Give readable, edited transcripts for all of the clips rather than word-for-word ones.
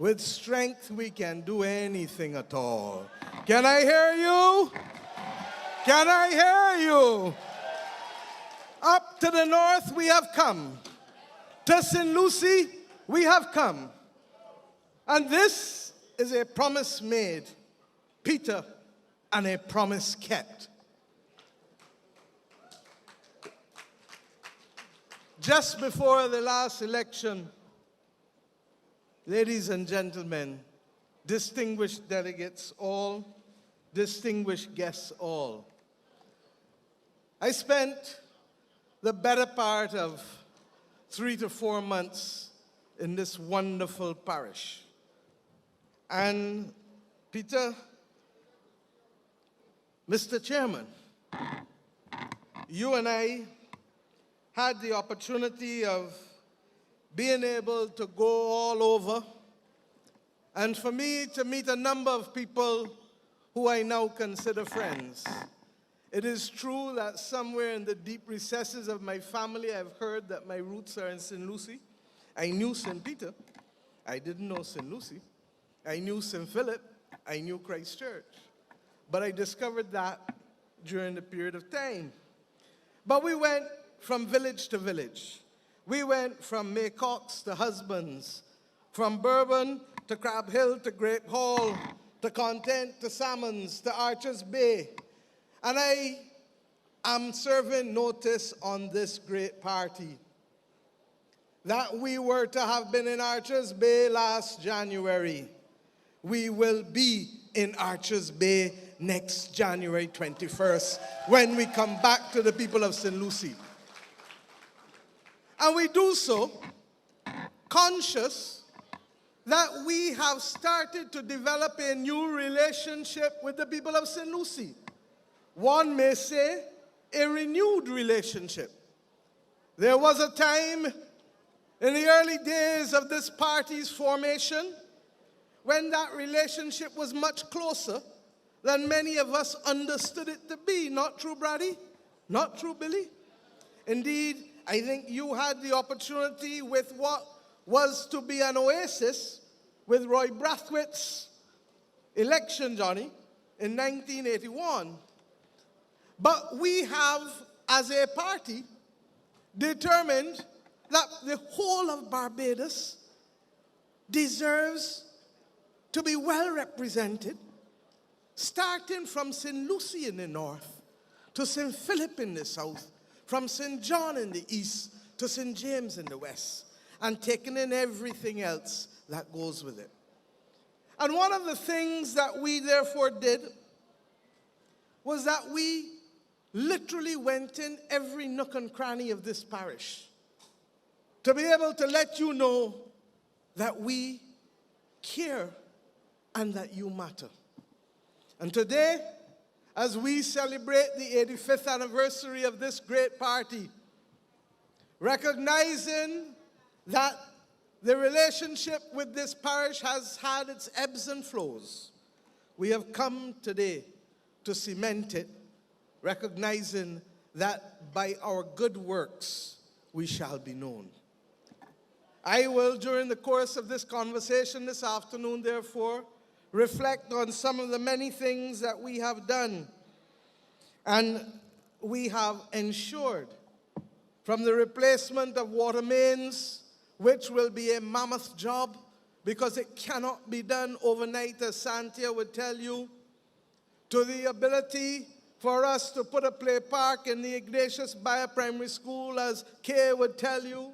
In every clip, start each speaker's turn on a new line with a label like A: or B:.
A: With strength, we can do anything at all. Can I hear you? Can I hear you? Up to the north, we have come. To St. Lucie, we have come. And this is a promise made, Peter, and a promise kept. Just before the last election, ladies and gentlemen, distinguished delegates all, distinguished guests all, I spent the better part of 3 to 4 months in this wonderful parish. And Peter, Mr. Chairman, you and I had the opportunity of being able to go all over, and for me to meet a number of people who I now consider friends. It is true that somewhere in the deep recesses of my family, I've heard that my roots are in St. Lucie. I knew St. Peter. I didn't know St. Lucie. I knew St. Philip. I knew Christ Church. But I discovered that during the period of time. But we went from village to village. We went from Maycocks to Husbands, from Bourbon to Crab Hill to Grape Hall, to Content to Salmons to Archers Bay. And I am serving notice on this great party that we were to have been in Archers Bay last January. We will be in Archers Bay next January 21st when we come back to the people of St. Lucie. And we do so conscious that we have started to develop a new relationship with the people of St. Lucie. One may say a renewed relationship. There was a time in the early days of this party's formation when that relationship was much closer than many of us understood it to be. Not true, Brady? Not true, Billy? Indeed, I think you had the opportunity with what was to be an oasis with Roy Brathwaite's election, Johnny, in 1981. But we have, as a party, determined that the whole of Barbados deserves to be well represented, starting from St. Lucie in the north to St. Philip in the south, from St. John in the east to St. James in the west, and taking in everything else that goes with it. And one of the things that we therefore did was that we literally went in every nook and cranny of this parish to be able to let you know that we care and that you matter. And today, as we celebrate the 85th anniversary of this great party, recognizing that the relationship with this parish has had its ebbs and flows, we have come today to cement it, recognizing that by our good works we shall be known. I will, during the course of this conversation this afternoon, therefore, reflect on some of the many things that we have done and we have ensured, from the replacement of water mains, which will be a mammoth job because it cannot be done overnight, as Santia would tell you, to the ability for us to put a play park in the Ignatius Bayer Primary School, as Kay would tell you,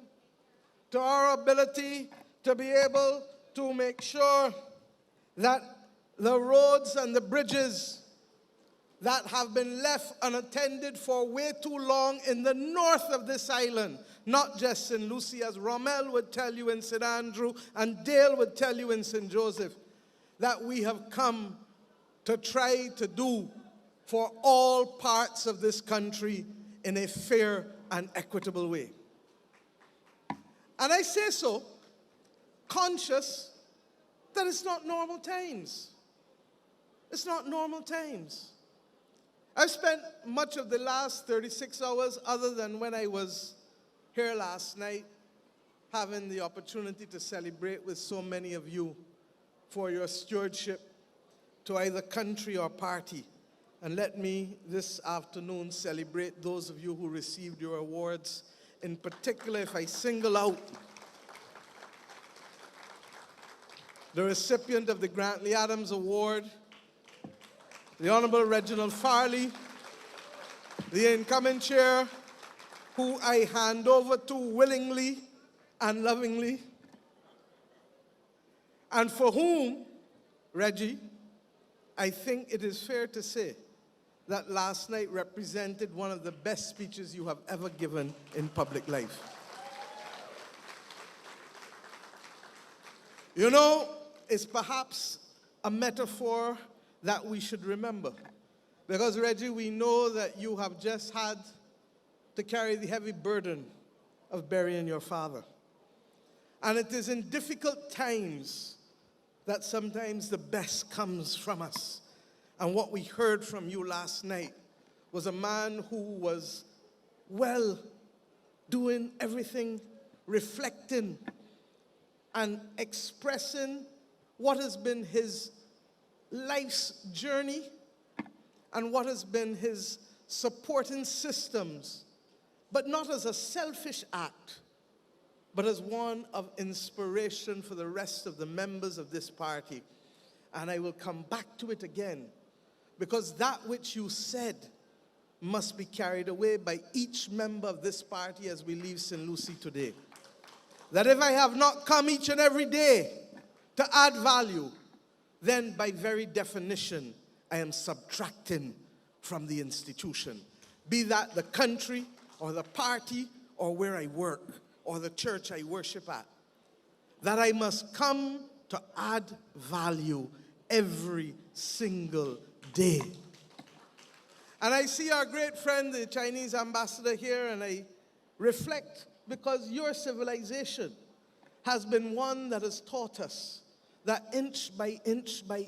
A: to our ability to be able to make sure that the roads and the bridges that have been left unattended for way too long in the north of this island, not just St. Lucie, as Rommel would tell you in St. Andrew and Dale would tell you in St. Joseph, that we have come to try to do for all parts of this country in a fair and equitable way. And I say so conscious that it's not normal times. It's not normal times. I've spent much of the last 36 hours, other than when I was here last night, having the opportunity to celebrate with so many of you for your stewardship to either country or party. And let me this afternoon celebrate those of you who received your awards. In particular, if I single out the recipient of the Grantley Adams Award, the Honourable Reginald Farley, the incoming chair, who I hand over to willingly and lovingly, and for whom, Reggie, I think it is fair to say that last night represented one of the best speeches you have ever given in public life. You know, it's perhaps a metaphor that we should remember. Because, Reggie, we know that you have just had to carry the heavy burden of burying your father. And it is in difficult times that sometimes the best comes from us. And what we heard from you last night was a man who was, well, doing everything, reflecting and expressing what has been his life's journey and what has been his supporting systems, but not as a selfish act, but as one of inspiration for the rest of the members of this party. And I will come back to it again, because that which you said must be carried away by each member of this party as we leave St. Lucie today. That if I have not come each and every day to add value, then by very definition, I am subtracting from the institution, be that the country or the party or where I work or the church I worship at. That I must come to add value every single day. And I see our great friend, the Chinese ambassador here, and I reflect because your civilization has been one that has taught us that inch by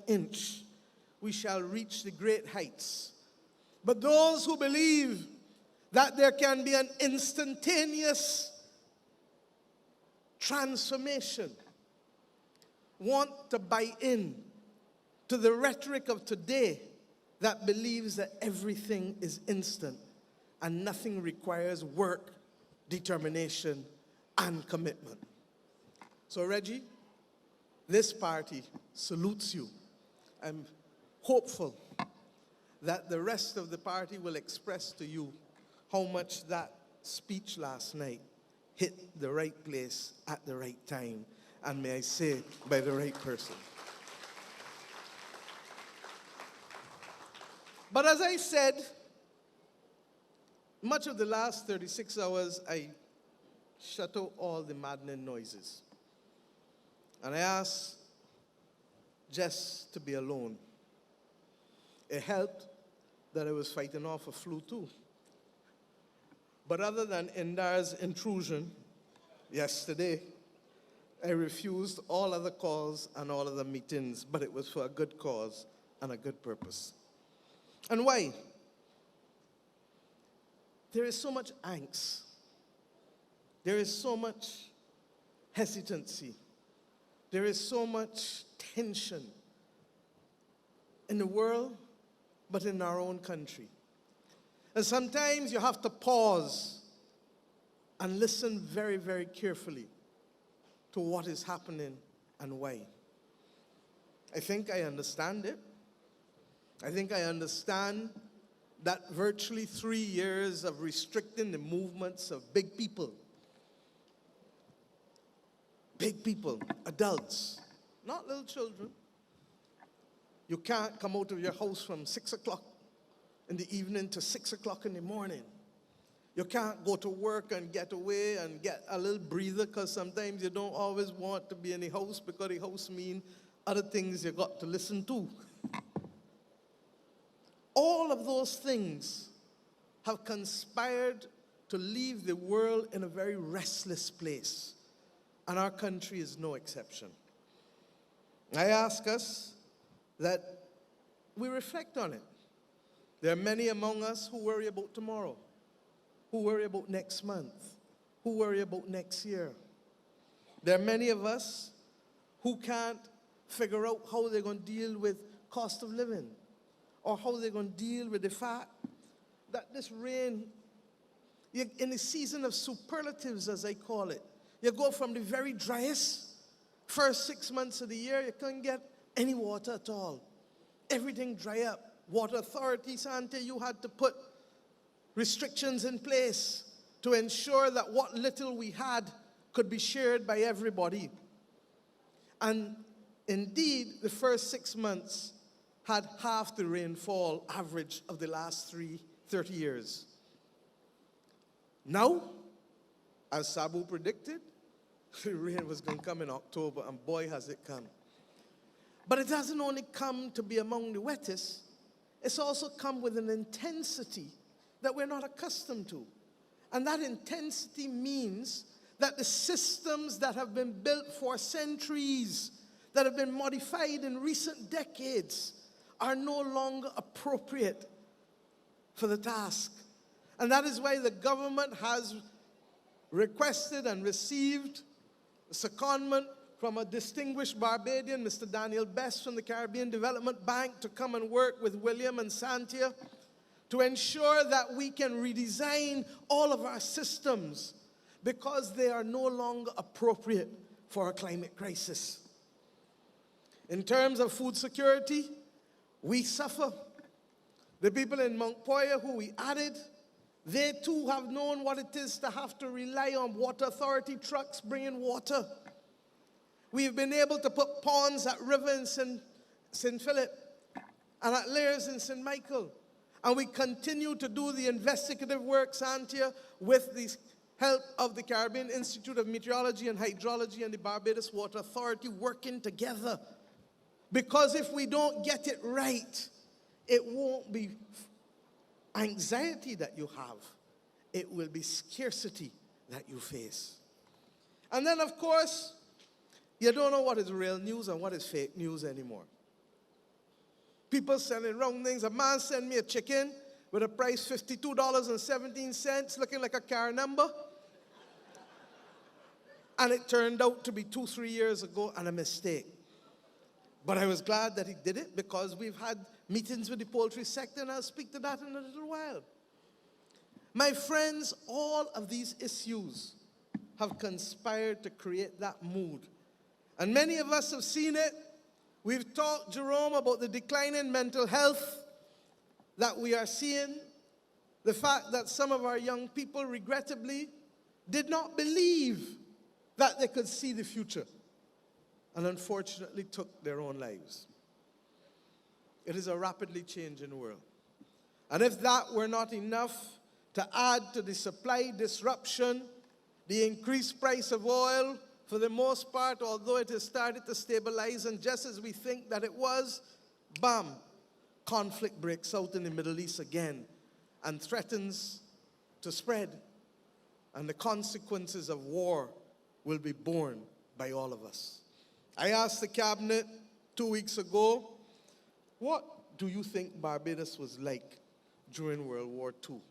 A: inch, we shall reach the great heights. But those who believe that there can be an instantaneous transformation want to buy in to the rhetoric of today that believes that everything is instant and nothing requires work, determination, and commitment. So, Reggie, this party salutes you. I'm hopeful that the rest of the party will express to you how much that speech last night hit the right place at the right time, and may I say, by the right person. But as I said, much of the last 36 hours, I shut out all the maddening noises. And I asked just to be alone. It helped that I was fighting off a flu too. But other than Indar's intrusion yesterday, I refused all other calls and all other meetings, but it was for a good cause and a good purpose. And why? There is so much angst. There is so much hesitancy. There is so much tension in the world, but in our own country. And sometimes you have to pause and listen very, very carefully to what is happening and why. I think I understand it. I think I understand that virtually 3 years of restricting the movements of big people, adults, not little children. You can't come out of your house from 6 o'clock in the evening to 6 o'clock in the morning. You can't go to work and get away and get a little breather, because sometimes you don't always want to be in the house because the house means other things you got to listen to. All of those things have conspired to leave the world in a very restless place, and our country is no exception. I ask us that we reflect on it. There are many among us who worry about tomorrow, who worry about next month, who worry about next year. There are many of us who can't figure out how they're going to deal with cost of living, or how they're going to deal with the fact that this rain, in the season of superlatives, as I call it, you go from the very driest first 6 months of the year, you can't get any water at all. Everything dry up. Water Authority, Sante, you had to put restrictions in place to ensure that what little we had could be shared by everybody. And indeed, the first 6 months had half the rainfall average of the last 30 years. Now, as Sabu predicted, the rain was going to come in October, and boy, has it come. But it doesn't only come to be among the wettest, it's also come with an intensity that we're not accustomed to. And that intensity means that the systems that have been built for centuries, that have been modified in recent decades, are no longer appropriate for the task. And that is why the government has requested and received a secondment from a distinguished Barbadian, Mr. Daniel Best from the Caribbean Development Bank, to come and work with William and Santia to ensure that we can redesign all of our systems because they are no longer appropriate for a climate crisis. In terms of food security, we suffer. The people in Mount Poya who we added, they too have known what it is to have to rely on Water Authority trucks bringing water. We've been able to put ponds at River in St. Philip and at Lairs in St. Michael. And we continue to do the investigative work, Santia, with the help of the Caribbean Institute of Meteorology and Hydrology and the Barbados Water Authority working together. Because if we don't get it right, it won't be anxiety that you have. It will be scarcity that you face. And then, of course, you don't know what is real news and what is fake news anymore. People selling wrong things. A man sent me a chicken with a price $52.17, looking like a car number. And it turned out to be 2-3 years ago and a mistake. But I was glad that he did it because we've had meetings with the poultry sector, and I'll speak to that in a little while. My friends, all of these issues have conspired to create that mood. And many of us have seen it. We've talked, Jerome, about the decline in mental health that we are seeing. The fact that some of our young people, regrettably, did not believe that they could see the future and unfortunately took their own lives. It is a rapidly changing world. And if that were not enough to add to the supply disruption, the increased price of oil, for the most part, although it has started to stabilize, and just as we think that it was, bam, conflict breaks out in the Middle East again and threatens to spread. And the consequences of war will be borne by all of us. I asked the cabinet 2 weeks ago, what do you think Barbados was like during World War II?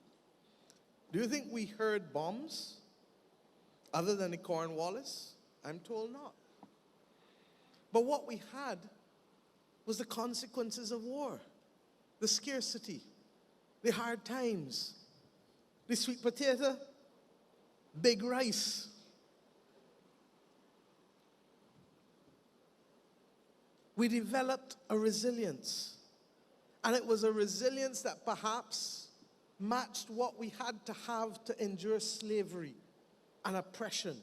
A: Do you think we heard bombs other than the Cornwallis? I'm told not. But what we had was the consequences of war, the scarcity, the hard times, the sweet potato, big rice. We developed a resilience, and it was a resilience that perhaps matched what we had to have to endure slavery and oppression.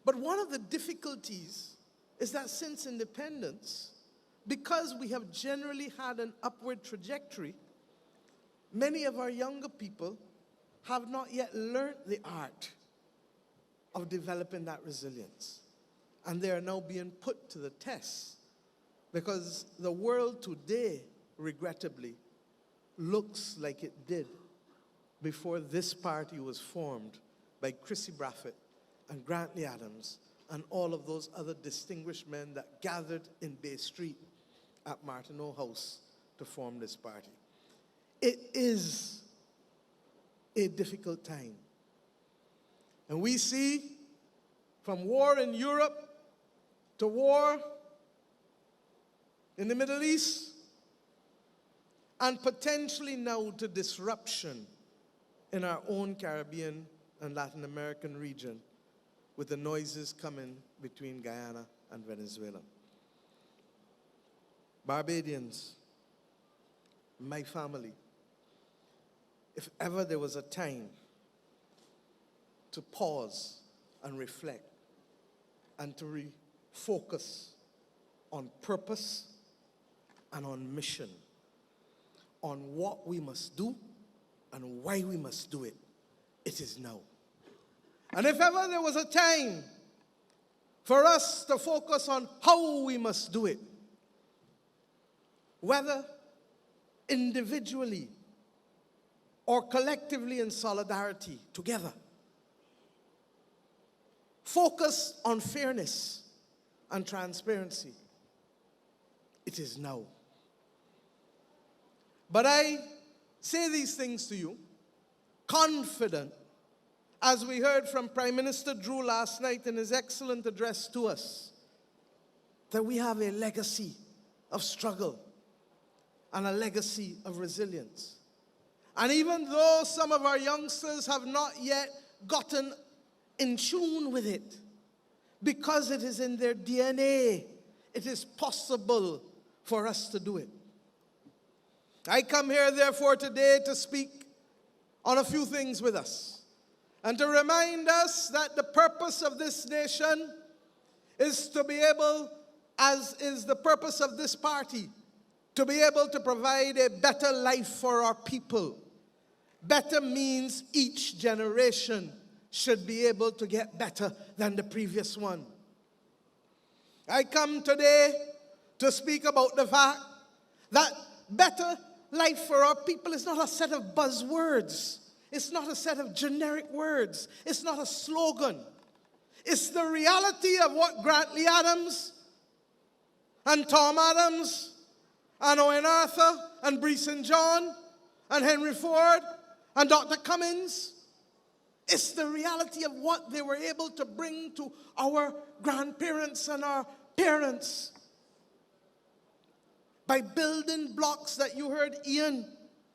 A: But one of the difficulties is that since independence, because we have generally had an upward trajectory, many of our younger people have not yet learned the art of developing that resilience. And they are now being put to the test because the world today, regrettably, looks like it did before this party was formed by Chrissy Braffett and Grantley Adams and all of those other distinguished men that gathered in Bay Street at Martineau House to form this party. It is a difficult time. And we see from war in Europe to war in the Middle East, and potentially now to disruption in our own Caribbean and Latin American region with the noises coming between Guyana and Venezuela. Barbadians, my family, if ever there was a time to pause and reflect and to refocus on purpose and on mission, on what we must do and why we must do it, it is now. And if ever there was a time for us to focus on how we must do it, whether individually or collectively in solidarity together, focus on fairness and transparency, it is now. But I say these things to you, confident, as we heard from Prime Minister Drew last night in his excellent address to us, that we have a legacy of struggle and a legacy of resilience. And even though some of our youngsters have not yet gotten in tune with it, because it is in their DNA, it is possible for us to do it. I come here, therefore, today to speak on a few things with us and to remind us that the purpose of this nation is to be able, as is the purpose of this party, to be able to provide a better life for our people. Better means each generation should be able to get better than the previous one. I come today to speak about the fact that better life for our people is not a set of buzzwords. It's not a set of generic words. It's not a slogan. It's the reality of what Grant Lee Adams and Tom Adams and Owen Arthur and Brees and John and Henry Ford and Dr. Cummings, it's the reality of what they were able to bring to our grandparents and our parents by building blocks that you heard Ian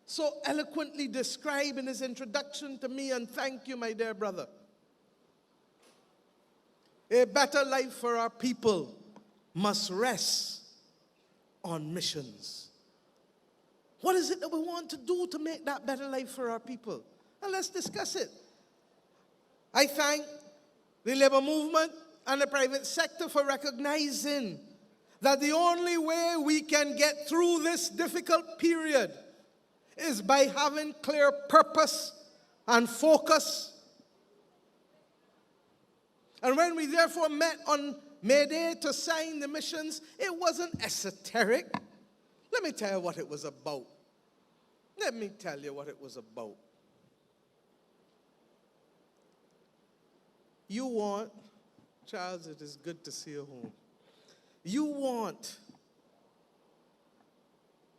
A: so eloquently describe in his introduction to me, and thank you, my dear brother. A better life for our people must rest on missions. What is it that we want to do to make that better life for our people? And let's discuss it. I thank the labor movement and the private sector for recognizing that the only way we can get through this difficult period is by having clear purpose and focus. And when we therefore met on May Day to sign the missions, it wasn't esoteric. Let me tell you what it was about. Let me tell you what it was about. You want, Charles, it is good to see you home. You want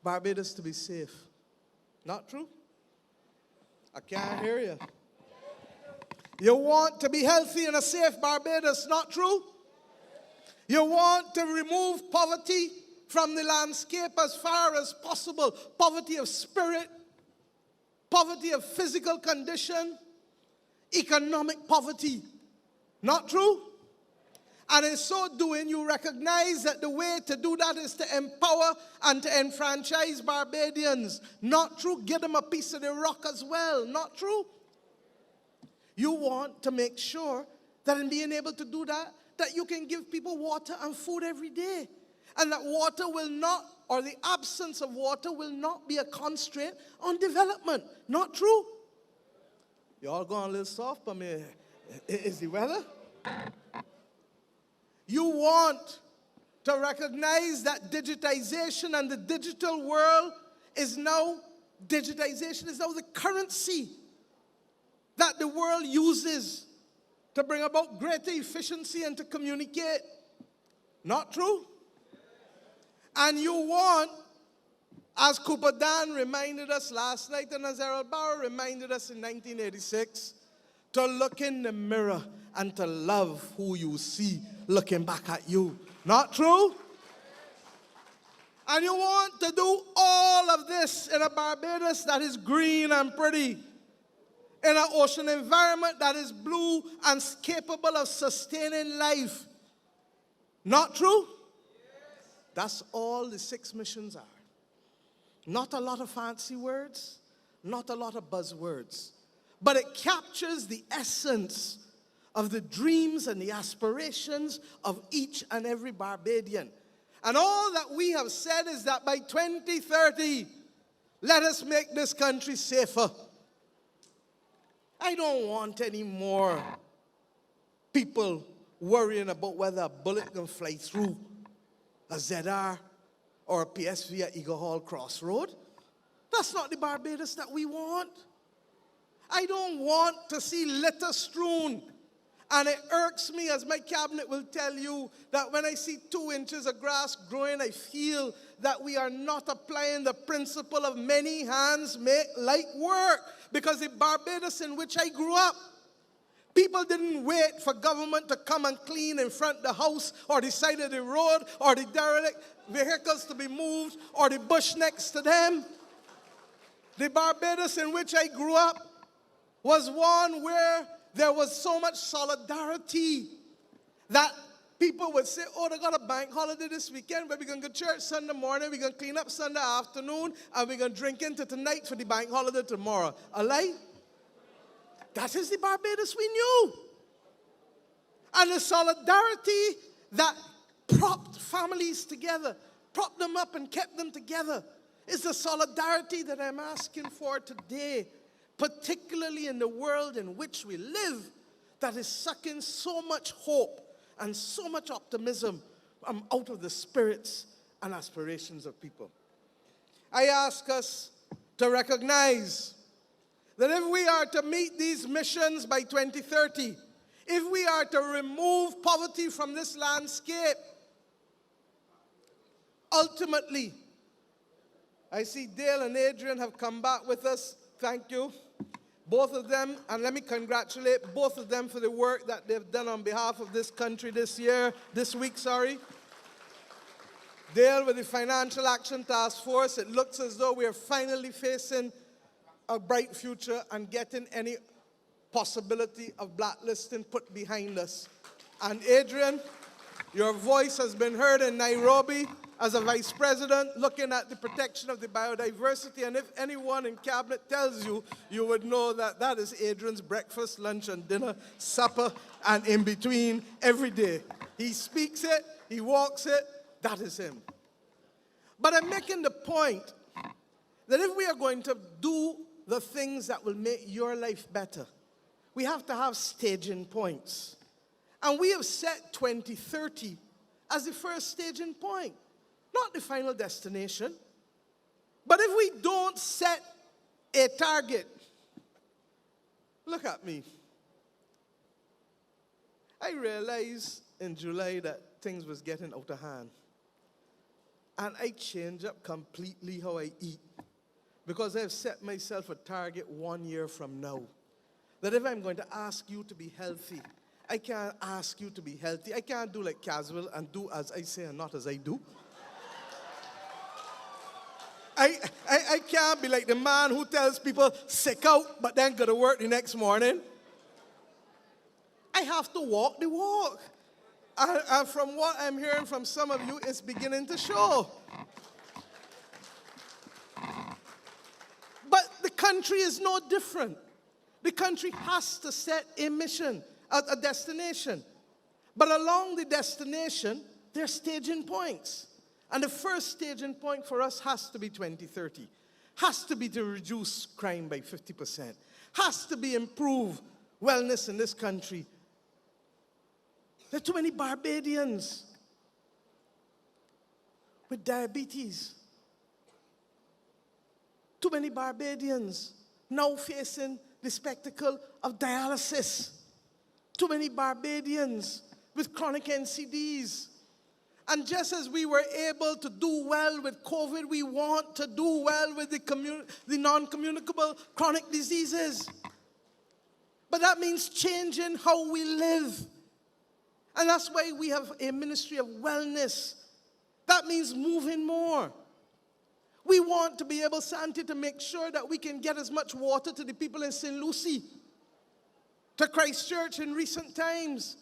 A: Barbados to be safe. Not true? I can't hear you. You want to be healthy and a safe Barbados. Not true? You want to remove poverty from the landscape as far as possible. Poverty of spirit, poverty of physical condition, economic poverty. Not true? And in so doing, you recognize that the way to do that is to empower and to enfranchise Barbadians. Not true? Give them a piece of the rock as well. Not true? You want to make sure that in being able to do that, that you can give people water and food every day. And that water will not, or the absence of water will not be a constraint on development. Not true? You all going a little soft for me. Is the weather? You want to recognize that digitization and the digital world is now, digitization is now the currency that the world uses to bring about greater efficiency and to communicate. Not true? And you want, as Cooper Dan reminded us last night and as Errol Barrow reminded us in 1986, to look in the mirror and to love who you see looking back at you. Not true? And you want to do all of this in a Barbados that is green and pretty, in an ocean environment that is blue and capable of sustaining life. Not true? That's all the 6 missions are. Not a lot of fancy words, not a lot of buzzwords, but it captures the essence of the dreams and the aspirations of each and every Barbadian. And all that we have said is that by 2030, let us make this country safer. I don't want any more people worrying about whether a bullet can fly through a ZR or a PSV at Eagle Hall Crossroad. That's not the Barbados that we want. I don't want to see litter strewn. And it irks me, as my cabinet will tell you, that when I see 2 inches of grass growing, I feel that we are not applying the principle of many hands make light work. Because the Barbados in which I grew up, people didn't wait for government to come and clean in front of the house or the side of the road or the derelict vehicles to be moved or the bush next to them. The Barbados in which I grew up was one where there was so much solidarity that people would say, oh, they got a bank holiday this weekend, but we're going to go to church Sunday morning, we're going to clean up Sunday afternoon, and we're going to drink into tonight for the bank holiday tomorrow. A lie? That is the Barbados we knew. And the solidarity that propped families together, propped them up and kept them together, is the solidarity that I'm asking for today, particularly in the world in which we live, that is sucking so much hope and so much optimism out of the spirits and aspirations of people. I ask us to recognize that if we are to meet these missions by 2030, if we are to remove poverty from this landscape, ultimately, I see Dale and Adrian have come back with us. Thank you. Both of them, and let me congratulate both of them for the work that they've done on behalf of this country this week. Dale with the Financial Action Task Force. It looks as though we are finally facing a bright future and getting any possibility of blacklisting put behind us. And Adrian, your voice has been heard in Nairobi as a vice president looking at the protection of the biodiversity. And if anyone in cabinet tells you, you would know that that is Adrian's breakfast, lunch, and dinner, supper, and in between every day. He speaks it, he walks it, that is him. But I'm making the point that if we are going to do the things that will make your life better, we have to have staging points. And we have set 2030 as the first staging point, not the final destination. But if we don't set a target, look at me. I realized in July that things was getting out of hand. And I changed up completely how I eat, because I have set myself a target 1 year from now. That if I'm going to ask you to be healthy, I can't ask you to be healthy. I can't do like casual and do as I say and not as I do. I can't be like the man who tells people sick out but then go to work the next morning. I have to walk the walk. And from what I'm hearing from some of you, it's beginning to show. But the country is no different. The country has to set a mission, a destination. But along the destination, there are staging points. And the first staging point for us has to be 2030. Has to be to reduce crime by 50%. Has to be improve wellness in this country. There are too many Barbadians with diabetes. Too many Barbadians now facing the spectacle of dialysis. Too many Barbadians with chronic NCDs. And just as we were able to do well with COVID, we want to do well with the non-communicable chronic diseases. But that means changing how we live. And that's why we have a ministry of wellness. That means moving more. We want to be able, Santi, to make sure that we can get as much water to the people in St. Lucie, to Christchurch in recent times.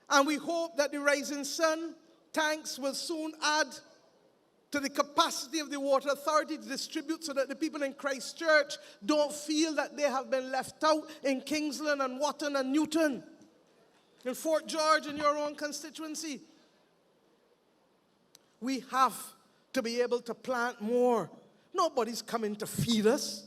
A: And we hope that the Rising Sun tanks will soon add to the capacity of the Water Authority to distribute so that the people in Christchurch don't feel that they have been left out in Kingsland and Watton and Newton, in Fort George in your own constituency. We have to be able to plant more. Nobody's coming to feed us.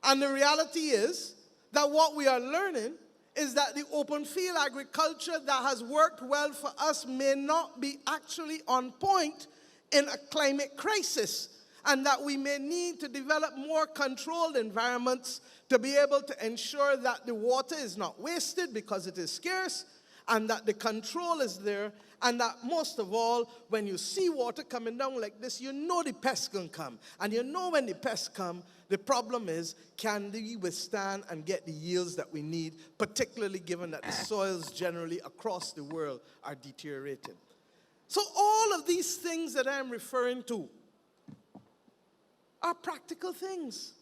A: And the reality is that what we are learning is that the open field agriculture that has worked well for us may not be actually on point in a climate crisis, and that we may need to develop more controlled environments to be able to ensure that the water is not wasted because it is scarce, and that the control is there, and that most of all, when you see water coming down like this, you know the pests can come. And you know when the pests come, the problem is, can we withstand and get the yields that we need, particularly given that the soils generally across the world are deteriorating. So all of these things that I'm referring to are practical things.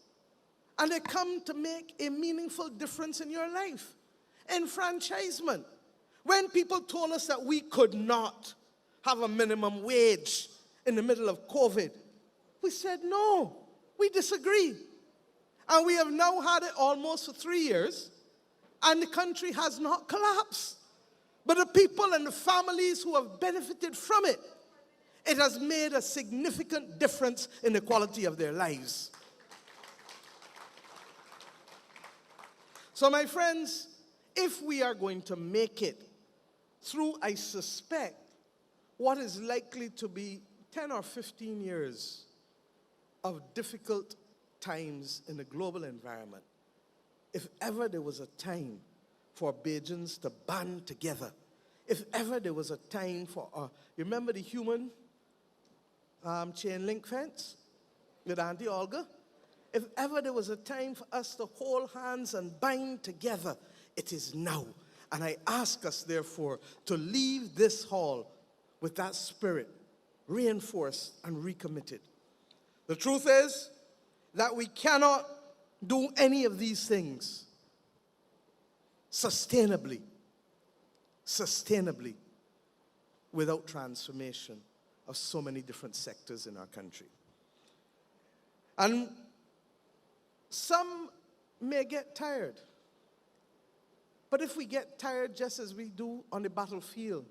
A: And they come to make a meaningful difference in your life. Enfranchisement. When people told us that we could not have a minimum wage in the middle of COVID, we said, no, we disagree. And we have now had it almost for 3 years, and the country has not collapsed. But the people and the families who have benefited from it, it has made a significant difference in the quality of their lives. So my friends, if we are going to make it through, I suspect, what is likely to be 10 or 15 years of difficult times in the global environment, if ever there was a time for Bajans to band together, if ever there was a time for, you remember the human chain link fence with Auntie Olga? If ever there was a time for us to hold hands and bind together, it is now. And I ask us, therefore, to leave this hall with that spirit reinforced and recommitted. The truth is that we cannot do any of these things sustainably without transformation of so many different sectors in our country. And some may get tired. But if we get tired just as we do on the battlefield,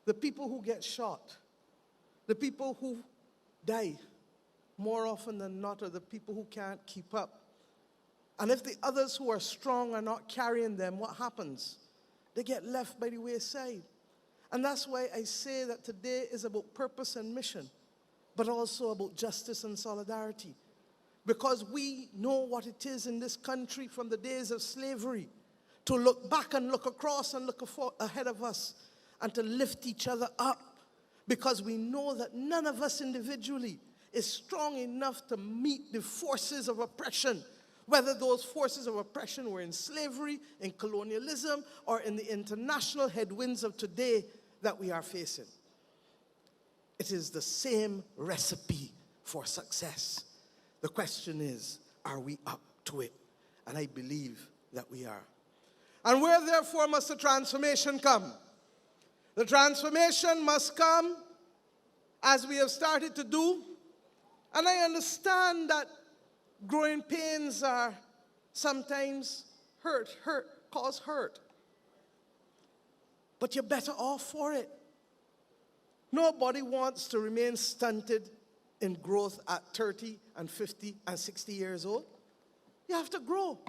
A: the people who get shot, the people who die, more often than not, are the people who can't keep up. And if the others who are strong are not carrying them, what happens? They get left by the wayside. And that's why I say that today is about purpose and mission, but also about justice and solidarity. Because we know what it is in this country from the days of slavery to look back and look across and look ahead of us and to lift each other up, because we know that none of us individually is strong enough to meet the forces of oppression, whether those forces of oppression were in slavery, in colonialism, or in the international headwinds of today that we are facing. It is the same recipe for success. The question is, are we up to it? And I believe that we are. And where therefore must the transformation come? The transformation must come as we have started to do. And I understand that growing pains are sometimes cause hurt. But you're better off for it. Nobody wants to remain stunted in growth at 30 and 50 and 60 years old. You have to grow.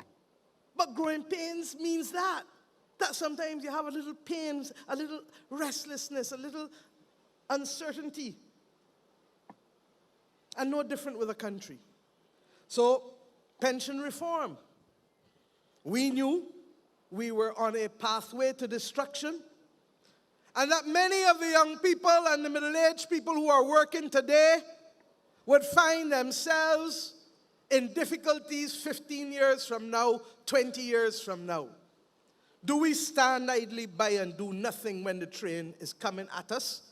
A: But growing pains means that sometimes you have a little pains, a little restlessness, a little uncertainty. And no different with a country. So, pension reform. We knew we were on a pathway to destruction, and that many of the young people and the middle-aged people who are working today would find themselves in difficulties 15 years from now, 20 years from now. Do we stand idly by and do nothing when the train is coming at us?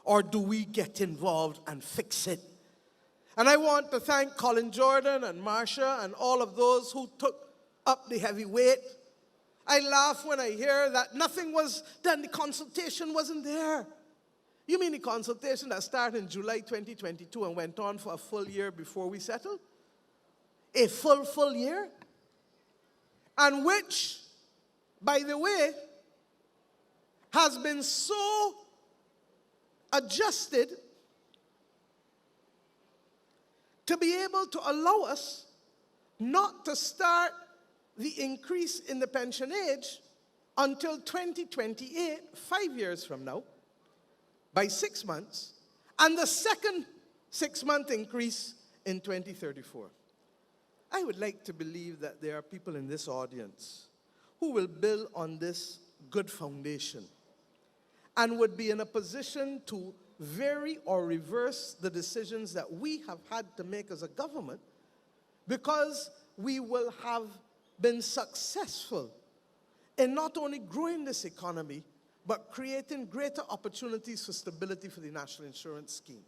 A: Or do we get involved and fix it? And I want to thank Colin Jordan and Marsha and all of those who took up the heavy weight. I laugh when I hear that nothing was done, the consultation wasn't there. You mean the consultation that started in July 2022 and went on for a full year before we settled? A full year? And which, by the way, has been so adjusted to be able to allow us not to start the increase in the pension age until 2028, 5 years from now, by 6 months, and the second 6-month increase in 2034. I would like to believe that there are people in this audience who will build on this good foundation and would be in a position to vary or reverse the decisions that we have had to make as a government, because we will have been successful in not only growing this economy, but creating greater opportunities for stability for the National Insurance Scheme.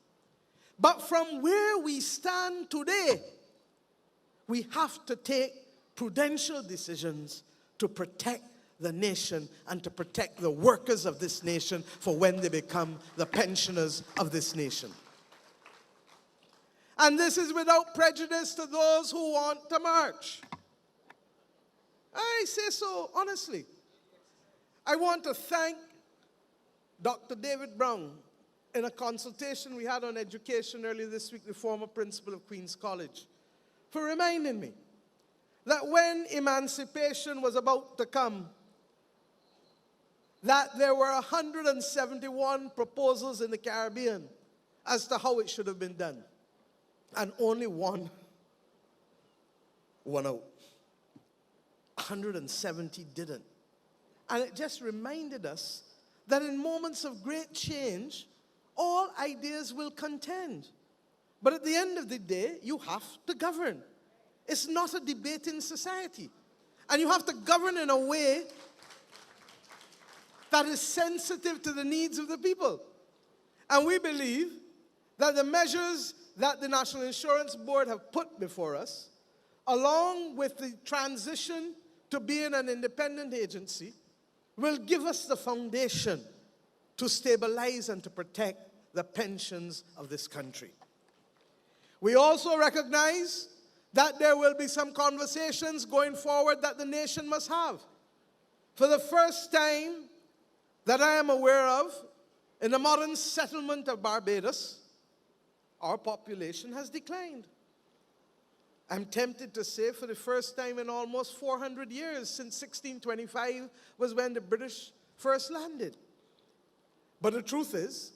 A: But from where we stand today, we have to take prudential decisions to protect the nation and to protect the workers of this nation for when they become the pensioners of this nation. And this is without prejudice to those who want to march. I say so honestly. I want to thank Dr. David Brown. In a consultation we had on education earlier this week, the former principal of Queen's College, for reminding me that when emancipation was about to come, that there were 171 proposals in the Caribbean as to how it should have been done. And only one won out. 170 didn't. And it just reminded us that in moments of great change, all ideas will contend. But at the end of the day, you have to govern. It's not a debating society. And you have to govern in a way that is sensitive to the needs of the people. And we believe that the measures that the National Insurance Board have put before us, along with the transition to being an independent agency, will give us the foundation to stabilize and to protect the pensions of this country. We also recognize that there will be some conversations going forward that the nation must have. For the first time that I am aware of, in the modern settlement of Barbados, our population has declined. I'm tempted to say for the first time in almost 400 years, since 1625 was when the British first landed. But the truth is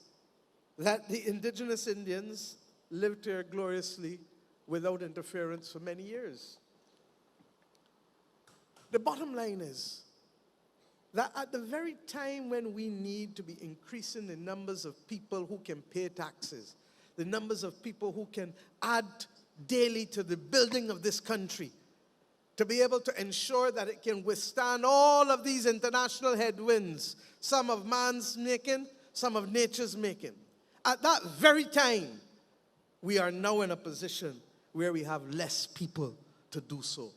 A: that the indigenous Indians lived here gloriously without interference for many years. The bottom line is that at the very time when we need to be increasing the numbers of people who can pay taxes, the numbers of people who can add daily to the building of this country, to be able to ensure that it can withstand all of these international headwinds, some of man's making, some of nature's making. At that very time, we are now in a position where we have less people to do so.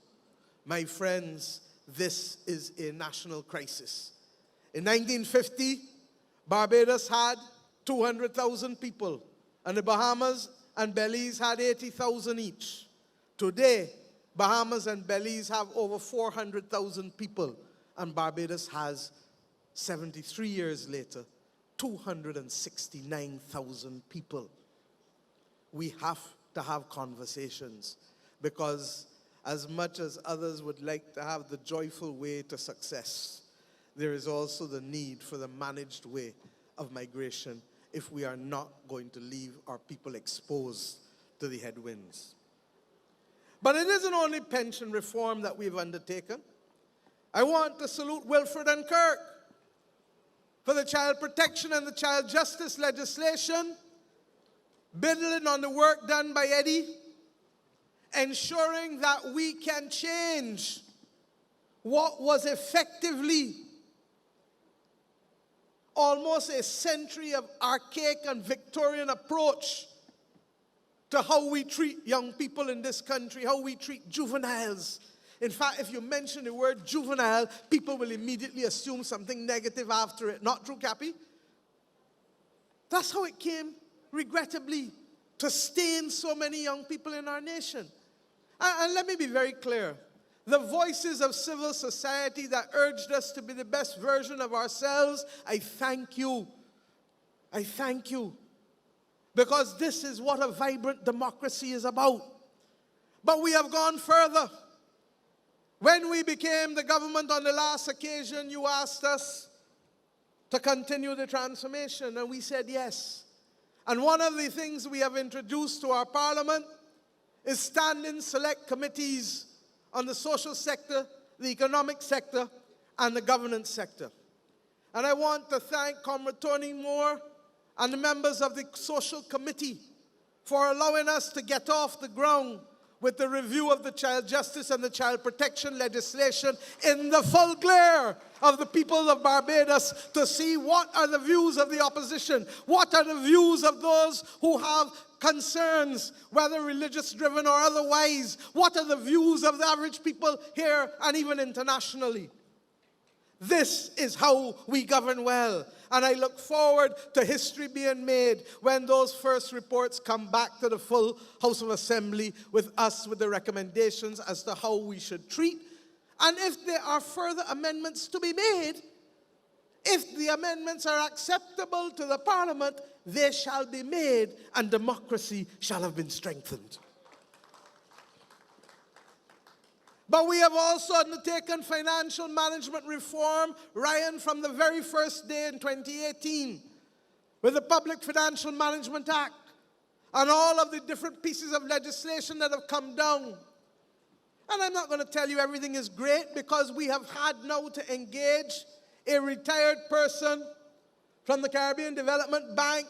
A: My friends, this is a national crisis. In 1950, Barbados had 200,000 people, and the Bahamas and Belize had 80,000 each. Today, Bahamas and Belize have over 400,000 people, and Barbados has, 73 years later, 269,000 people. We have to have conversations, because as much as others would like to have the joyful way to success, there is also the need for the managed way of migration if we are not going to leave our people exposed to the headwinds. But it isn't only pension reform that we've undertaken. I want to salute Wilfred and Kirk for the child protection and the child justice legislation, building on the work done by Eddie, ensuring that we can change what was effectively almost a century of archaic and Victorian approach to how we treat young people in this country, how we treat juveniles. In fact, if you mention the word juvenile, people will immediately assume something negative after it. Not true, Cappy? That's how it came, regrettably, to stain so many young people in our nation. And let me be very clear. The voices of civil society that urged us to be the best version of ourselves, I thank you. I thank you. Because this is what a vibrant democracy is about. But we have gone further. When we became the government on the last occasion, you asked us to continue the transformation, and we said yes. And one of the things we have introduced to our parliament is standing select committees on the social sector, the economic sector, and the governance sector. And I want to thank Comrade Tony Moore and the members of the social committee for allowing us to get off the ground with the review of the child justice and the child protection legislation in the full glare of the people of Barbados, to see what are the views of the opposition, what are the views of those who have concerns, whether religious-driven or otherwise, what are the views of the average people here and even internationally. This is how we govern well. And I look forward to history being made when those first reports come back to the full House of Assembly with us with the recommendations as to how we should treat. And if there are further amendments to be made, if the amendments are acceptable to the Parliament, they shall be made and democracy shall have been strengthened. But we have also undertaken financial management reform, Ryan, from the very first day in 2018, with the Public Financial Management Act and all of the different pieces of legislation that have come down. And I'm not going to tell you everything is great, because we have had now to engage a retired person from the Caribbean Development Bank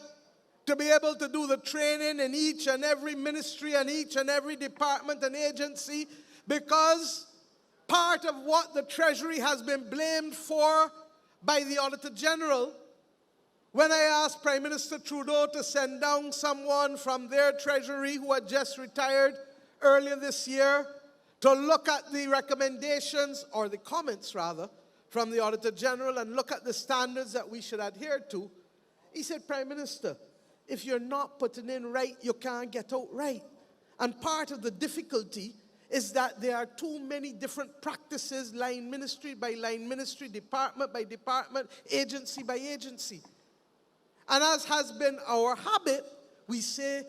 A: to be able to do the training in each and every ministry and each and every department and agency, because part of what the Treasury has been blamed for by the Auditor General, when I asked Prime Minister Trudeau to send down someone from their Treasury who had just retired earlier this year to look at the recommendations, or the comments rather, from the Auditor General and look at the standards that we should adhere to, he said, Prime Minister, if you're not putting in right, you can't get out right. And part of the difficulty is that there are too many different practices, line ministry by line ministry, department by department, agency by agency. And as has been our habit, we say,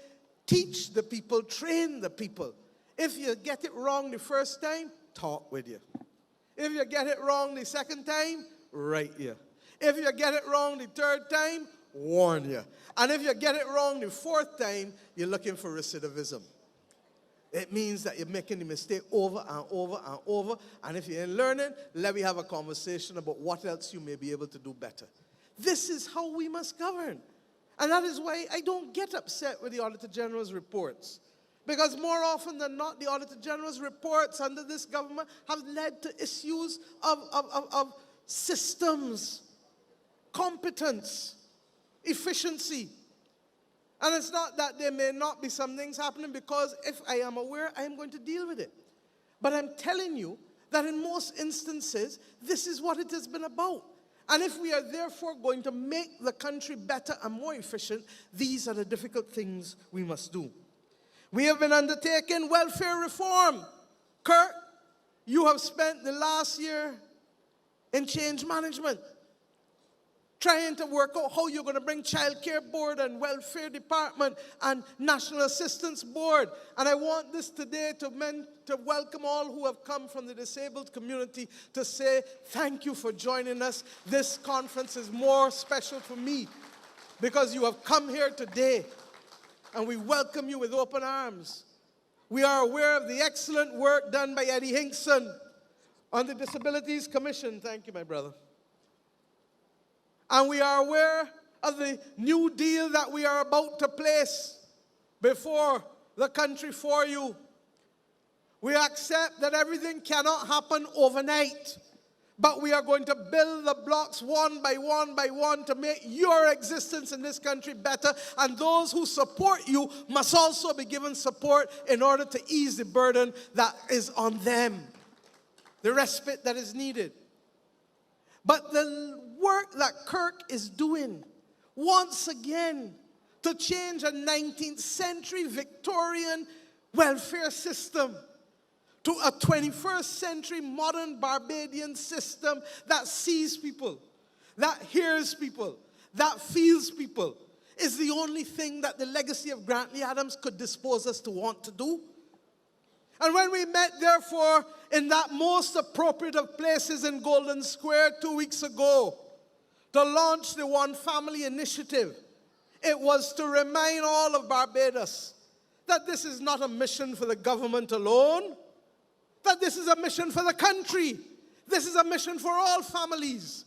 A: teach the people, train the people. If you get it wrong the first time, talk with you. If you get it wrong the second time, write you. If you get it wrong the third time, warn you. And if you get it wrong the fourth time, you're looking for recidivism. It means that you're making the mistake over and over and over. And if you're learning, let me have a conversation about what else you may be able to do better. This is how we must govern. And that is why I don't get upset with the Auditor General's reports. Because more often than not, the Auditor General's reports under this government have led to issues of systems, competence, efficiency. And it's not that there may not be some things happening, because if I am aware, I am going to deal with it. But I'm telling you that in most instances, this is what it has been about. And if we are therefore going to make the country better and more efficient, these are the difficult things we must do. We have been undertaking welfare reform. Kirk, you have spent the last year in change management, trying to work out how you're going to bring Child Care Board and Welfare Department and National Assistance Board. And I want this today to welcome all who have come from the disabled community to say thank you for joining us. This conference is more special for me because you have come here today, and we welcome you with open arms. We are aware of the excellent work done by Eddie Hinkson on the Disabilities Commission. Thank you, my brother. And we are aware of the new deal that we are about to place before the country for you. We accept that everything cannot happen overnight. But we are going to build the blocks one by one by one to make your existence in this country better. And those who support you must also be given support in order to ease the burden that is on them, the respite that is needed. But the work that Kirk is doing, once again, to change a 19th century Victorian welfare system to a 21st century modern Barbadian system that sees people, that hears people, that feels people, is the only thing that the legacy of Grantley Adams could dispose us to want to do. And when we met, therefore, in that most appropriate of places in Golden Square 2 weeks ago to launch the One Family Initiative, it was to remind all of Barbados that this is not a mission for the government alone, that this is a mission for the country. This is a mission for all families.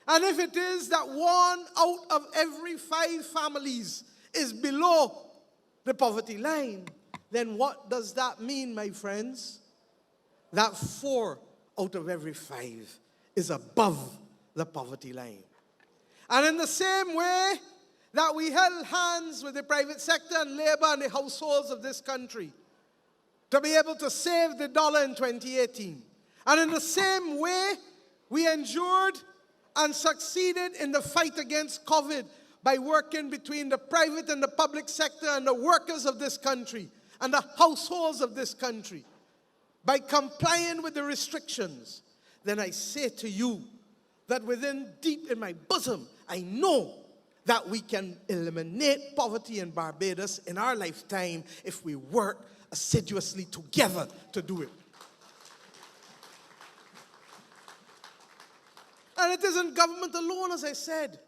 A: And if it is that 1 out of every 5 families is below the poverty line, then what does that mean, my friends? That 4 out of every 5 is above the poverty line. And in the same way that we held hands with the private sector and labor and the households of this country to be able to save the dollar in 2018. And in the same way, we endured and succeeded in the fight against COVID by working between the private and the public sector and the workers of this country and the households of this country, by complying with the restrictions. Then I say to you that within deep in my bosom, I know that we can eliminate poverty in Barbados in our lifetime if we work assiduously together to do it. And it isn't government alone, as I said.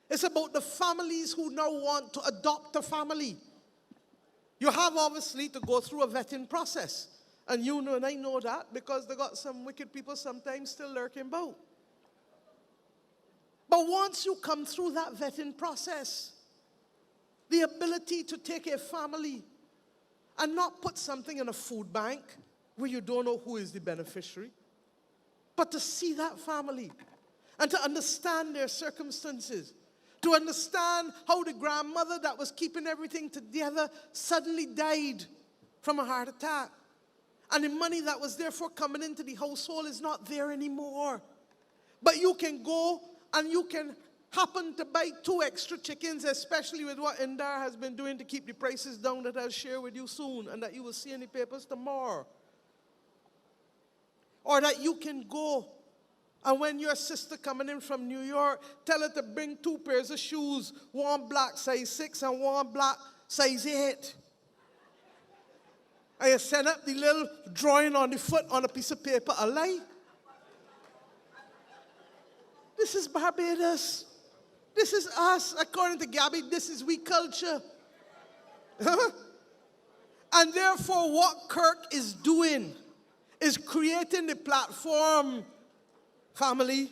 A: It's about the families who now want to adopt a family. You have obviously to go through a vetting process. And you know, and I know that because they got some wicked people sometimes still lurking about. But once you come through that vetting process, the ability to take a family and not put something in a food bank where you don't know who is the beneficiary, but to see that family and to understand their circumstances, to understand how the grandmother that was keeping everything together suddenly died from a heart attack. And the money that was therefore coming into the household is not there anymore. But you can go and you can happen to buy 2 extra chickens, especially with what Indar has been doing to keep the prices down, that I'll share with you soon and that you will see in the papers tomorrow. Or that you can go and when your sister coming in from New York, tell her to bring 2 pairs of shoes, one black size 6 and one black size 8. And you send up the little drawing on the foot on a piece of paper, a lie. This is Barbados. This is us. According to Gabby, this is we culture. And therefore, what Kirk is doing is creating the platform, family,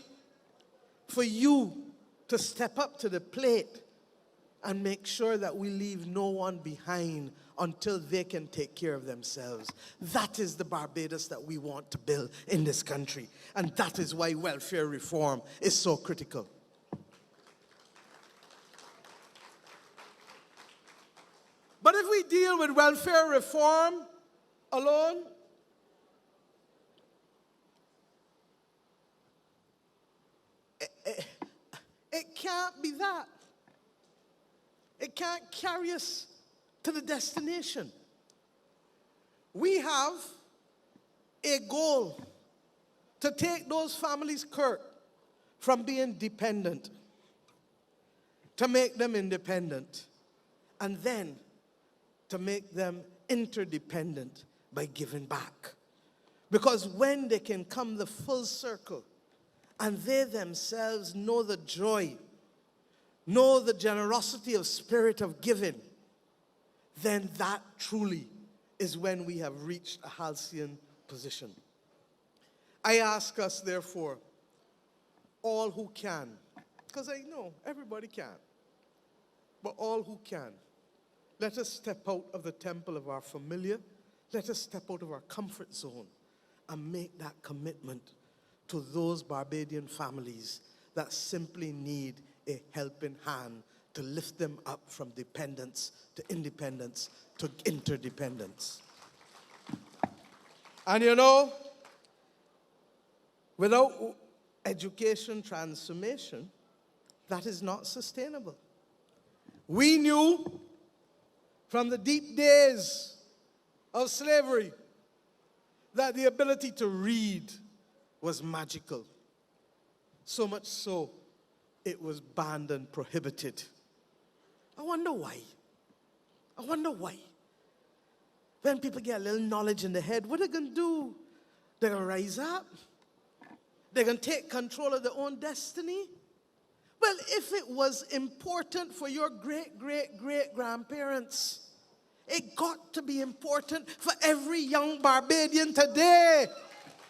A: for you to step up to the plate and make sure that we leave no one behind until they can take care of themselves. That is the Barbados that we want to build in this country. And that is why welfare reform is so critical. But if we deal with welfare reform alone, it can't be that. It can't carry us to the destination. We have a goal to take those families, Kirk, from being dependent to make them independent, and then to make them interdependent by giving back. Because when they can come the full circle and they themselves know the joy, know the generosity of spirit of giving, then that truly is when we have reached a halcyon position. I ask us, therefore, all who can, because I know everybody can, but all who can, let us step out of the temple of our familiar. Let us step out of our comfort zone and make that commitment to those Barbadian families that simply need a helping hand to lift them up from dependence to independence to interdependence. And you know, without education transformation, that is not sustainable. We knew from the deep days of slavery that the ability to read was magical. So much so, it was banned and prohibited. I wonder why. When people get a little knowledge in their head, what are they going to do? They're going to rise up. They're going to take control of their own destiny. Well, if it was important for your great-great-great-grandparents, it got to be important for every young Barbadian today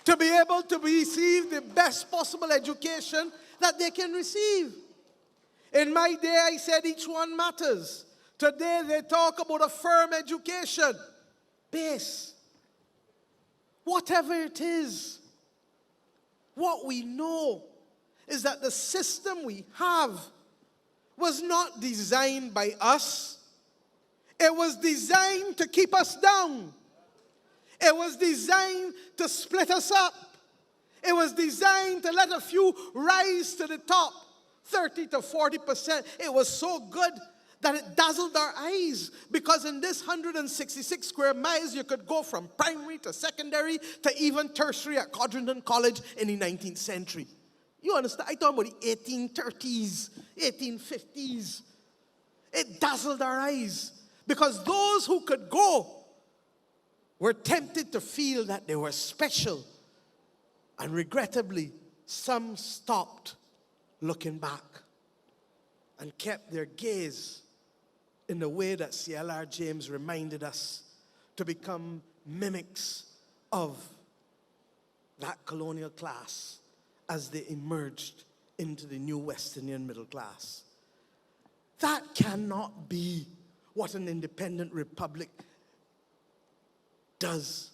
A: to be able to receive the best possible education that they can receive. In my day, I said each one matters. Today, they talk about a firm education base. Whatever it is, what we know is that the system we have was not designed by us. It was designed to keep us down. It was designed to split us up. It was designed to let a few rise to the top, 30 to 40%. It was so good that it dazzled our eyes, because in this 166 square miles, you could go from primary to secondary to even tertiary at Codrington College in the 19th century. You understand? I talk about the 1830s, 1850s. It dazzled our eyes because those who could go were tempted to feel that they were special. And regrettably, some stopped looking back and kept their gaze in the way that C.L.R. James reminded us, to become mimics of that colonial class as they emerged into the new West Indian middle class. That cannot be what an independent republic does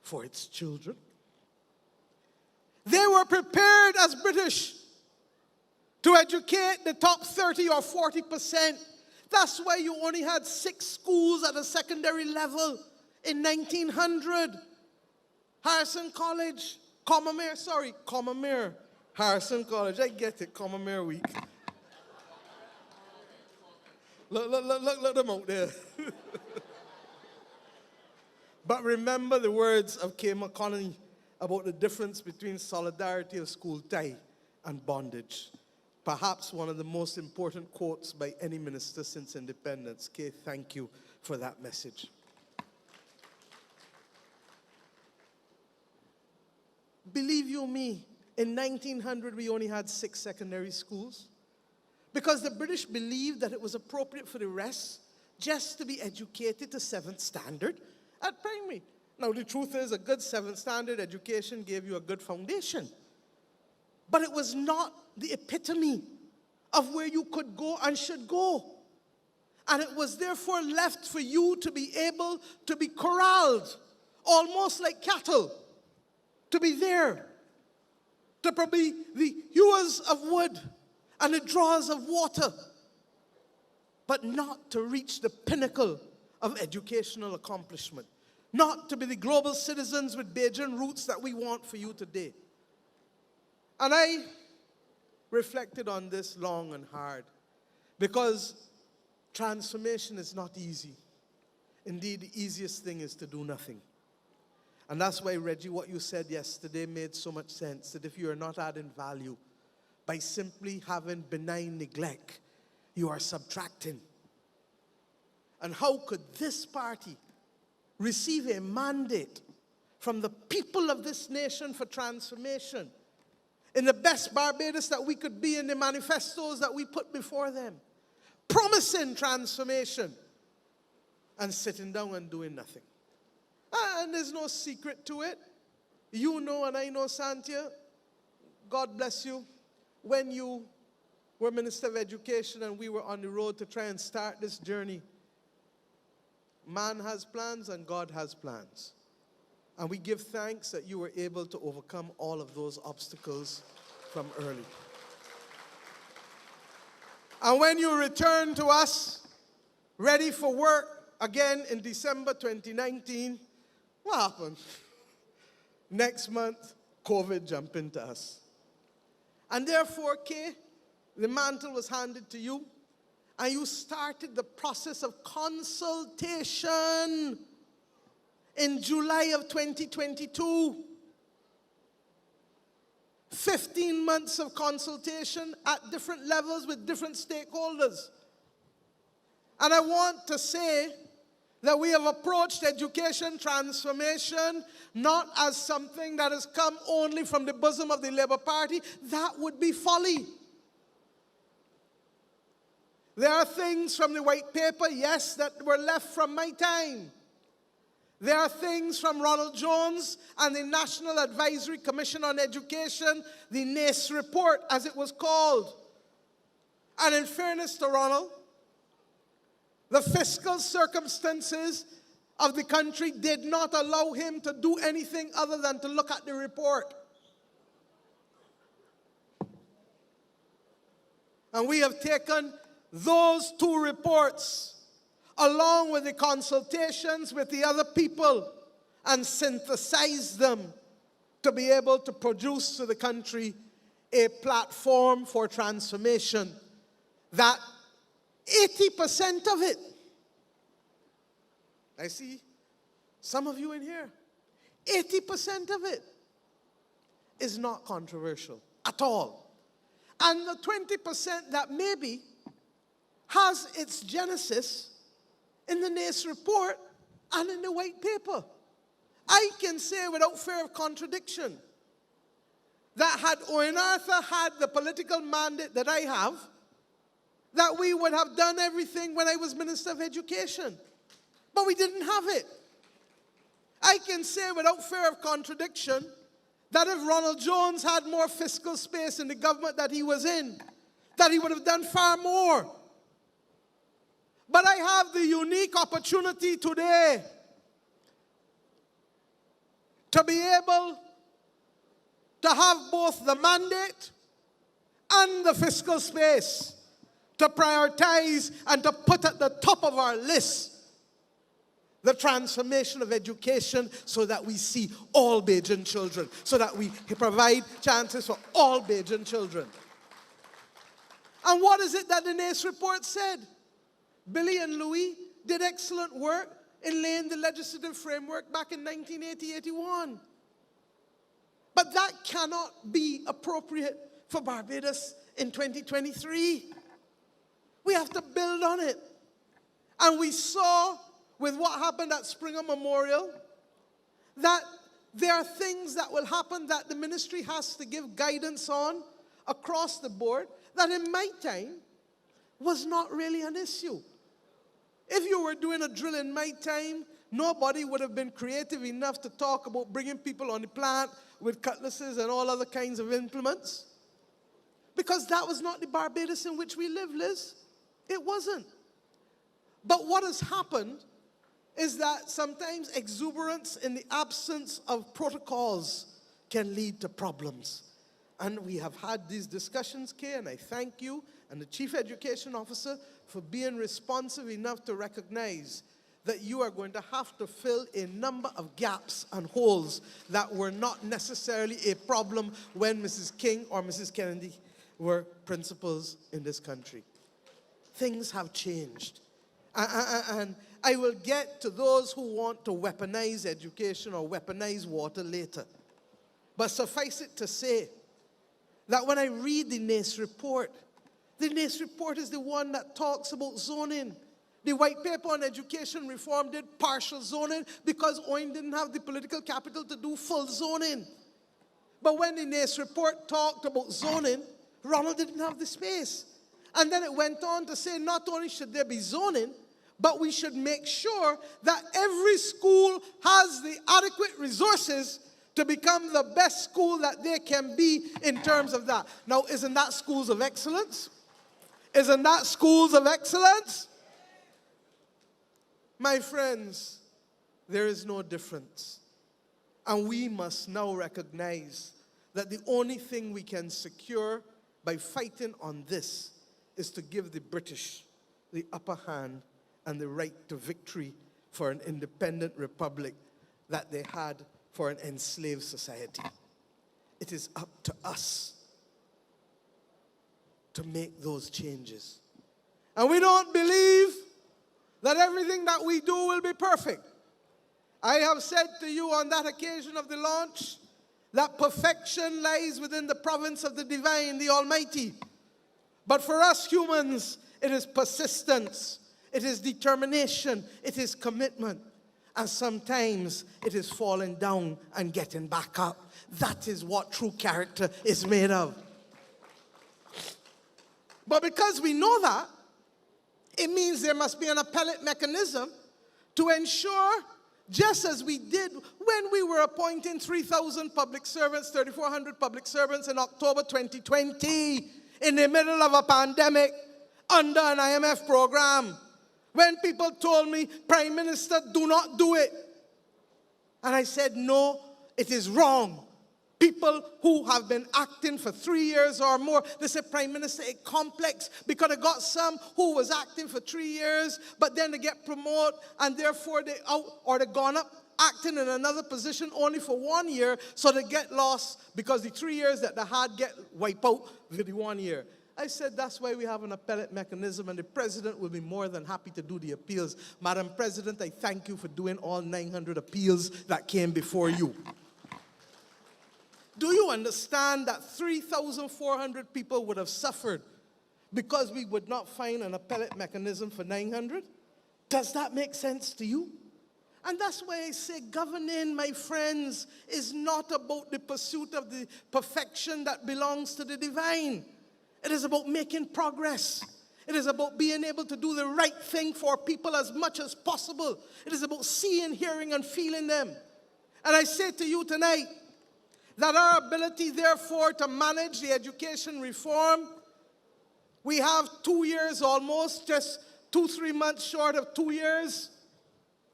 A: for its children. They were prepared as British to educate the top 30 or 40%. That's why you only had 6 schools at a secondary level in 1900. Harrison College, Commermere, Harrison College. I get it, Commermere week. Look them out there. But remember the words of K. McConnell about the difference between solidarity of school tie and bondage. Perhaps one of the most important quotes by any minister since independence. Kay, thank you for that message. Believe you me, in 1900 we only had 6 secondary schools because the British believed that it was appropriate for the rest just to be educated to 7th standard at primary. Now the truth is, a good 7th standard education gave you a good foundation. But it was not the epitome of where you could go and should go. And it was therefore left for you to be able to be corralled, almost like cattle, to be there, to be the hewers of wood and the drawers of water, but not to reach the pinnacle of educational accomplishment, not to be the global citizens with Bajan roots that we want for you today. And I reflected on this long and hard because transformation is not easy. Indeed, the easiest thing is to do nothing. And that's why, Reggie, what you said yesterday made so much sense, that if you are not adding value by simply having benign neglect, you are subtracting. And how could this party receive a mandate from the people of this nation for transformation in the best Barbados that we could be, in the manifestos that we put before them, promising transformation, and sitting down and doing nothing? And there's no secret to it. You know and I know, Santia, God bless you, when you were Minister of Education and we were on the road to try and start this journey, man has plans and God has plans. And we give thanks that you were able to overcome all of those obstacles from early. And when you return to us, ready for work again in December 2019, what happened? Next month, COVID jumped into us. And therefore, Kay, the mantle was handed to you, and you started the process of consultation in July of 2022. 15 months of consultation at different levels with different stakeholders. And I want to say that we have approached education transformation not as something that has come only from the bosom of the Labour Party. That would be folly. There are things from the white paper, yes, that were left from my time. There are things from Ronald Jones and the National Advisory Commission on Education, the NACE report, as it was called. And in fairness to Ronald, the fiscal circumstances of the country did not allow him to do anything other than to look at the report. And we have taken those two reports, along with the consultations with the other people, and synthesized them to be able to produce to the country a platform for transformation that 80% of it, I see some of you in here, 80% of it is not controversial at all. And the 20% that maybe has its genesis in the NACE report and in the white paper. I can say without fear of contradiction that had Owen Arthur had the political mandate that I have, that we would have done everything when I was Minister of Education. But we didn't have it. I can say without fear of contradiction that if Ronald Jones had more fiscal space in the government that he was in, that he would have done far more. But I have the unique opportunity today to be able to have both the mandate and the fiscal space to prioritize and to put at the top of our list the transformation of education so that we see all Bajan children, so that we provide chances for all Bajan children. And what is it that the NACE report said? Billy and Louis did excellent work in laying the legislative framework back in 1980-81. But that cannot be appropriate for Barbados in 2023. We have to build on it. And we saw with what happened at Springer Memorial that there are things that will happen that the ministry has to give guidance on across the board that in my time was not really an issue. If you were doing a drill in my time, nobody would have been creative enough to talk about bringing people on the plant with cutlasses and all other kinds of implements. Because that was not the Barbados in which we live, Liz. It wasn't. But what has happened is that sometimes exuberance in the absence of protocols can lead to problems. And we have had these discussions, Kay, and I thank you and the Chief Education Officer for being responsive enough to recognize that you are going to have to fill a number of gaps and holes that were not necessarily a problem when Mrs. King or Mrs. Kennedy were principals in this country. Things have changed. And I will get to those who want to weaponize education or weaponize water later. But suffice it to say that when I read the NACE report is the one that talks about zoning. The white paper on education reform did partial zoning because Owen didn't have the political capital to do full zoning. But when the NACE report talked about zoning, Ronald didn't have the space. And then it went on to say not only should there be zoning, but we should make sure that every school has the adequate resources to become the best school that they can be in terms of that. Now, isn't that schools of excellence? Isn't that schools of excellence? My friends, there is no difference. And we must now recognize that the only thing we can secure by fighting on this is to give the British the upper hand and the right to victory for an independent republic that they had for an enslaved society. It is up to us to make those changes. And we don't believe that everything that we do will be perfect. I have said to you on that occasion of the launch that perfection lies within the province of the divine, the Almighty. But for us humans, it is persistence, it is determination, it is commitment. And sometimes it is falling down and getting back up. That is what true character is made of. But because we know that, it means there must be an appellate mechanism to ensure, just as we did when we were appointing 3,000 public servants, 3,400 public servants in October 2020, in the middle of a pandemic, under an IMF program, when people told me, Prime Minister, do not do it. And I said, no, it is wrong. People who have been acting for 3 years or more, they say, Prime Minister, it's complex because I got some who was acting for 3 years, but then they get promoted and therefore they out or they gone up acting in another position only for 1 year, so they get lost because the 3 years that they had get wiped out with the 1 year. I said that's why we have an appellate mechanism, and the President will be more than happy to do the appeals. Madam President, I thank you for doing all 900 appeals that came before you. Do you understand that 3,400 people would have suffered because we would not find an appellate mechanism for 900? Does that make sense to you? And that's why I say governing, my friends, is not about the pursuit of the perfection that belongs to the divine. It is about making progress. It is about being able to do the right thing for people as much as possible. It is about seeing, hearing, and feeling them. And I say to you tonight, that our ability, therefore, to manage the education reform, we have 2 years almost, just 2-3 months short of 2 years,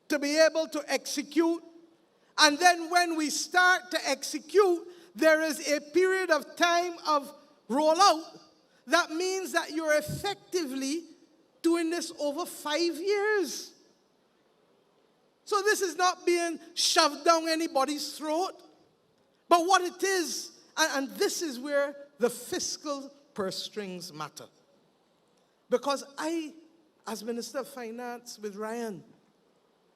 A: to be able to execute. And then when we start to execute, there is a period of time of rollout. That means that you're effectively doing this over 5 years. So this is not being shoved down anybody's throat. But what it is, and this is where the fiscal purse strings matter. Because I, as Minister of Finance with Ryan,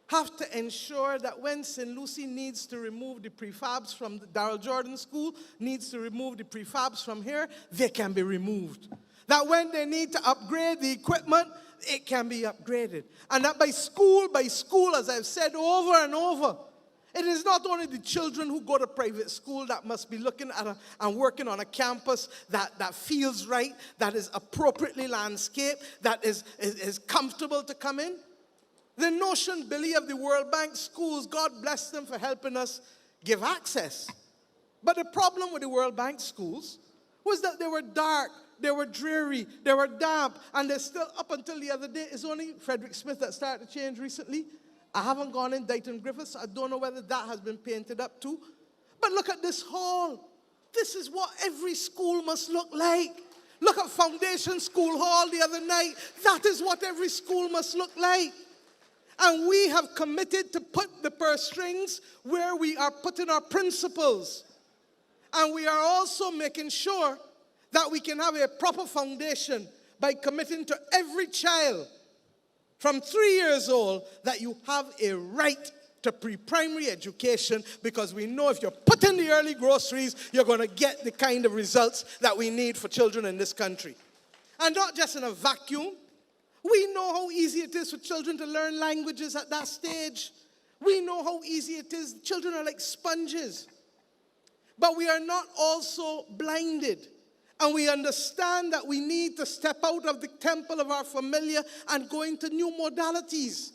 A: have to ensure that when St. Lucie needs to remove the prefabs from the Darrell Jordan School, needs to remove the prefabs from here, they can be removed. That when they need to upgrade the equipment, it can be upgraded. And that by school, as I've said over and over, it is not only the children who go to private school that must be looking at and working on a campus that feels right, that is appropriately landscaped, that is comfortable to come in. The notion, Billy, of the World Bank schools, God bless them for helping us give access. But the problem with the World Bank schools was that they were dark, they were dreary, they were damp, and they're still, up until the other day, it's only Frederick Smith that started to change recently. I haven't gone in Dighton Griffiths, so I don't know whether that has been painted up too. But look at this hall. This is what every school must look like. Look at Foundation School Hall the other night. That is what every school must look like. And we have committed to put the purse strings where we are putting our principles. And we are also making sure that we can have a proper foundation by committing to every child from 3 years old that you have a right to pre-primary education, because we know if you're putting the early groceries, you're going to get the kind of results that we need for children in this country. And not just in a vacuum. We know how easy it is for children to learn languages at that stage. We know how easy it is. Children are like sponges. But we are not also blinded. And we understand that we need to step out of the temple of our familiar and go into new modalities.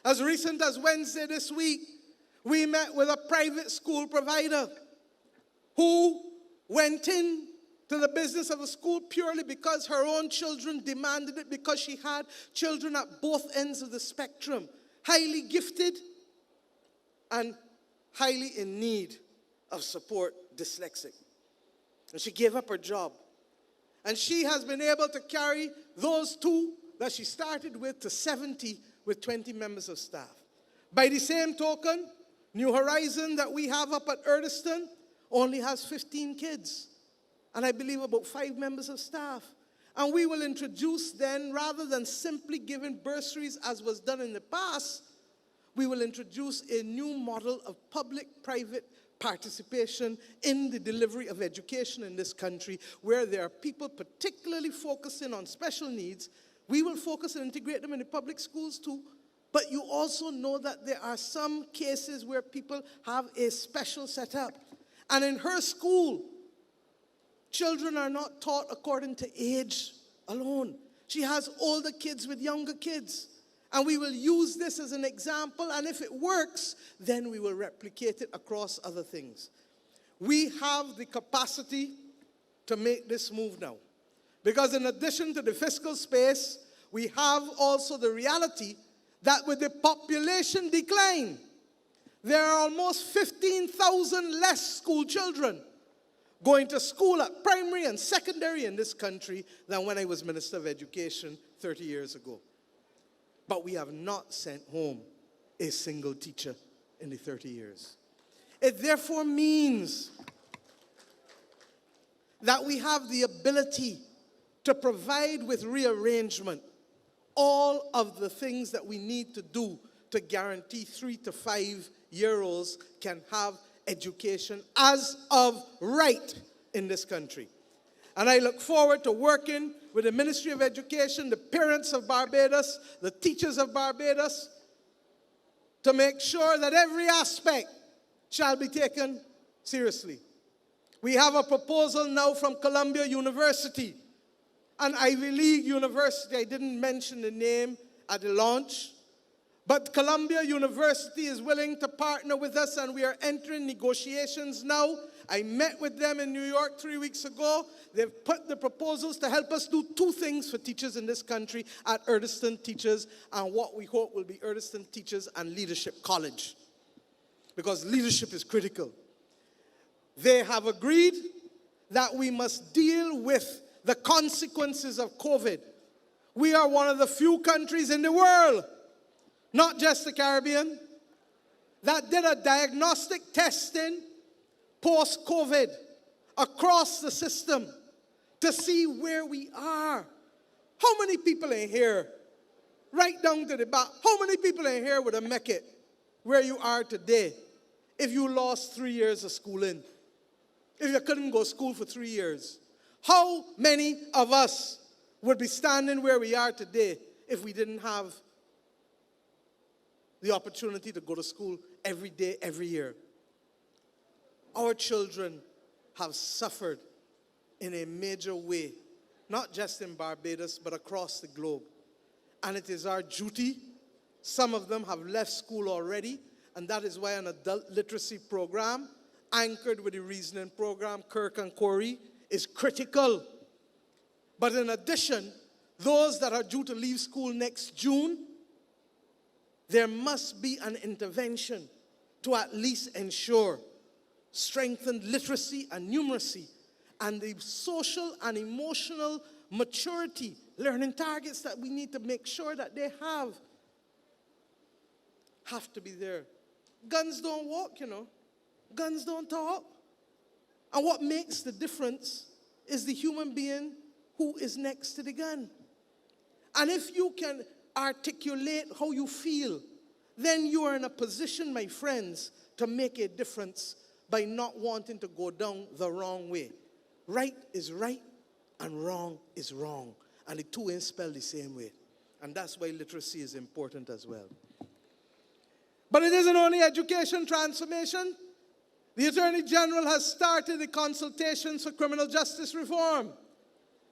A: As recent as Wednesday this week, we met with a private school provider who went in to the business of the school purely because her own children demanded it, because she had children at both ends of the spectrum. highly gifted and highly in need of support dyslexic. And she gave up her job. And she has been able to carry those two that she started with to 70 with 20 members of staff. By the same token, New Horizon that we have up at Erdeston only has 15 kids. And I believe about 5 members of staff. And we will introduce then, rather than simply giving bursaries as was done in the past, we will introduce a new model of public-private participation in the delivery of education in this country, where there are people particularly focusing on special needs. We will focus and integrate them in the public schools too, but you also know that there are some cases where people have a special setup. And in her school, children are not taught according to age alone. She has older kids with younger kids. And we will use this as an example, and if it works, then we will replicate it across other things. We have the capacity to make this move now. Because in addition to the fiscal space, we have also the reality that with the population decline, there are almost 15,000 less school children going to school at primary and secondary in this country than when I was Minister of Education 30 years ago. But we have not sent home a single teacher in the 30 years. It therefore means that we have the ability to provide with rearrangement all of the things that we need to do to guarantee 3 to 5-year-olds can have education as of right in this country. And I look forward to working with the Ministry of Education, the parents of Barbados, the teachers of Barbados, to make sure that every aspect shall be taken seriously. We have a proposal now from Columbia University, an Ivy League university. I didn't mention the name at the launch, but Columbia University is willing to partner with us, and we are entering negotiations now. I met with them in New York 3 weeks ago. They've put the proposals to help us do 2 things for teachers in this country at Erdeston Teachers and what we hope will be Erdeston Teachers and Leadership College, because leadership is critical. They have agreed that we must deal with the consequences of COVID. We are one of the few countries in the world, not just the Caribbean, that did a diagnostic testing post-COVID across the system to see where we are. How many people in here, right down to the back, how many people in here would have make it where you are today if you lost 3 years of schooling? If you couldn't go to school for 3 years? How many of us would be standing where we are today if we didn't have the opportunity to go to school every day, every year? Our children have suffered in a major way, not just in Barbados, but across the globe. And it is our duty. Some of them have left school already, and that is why an adult literacy program, anchored with the reasoning program, Kirk and Corey, is critical. But in addition, those that are due to leave school next June, there must be an intervention to at least ensure strengthened literacy and numeracy and the social and emotional maturity, learning targets that we need to make sure that they have to be there. Guns don't walk, you know. Guns don't talk. And what makes the difference is the human being who is next to the gun. And if you can articulate how you feel, then you are in a position, my friends, to make a difference by not wanting to go down the wrong way. Right is right and wrong is wrong. And the two ain't spelled the same way. And that's why literacy is important as well. But it isn't only education transformation. The Attorney General has started the consultations for criminal justice reform.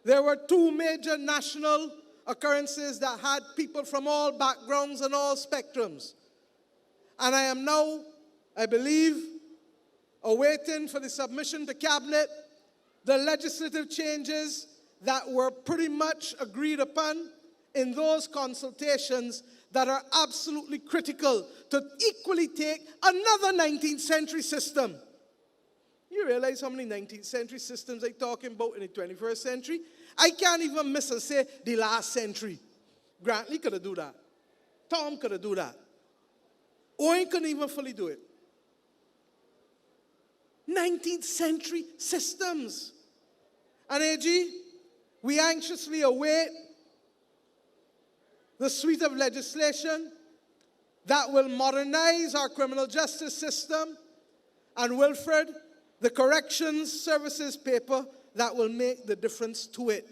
A: There were 2 major national occurrences that had people from all backgrounds and all spectrums. And I am now, I believe, awaiting for the submission to Cabinet the legislative changes that were pretty much agreed upon in those consultations that are absolutely critical to equally take another 19th century system. You realize how many 19th century systems I'm talking about in the 21st century? I can't even miss and say the last century. Grantley could have do that. Tom could have do that. Owen couldn't even fully do it. 19th century systems. And AG, we anxiously await the suite of legislation that will modernize our criminal justice system, and Wilfred, the corrections services paper that will make the difference to it,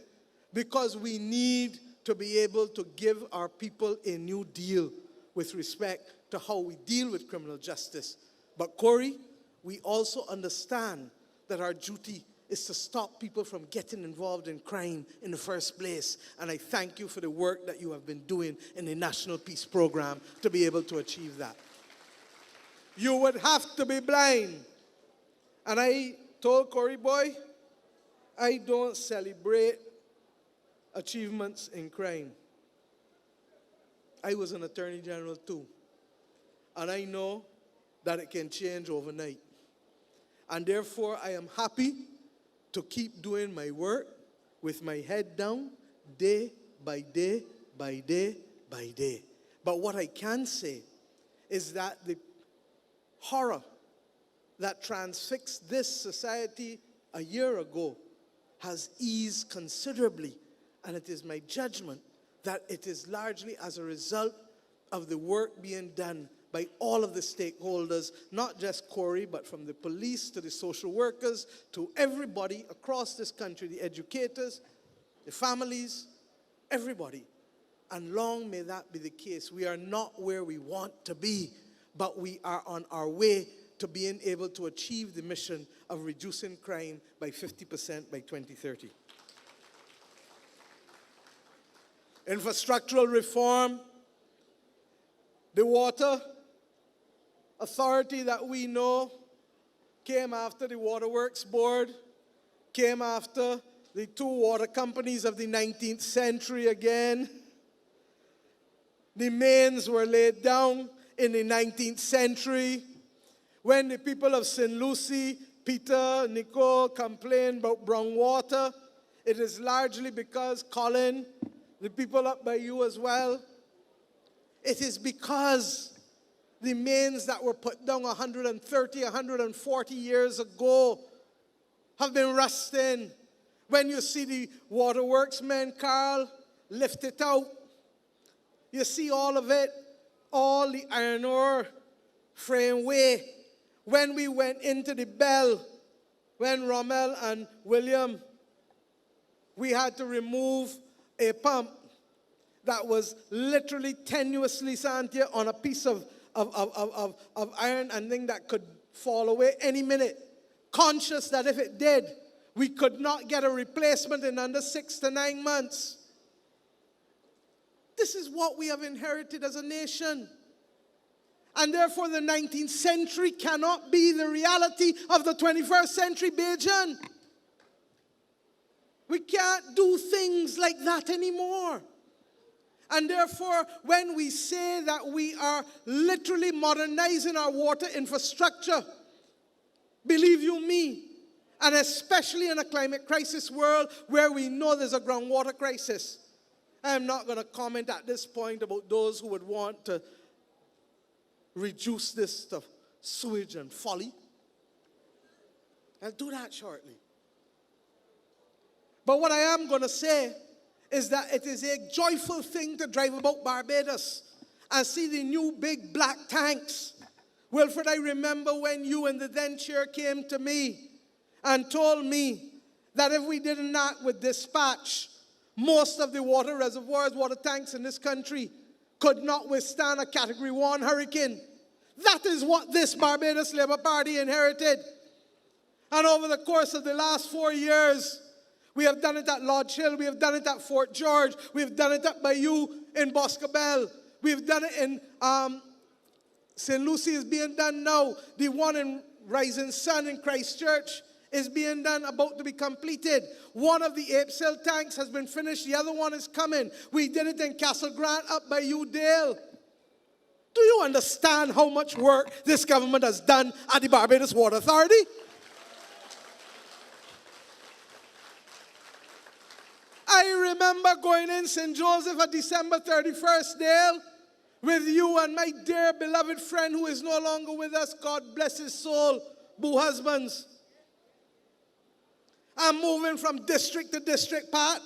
A: because we need to be able to give our people a new deal with respect to how we deal with criminal justice. But Corey, we also understand that our duty is to stop people from getting involved in crime in the first place. And I thank you for the work that you have been doing in the National Peace Program to be able to achieve that. You would have to be blind. And I told Corey boy, I don't celebrate achievements in crime. I was an attorney general too. And I know that it can change overnight. And therefore, I am happy to keep doing my work with my head down, day by day, by day, by day. But what I can say is that the horror that transfixed this society a year ago has eased considerably. And it is my judgment that it is largely as a result of the work being done by all of the stakeholders, not just Corey, but from the police to the social workers, to everybody across this country, the educators, the families, everybody. And long may that be the case. We are not where we want to be, but we are on our way to being able to achieve the mission of reducing crime by 50% by 2030. Infrastructural reform, the water authority that we know came after the Waterworks Board, came after the two water companies of the 19th century again. The mains were laid down in the 19th century. When the people of St. Lucie, Peter, Nicole complained about brown water, it is largely because, Colin, the people up by you as well, it is because the mains that were put down 130, 140 years ago have been rusting. When you see the waterworks men, Carl, lift it out, you see all of it, all the iron ore frameway. When we went into the bell, when Rommel and William, we had to remove a pump that was literally tenuously, Santia, on a piece of iron and thing that could fall away any minute, conscious that if it did, we could not get a replacement in under 6 to 9 months. This is what we have inherited as a nation. And therefore, the 19th century cannot be the reality of the 21st century, Bajan. We can't do things like that anymore. And therefore, when we say that we are literally modernizing our water infrastructure, believe you me, and especially in a climate crisis world where we know there's a groundwater crisis, I am not going to comment at this point about those who would want to reduce this to sewage and folly. I'll do that shortly. But what I am going to say is that it is a joyful thing to drive about Barbados and see the new big black tanks. Wilfred, I remember when you and the then chair came to me and told me that if we didn't act with dispatch, most of the water reservoirs, water tanks in this country could not withstand a Category 1 hurricane. That is what this Barbados Labour Party inherited. And over the course of the last 4 years, we have done it at Lodge Hill. We have done it at Fort George. We have done it up by you in Boscobel. We have done it in St. Lucie is being done now. The one in Rising Sun in Christchurch is being done, about to be completed. One of the Apesill tanks has been finished. The other one is coming. We did it in Castle Grant up by you, Dale. Do you understand how much work this government has done at the Barbados Water Authority? I remember going in St. Joseph on December 31st, Dale, with you and my dear beloved friend who is no longer with us, God bless his soul, Boo Husbands. I'm moving from district to district, Pat.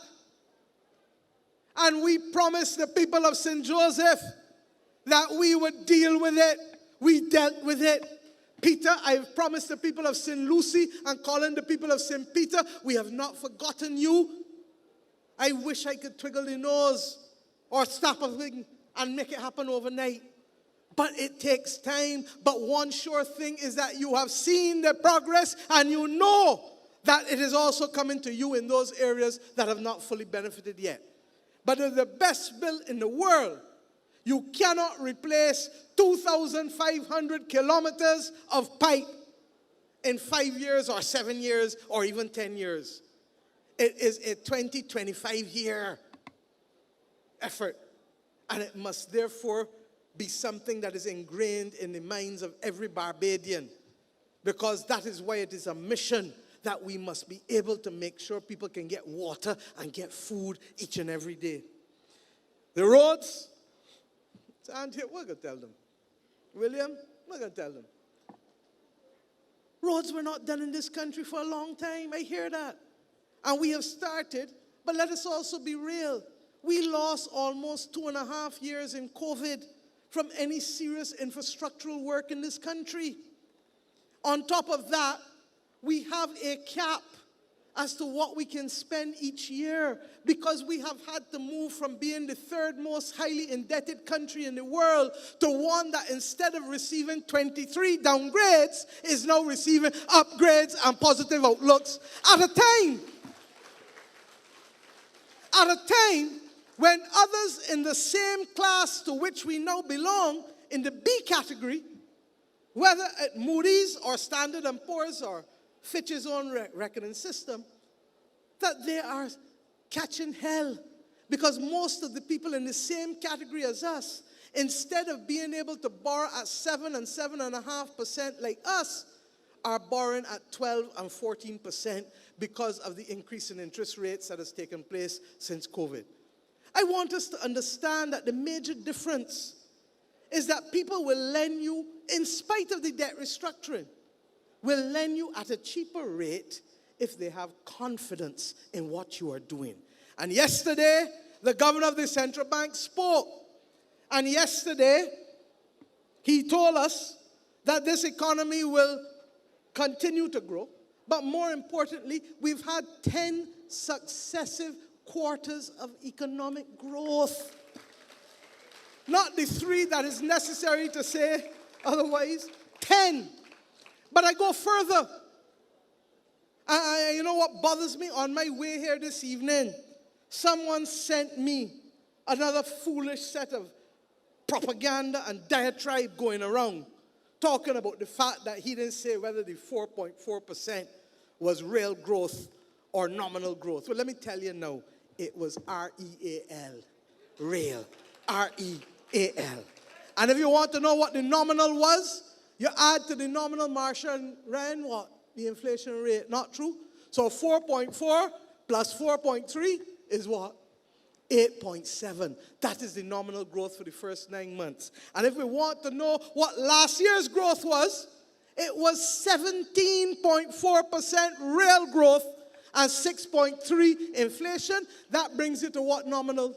A: And we promised the people of St. Joseph that we would deal with it. We dealt with it. Peter, I've promised the people of St. Lucie and Colin, the people of St. Peter, we have not forgotten you. I wish I could twiddle the nose or stop a thing and make it happen overnight. But it takes time. But one sure thing is that you have seen the progress and you know that it is also coming to you in those areas that have not fully benefited yet. But it's the best bill in the world. You cannot replace 2,500 kilometers of pipe in 5 years or 7 years or even 10 years. It is a 25-year effort. And it must therefore be something that is ingrained in the minds of every Barbadian. Because that is why it is a mission that we must be able to make sure people can get water and get food each and every day. The roads, aren't here. We're going to tell them. William, we're going to tell them. Roads were not done in this country for a long time. I hear that. And we have started, but let us also be real. We lost almost 2.5 years in COVID from any serious infrastructural work in this country. On top of that, we have a cap as to what we can spend each year because we have had to move from being the third most highly indebted country in the world to one that instead of receiving 23 downgrades is now receiving upgrades and positive outlooks at a time. At a time when others in the same class to which we now belong, in the B category, whether at Moody's or Standard & Poor's or Fitch's own reckoning system, that they are catching hell. Because most of the people in the same category as us, instead of being able to borrow at 7 and 7.5% like us, are borrowing at 12 and 14% because of the increase in interest rates that has taken place since COVID. I want us to understand that the major difference is that people will lend you, in spite of the debt restructuring, will lend you at a cheaper rate if they have confidence in what you are doing. And yesterday, the governor of the central bank spoke. And yesterday, he told us that this economy will continue to grow. But more importantly, we've had 10 successive quarters of economic growth. Not the 3 that is necessary to say otherwise, 10. But I go further. You know what bothers me? On my way here this evening, someone sent me another foolish set of propaganda and diatribe going around, talking about the fact that he didn't say whether the 4.4% was real growth or nominal growth. Well, let me tell you now, it was R-E-A-L, real, R-E-A-L. And if you want to know what the nominal was, you add to the nominal, Marsha and Ryan, what? The inflation rate. Not true? So 4.4 plus 4.3 is what? 8.7. That is the nominal growth for the first 9 months. And if we want to know what last year's growth was, it was 17.4% real growth and 6.3 inflation. That brings you to what nominal?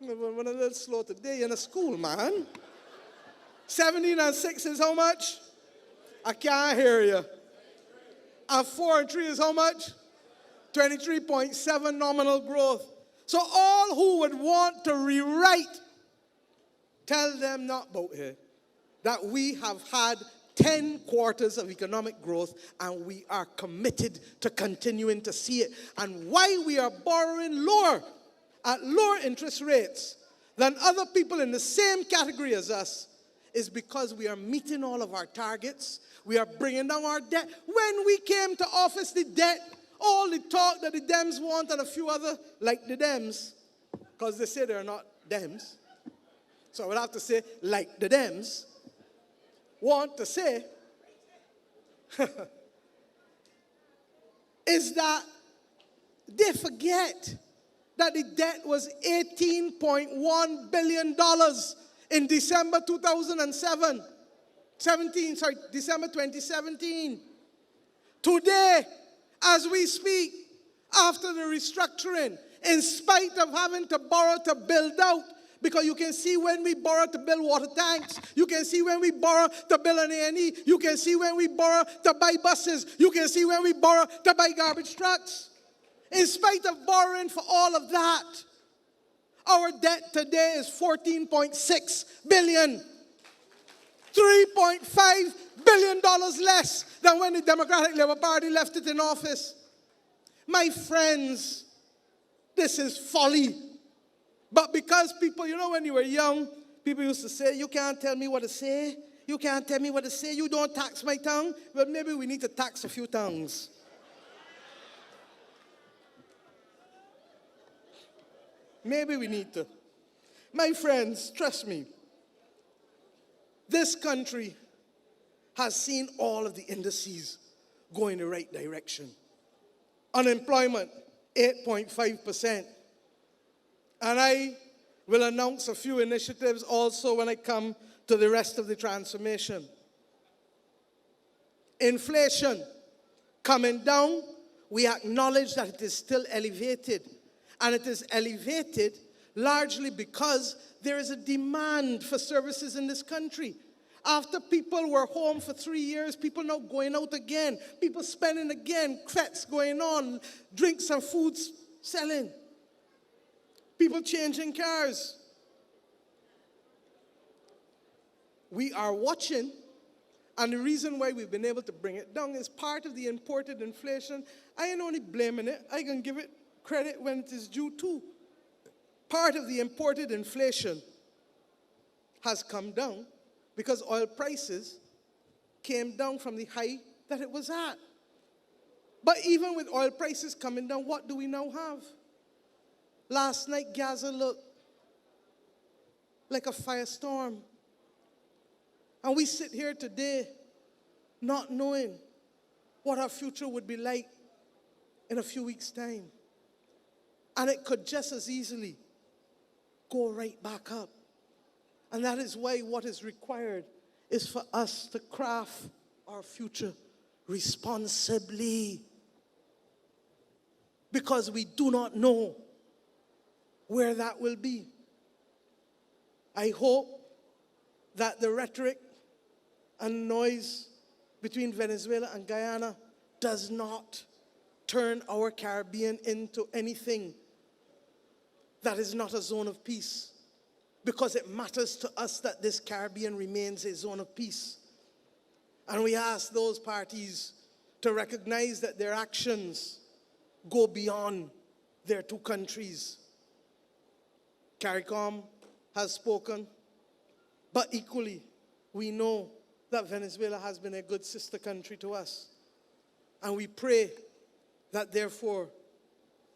A: We're a little slow today in a school, man. 17 and 6 is how much? I can't hear you. And 4 and 3 is how much? 23.7 nominal growth. So all who would want to rewrite, tell them not about here, that we have had 10 quarters of economic growth and we are committed to continuing to see it. And why we are borrowing lower, at lower interest rates than other people in the same category as us, is because we are meeting all of our targets. We are bringing down our debt. When we came to office, the debt, all the talk that the Dems want and a few other, like the Dems, because they say they're not Dems. So I would have to say, like the Dems, want to say, is that they forget that the debt was $18.1 billion in December 2017. Today, as we speak, after the restructuring, in spite of having to borrow to build out, because you can see when we borrow to build water tanks, you can see when we borrow to build an A&E, you can see when we borrow to buy buses, you can see when we borrow to buy garbage trucks. In spite of borrowing for all of that, our debt today is $14.6 billion. $3.5 billion less than when the Democratic Labour Party left it in office. My friends, this is folly. But because people, you know, when you were young, people used to say, you can't tell me what to say. You can't tell me what to say. You don't tax my tongue. Well, maybe we need to tax a few tongues. Maybe we need to. My friends, trust me, this country has seen all of the indices go in the right direction. Unemployment, 8.5%. And I will announce a few initiatives also when I come to the rest of the transformation. Inflation coming down, we acknowledge that it is still elevated. And it is elevated largely because there is a demand for services in this country. After people were home for 3 years, people now going out again. People spending again, crets going on, drinks and foods selling. People changing cars. We are watching, and the reason why we've been able to bring it down is part of the imported inflation. I ain't only blaming it, I can give it credit when it is due too. Part of the imported inflation has come down because oil prices came down from the high that it was at. But even with oil prices coming down, what do we now have? Last night, Gaza looked like a firestorm. And we sit here today not knowing what our future would be like in a few weeks' time. And it could just as easily go right back up. And that is why what is required is for us to craft our future responsibly. Because we do not know where that will be. I hope that the rhetoric and noise between Venezuela and Guyana does not turn our Caribbean into anything that is not a zone of peace, because it matters to us that this Caribbean remains a zone of peace. And we ask those parties to recognize that their actions go beyond their two countries. CARICOM has spoken, but equally, we know that Venezuela has been a good sister country to us. And we pray that, therefore,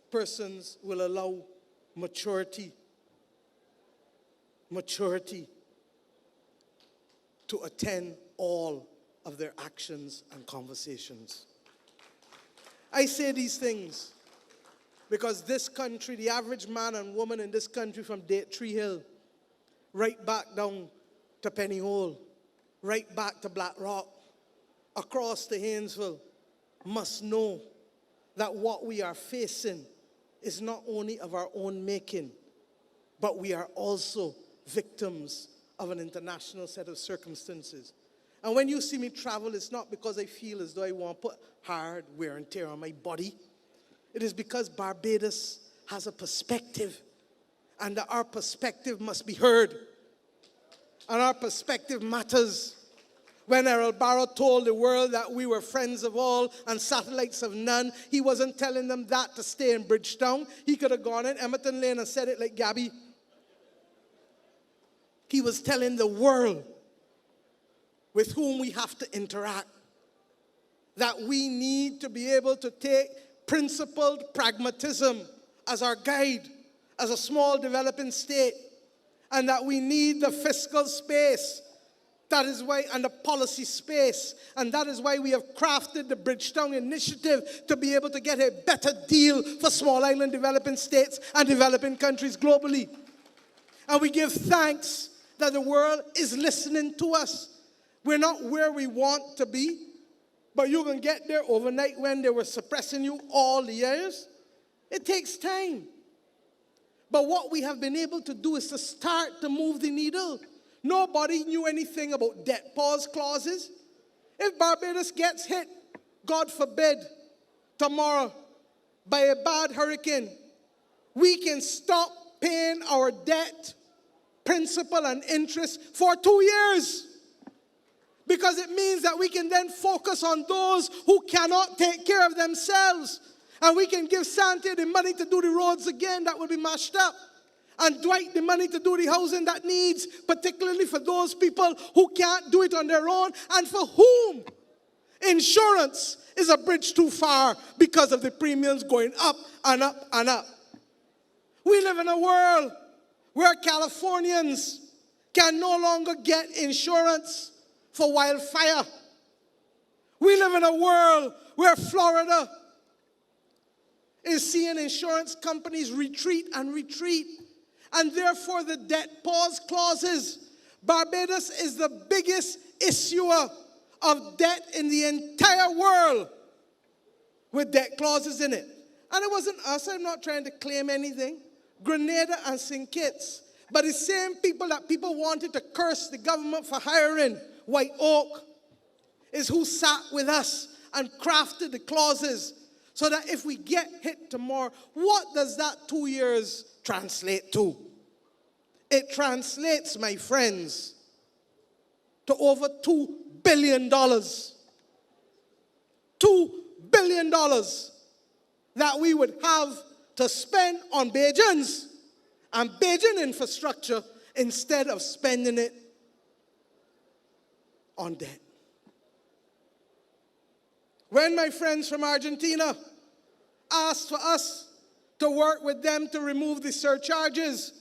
A: persons will allow maturity to attend all of their actions and conversations. I say these things because this country, the average man and woman in this country from Tree Hill, right back down to Penny Hole, right back to Black Rock, across to Haynesville, must know that what we are facing is not only of our own making, but we are also victims of an international set of circumstances. And when you see me travel, it's not because I feel as though I want to put hard wear and tear on my body. It is because Barbados has a perspective, and that our perspective must be heard. And our perspective matters. When Errol Barrow told the world that we were friends of all and satellites of none, he wasn't telling them that to stay in Bridgetown. He could have gone in Emerton Lane and said it like Gabby. He was telling the world with whom we have to interact. That we need to be able to take principled pragmatism as our guide, as a small developing state, and that we need the fiscal space. That is why, and the policy space, and that is why we have crafted the Bridgetown Initiative to be able to get a better deal for small island developing states and developing countries globally. And we give thanks that the world is listening to us. We're not where we want to be, but you can get there overnight when they were suppressing you all the years. It takes time. But what we have been able to do is to start to move the needle. Nobody knew anything about debt pause clauses. If Barbados gets hit, God forbid, tomorrow by a bad hurricane, we can stop paying our debt, principal and interest for 2 years. Because it means that we can then focus on those who cannot take care of themselves. And we can give Sante the money to do the roads again that will be mashed up. And Dwight the money to do the housing that needs, particularly for those people who can't do it on their own and for whom insurance is a bridge too far because of the premiums going up and up and up. We live in a world where Californians can no longer get insurance for wildfire. We live in a world where Florida is seeing insurance companies retreat and retreat. And therefore, the debt pause clauses. Barbados is the biggest issuer of debt in the entire world with debt clauses in it. And it wasn't us. I'm not trying to claim anything. Grenada and St. Kitts. But the same people that people wanted to curse the government for hiring, White Oak, is who sat with us and crafted the clauses so that if we get hit tomorrow, what does that 2 years translate to? It translates, my friends, to over $2 billion. $2 billion that we would have to spend on Bajans and Bajan infrastructure instead of spending it on debt. When my friends from Argentina asked for us to work with them to remove the surcharges,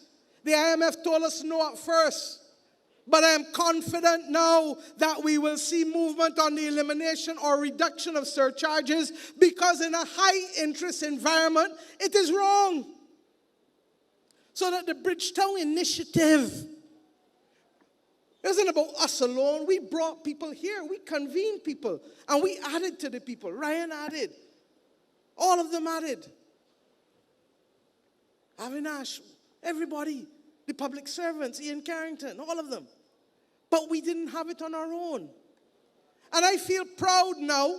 A: the IMF told us no at first. But I am confident now that we will see movement on the elimination or reduction of surcharges, because in a high interest environment, it is wrong. So that the Bridgetown Initiative isn't about us alone. We brought people here. We convened people. And we added to the people. Ryan added. All of them added. Avinash, everybody. The public servants, Ian Carrington, all of them. But we didn't have it on our own. And I feel proud now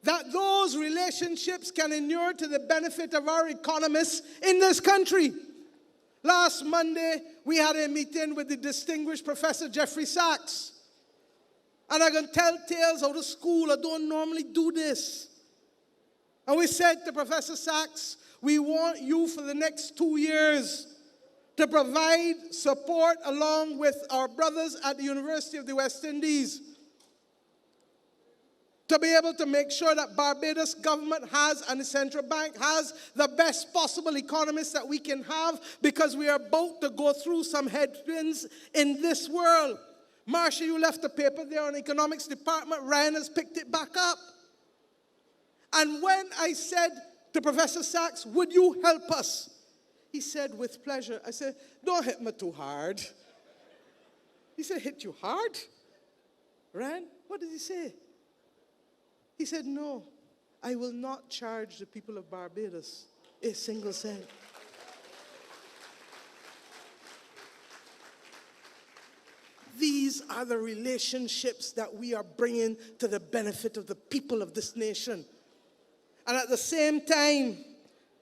A: that those relationships can inure to the benefit of our economists in this country. Last Monday, we had a meeting with the distinguished Professor Jeffrey Sachs. And I can tell tales out of school. I don't normally do this. And we said to Professor Sachs, we want you for the next 2 years to provide support along with our brothers at the University of the West Indies to be able to make sure that Barbados government has and the central bank has the best possible economists that we can have, because we are about to go through some headwinds in this world. Marcia, you left the paper there on the economics department. Ryan has picked it back up. And when I said to Professor Sachs, would you help us? He said, with pleasure. I said, don't hit me too hard. He said, hit you hard? Ryan, what did he say? He said, no, I will not charge the people of Barbados a single cent. These are the relationships that we are bringing to the benefit of the people of this nation. And at the same time,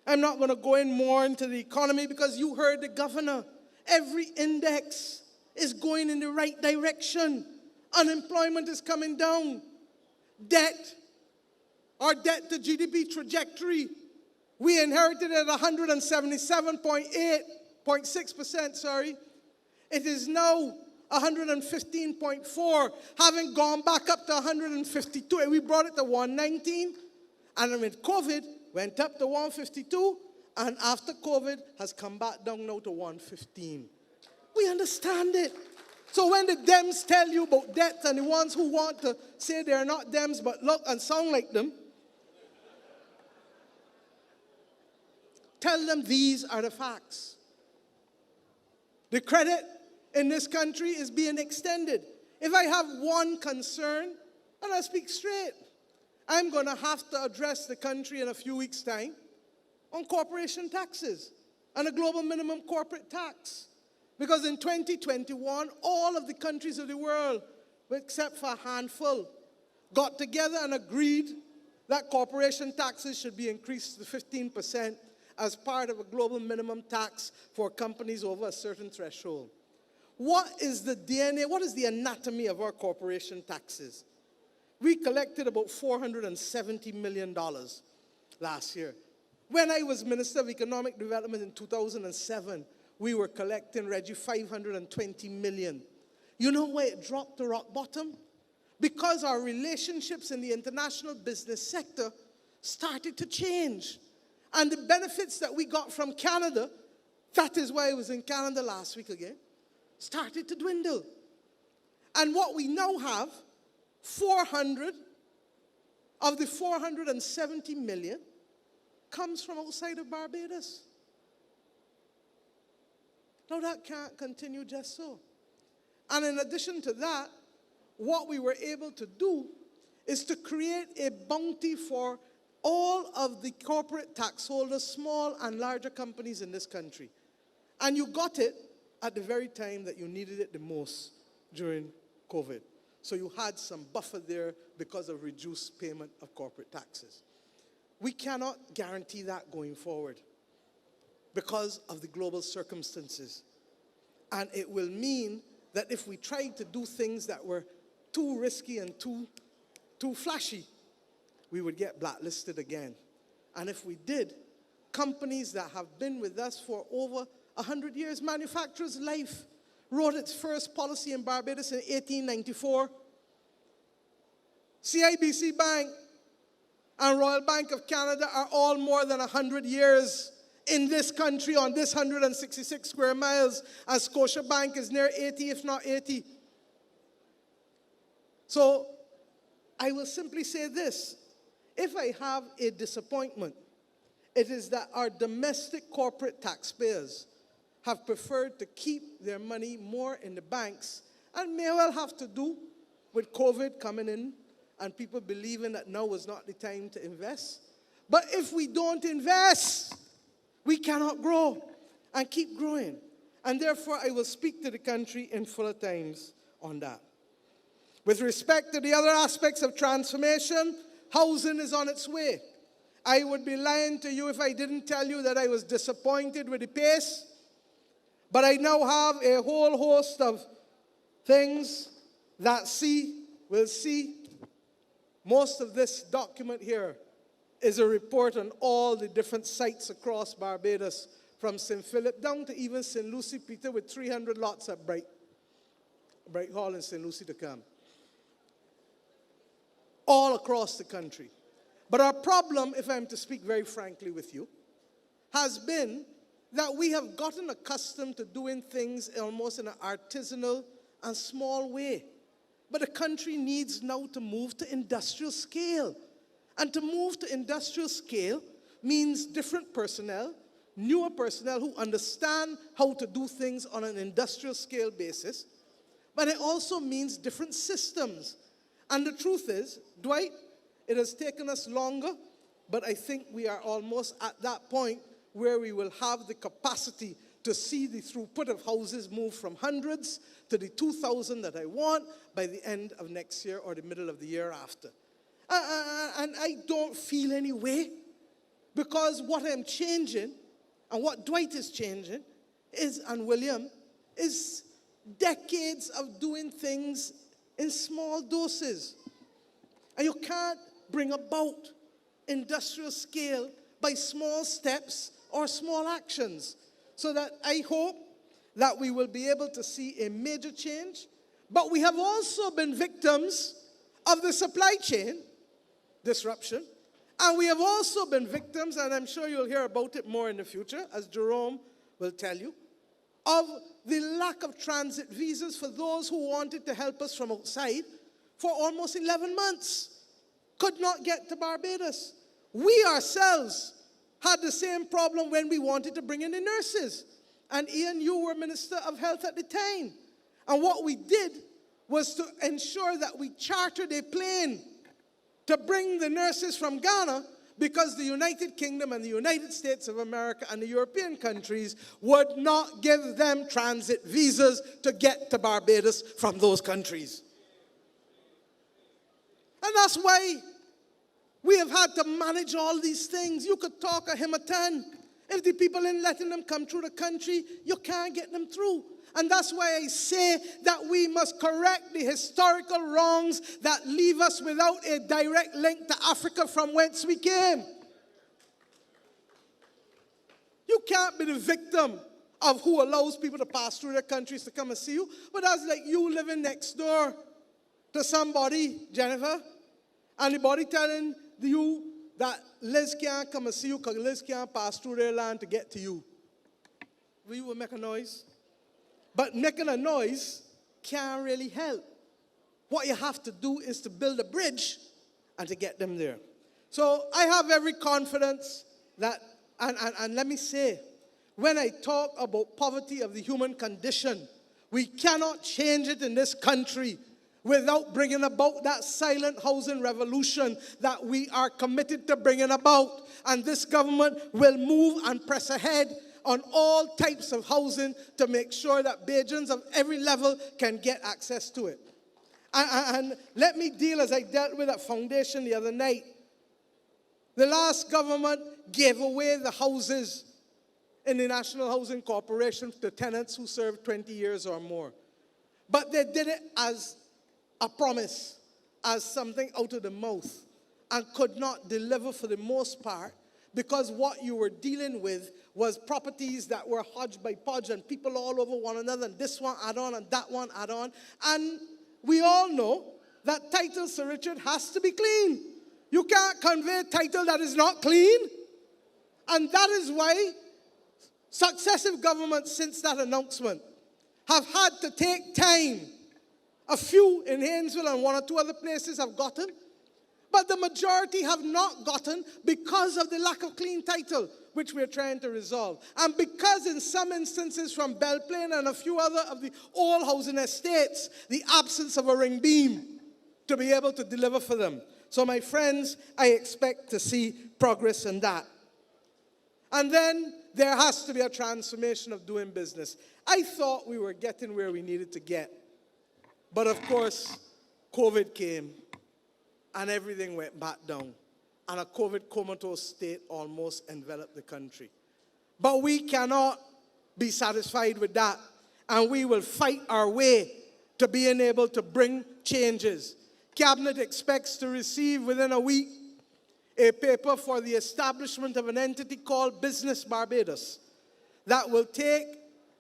A: I'm not going to go in more into the economy because you heard the governor. Every index is going in the right direction. Unemployment is coming down. Debt, our debt to GDP trajectory, we inherited at 177.6%, It is now 115.4, having gone back up to 152. And we brought it to 119. And then with COVID, went up to 152. And after COVID, has come back down now to 115. We understand it. So when the Dems tell you about debt and the ones who want to say they're not Dems but look and sound like them, tell them these are the facts. The credit in this country is being extended. If I have one concern, and I speak straight, I'm going to have to address the country in a few weeks' time on corporation taxes and a global minimum corporate tax. Because in 2021, all of the countries of the world, except for a handful, got together and agreed that corporation taxes should be increased to 15% as part of a global minimum tax for companies over a certain threshold. What is the DNA, what is the anatomy of our corporation taxes? We collected about $470 million last year. When I was Minister of Economic Development in 2007, we were collecting, Reggie, $520 million. You know why it dropped to rock bottom? Because our relationships in the international business sector started to change. And the benefits that we got from Canada, that is why I was in Canada last week again, started to dwindle. And what we now have, 400 of the 470 million comes from outside of Barbados. Now that can't continue just so. And in addition to that, what we were able to do is to create a bounty for all of the corporate tax holders, small and larger companies in this country. And you got it at the very time that you needed it the most during COVID. So you had some buffer there because of reduced payment of corporate taxes. We cannot guarantee that going forward because of the global circumstances. And it will mean that if we tried to do things that were too risky and too flashy, we would get blacklisted again. And if we did, companies that have been with us for over 100 years, Manufacturers Life wrote its first policy in Barbados in 1894. CIBC Bank and Royal Bank of Canada are all more than 100 years in this country on this 166 square miles, and Scotiabank is near 80, if not 80. So I will simply say this. If I have a disappointment, it is that our domestic corporate taxpayers have preferred to keep their money more in the banks, and may well have to do with COVID coming in and people believing that now is not the time to invest. But if we don't invest, we cannot grow and keep growing. And therefore, I will speak to the country in fuller times on that. With respect to the other aspects of transformation, housing is on its way. I would be lying to you if I didn't tell you that I was disappointed with the pace. But I now have a whole host of things that will see. Most of this document here is a report on all the different sites across Barbados, from St. Philip down to even St. Lucie, Peter, with 300 lots at Bright Hall in St. Lucie to come. All across the country. But our problem, if I'm to speak very frankly with you, has been that we have gotten accustomed to doing things almost in an artisanal and small way. But the country needs now to move to industrial scale. And to move to industrial scale means different personnel, newer personnel who understand how to do things on an industrial scale basis. But it also means different systems. And the truth is, Dwight, it has taken us longer, but I think we are almost at that point where we will have the capacity to see the throughput of houses move from hundreds to the 2,000 that I want by the end of next year or the middle of the year after. And I don't feel any way, because what I'm changing and what Dwight is changing is, and William, is decades of doing things in small doses. And you can't bring about industrial scale by small steps or small actions. So that I hope that we will be able to see a major change, but we have also been victims of the supply chain disruption, and we have also been victims, and I'm sure you'll hear about it more in the future, as Jerome will tell you, of the lack of transit visas for those who wanted to help us from outside for almost 11 months. Could not get to Barbados. We ourselves had the same problem when we wanted to bring in the nurses. And Ian, you were Minister of Health at the time. And what we did was to ensure that we chartered a plane to bring the nurses from Ghana, because the United Kingdom and the United States of America and the European countries would not give them transit visas to get to Barbados from those countries. And that's why we have had to manage all these things. You could talk a hymn a ton. If the people ain't letting them come through the country, you can't get them through. And that's why I say that we must correct the historical wrongs that leave us without a direct link to Africa from whence we came. You can't be the victim of who allows people to pass through their countries to come and see you. But that's like you living next door to somebody, Jennifer, and the body telling you that Liz can't come and see you because Liz can't pass through their land to get to you. We will make a noise. But making a noise can't really help. What you have to do is to build a bridge and to get them there. So I have every confidence that, and let me say, when I talk about poverty of the human condition, we cannot change it in this country without bringing about that silent housing revolution that we are committed to bringing about. And this government will move and press ahead on all types of housing to make sure that Bajans of every level can get access to it. And let me deal, as I dealt with at Foundation the other night. The last government gave away the houses in the National Housing Corporation to tenants who served 20 years or more. But they did it as a promise, as something out of the mouth, and could not deliver for the most part, because what you were dealing with was properties that were hodged by podge and people all over one another, and this one add on and that one add on. And we all know that title, Sir Richard, has to be clean. You can't convey title that is not clean. And that is why successive governments since that announcement have had to take time. A few in Haynesville and one or two other places have gotten, but the majority have not gotten because of the lack of clean title, which we're trying to resolve. And because in some instances from Belle Plaine and a few other of the old housing estates, the absence of a ring beam to be able to deliver for them. So my friends, I expect to see progress in that. And then there has to be a transformation of doing business. I thought we were getting where we needed to get. But of course, COVID came and everything went back down. And a COVID comatose state almost enveloped the country. But we cannot be satisfied with that. And we will fight our way to being able to bring changes. Cabinet expects to receive within a week a paper for the establishment of an entity called Business Barbados that will take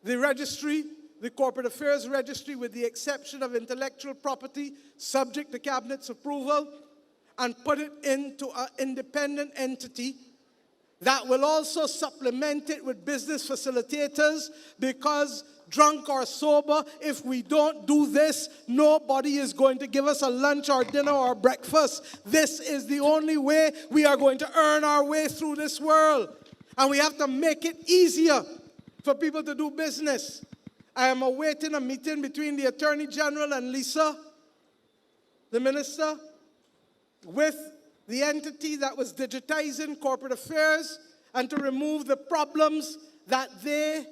A: the registry, the Corporate Affairs Registry, with the exception of intellectual property, subject to Cabinet's approval, and put it into an independent entity that will also supplement it with business facilitators, because drunk or sober, if we don't do this, nobody is going to give us a lunch or dinner or breakfast. This is the only way we are going to earn our way through this world. And we have to make it easier for people to do business. I am awaiting a meeting between the Attorney General and Lisa, the Minister, with the entity that was digitizing corporate affairs, and to remove the problems that they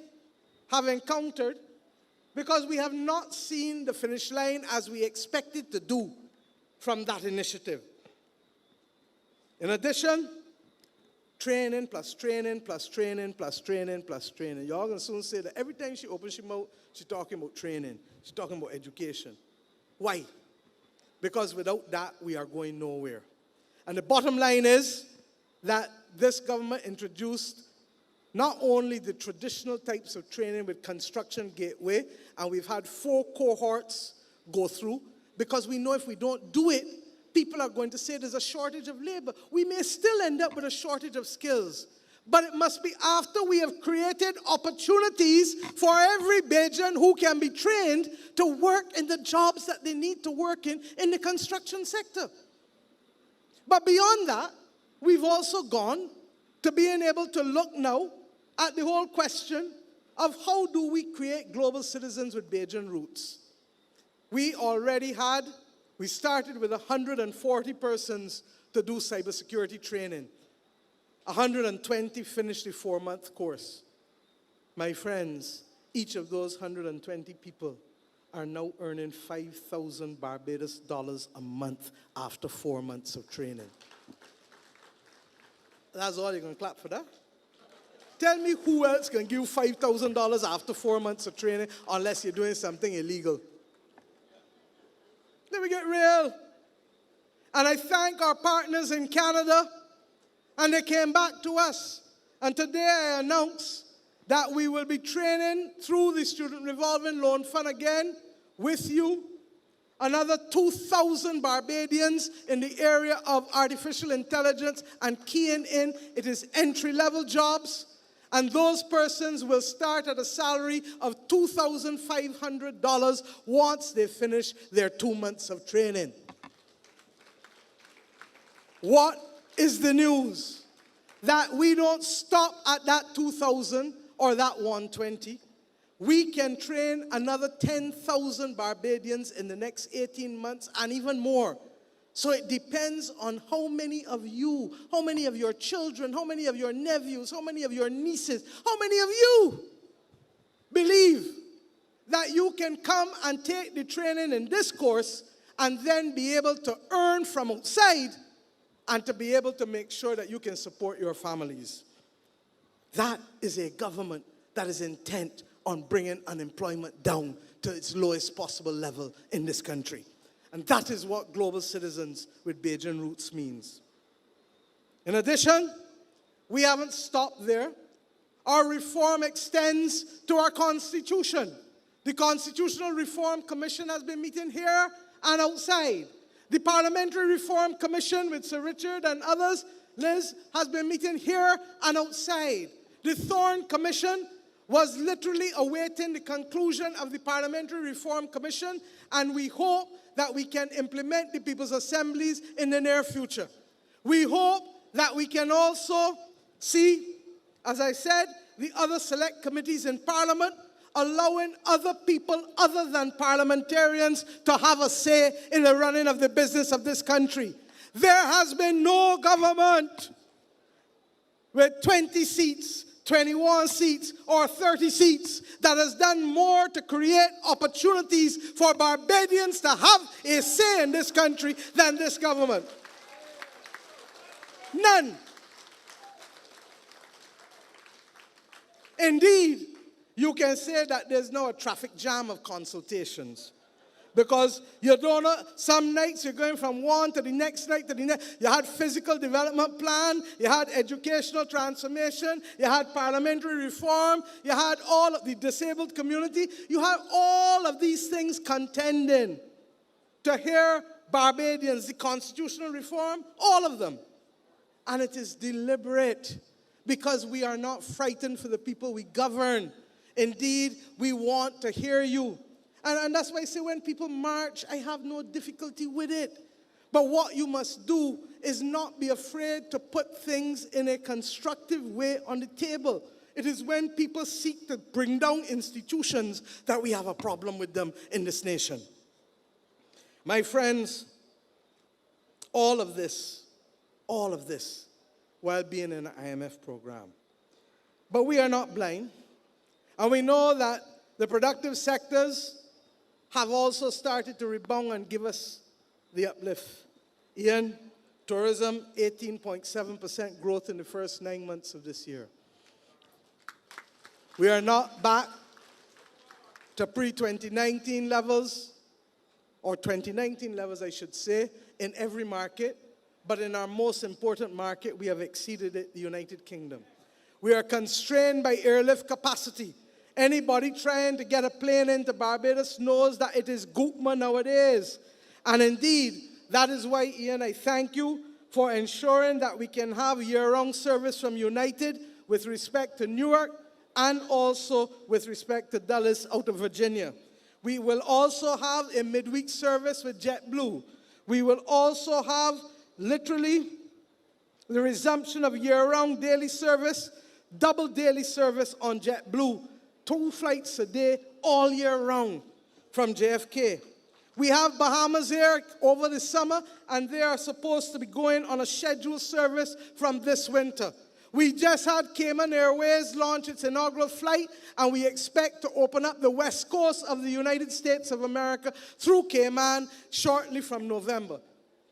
A: have encountered, because we have not seen the finish line as we expected to do from that initiative. In addition, training plus training plus training plus training plus training. Y'all gonna soon say that every time she opens her mouth, she's talking about training. She's talking about education. Why? Because without that, we are going nowhere. And the bottom line is that this government introduced not only the traditional types of training with Construction Gateway, and we've had 4 cohorts go through, because we know if we don't do it, people are going to say there's a shortage of labor. We may still end up with a shortage of skills, but it must be after we have created opportunities for every Bajan who can be trained to work in the jobs that they need to work in the construction sector. But beyond that, we've also gone to being able to look now at the whole question of how do we create global citizens with Bajan roots. We started with 140 persons to do cybersecurity training. 120 finished the 4-month course. My friends, each of those 120 people are now earning 5,000 Barbados dollars a month after 4 months of training. That's all you're going to clap for that? Tell me who else can give $5,000 after 4 months of training unless you're doing something illegal. Let me get real. And I thank our partners in Canada, and they came back to us. And today I announce that we will be training through the Student Revolving Loan Fund again with you. Another 2,000 Barbadians in the area of artificial intelligence and keying in. It is entry-level jobs. And those persons will start at a salary of $2,500 once they finish their 2 months of training. What is the news? That we don't stop at that 2,000 or that 120. We can train another 10,000 Barbadians in the next 18 months and even more. So it depends on how many of you, how many of your children, how many of your nephews, how many of your nieces, how many of you believe that you can come and take the training in this course and then be able to earn from outside and to be able to make sure that you can support your families. That is a government that is intent on bringing unemployment down to its lowest possible level in this country. And that is what global citizens with Bajan roots means. In addition, we haven't stopped there. Our reform extends to our Constitution. The Constitutional Reform Commission has been meeting here and outside. The Parliamentary Reform Commission with Sir Richard and others, Liz, has been meeting here and outside. The Thorne Commission was literally awaiting the conclusion of the Parliamentary Reform Commission, and we hope that we can implement the People's Assemblies in the near future. We hope that we can also see, as I said, the other select committees in Parliament allowing other people other than parliamentarians to have a say in the running of the business of this country. There has been no government with 20 seats, 21 seats, or 30 seats that has done more to create opportunities for Barbadians to have a say in this country than this government. None. Indeed, you can say that there's now a traffic jam of consultations. Because you don't know, some nights you're going from one to the next night to the next. You had physical development plan, you had educational transformation, you had parliamentary reform, you had all of the disabled community. You had all of these things contending to hear Barbadians, the constitutional reform, all of them. And it is deliberate because we are not frightened for the people we govern. Indeed, we want to hear you. And that's why I say when people march, I have no difficulty with it. But what you must do is not be afraid to put things in a constructive way on the table. It is when people seek to bring down institutions that we have a problem with them in this nation. My friends, all of this, while being in an IMF program. But we are not blind. And we know that the productive sectors have also started to rebound and give us the uplift. Ian, tourism, 18.7% growth in the first 9 months of this year. We are not back to pre-2019 levels, or 2019 levels, I should say, in every market, but in our most important market, we have exceeded it, the United Kingdom. We are constrained by airlift capacity. Anybody trying to get a plane into Barbados knows that it is Goopma nowadays. And indeed, that is why, Ian, I thank you for ensuring that we can have year-round service from United with respect to Newark and also with respect to Dulles out of Virginia. We will also have a midweek service with JetBlue. We will also have literally the resumption of year-round daily service, double daily service on JetBlue, 2 flights a day all year round from JFK. We have Bahamas Air over the summer, and they are supposed to be going on a scheduled service from this winter. We just had Cayman Airways launch its inaugural flight, and we expect to open up the west coast of the United States of America through Cayman shortly from November.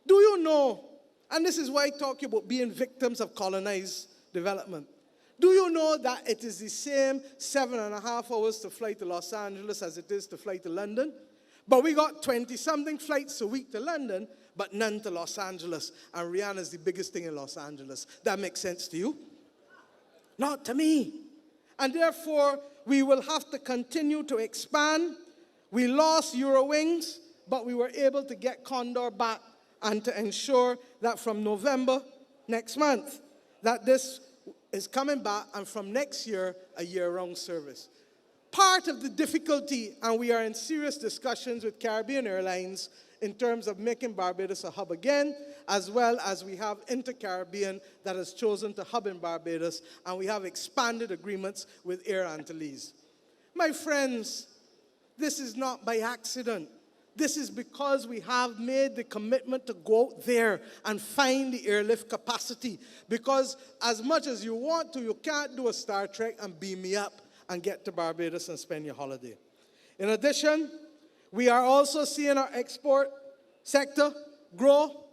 A: Do you know, and this is why I talk about being victims of colonized development, do you know that it is the same 7.5 hours to fly to Los Angeles as it is to fly to London? But we got 20-something flights a week to London, but none to Los Angeles. And Rihanna is the biggest thing in Los Angeles. That makes sense to you? Not to me. And therefore, we will have to continue to expand. We lost Eurowings, but we were able to get Condor back and to ensure that from November next month, that this is coming back, and from next year, a year-round service. Part of the difficulty, and we are in serious discussions with Caribbean Airlines in terms of making Barbados a hub again, as well as we have Inter-Caribbean that has chosen to hub in Barbados, and we have expanded agreements with Air Antilles. My friends, this is not by accident. This is because we have made the commitment to go out there and find the airlift capacity. Because as much as you want to, you can't do a Star Trek and beam me up and get to Barbados and spend your holiday. In addition, we are also seeing our export sector grow.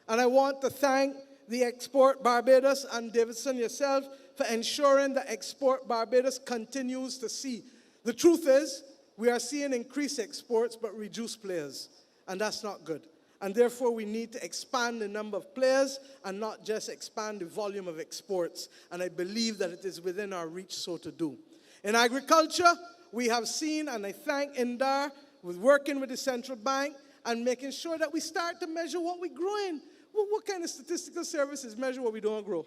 A: And I want to thank the Export Barbados and Davidson yourself for ensuring that Export Barbados continues to see. The truth is, we are seeing increased exports but reduced players, and that's not good. And therefore, we need to expand the number of players and not just expand the volume of exports. And I believe that it is within our reach so to do. In agriculture, we have seen, and I thank Indar with working with the central bank and making sure that we start to measure what we're growing. Well, what kind of statistical services measure what we don't grow?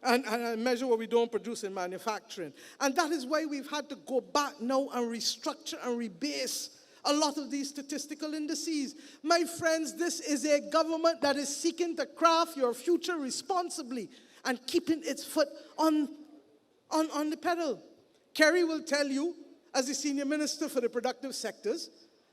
A: And measure what we don't produce in manufacturing. And that is why we've had to go back now and restructure and rebase a lot of these statistical indices. My friends, this is a government that is seeking to craft your future responsibly and keeping its foot on the pedal. Kerry will tell you, as the senior minister for the productive sectors,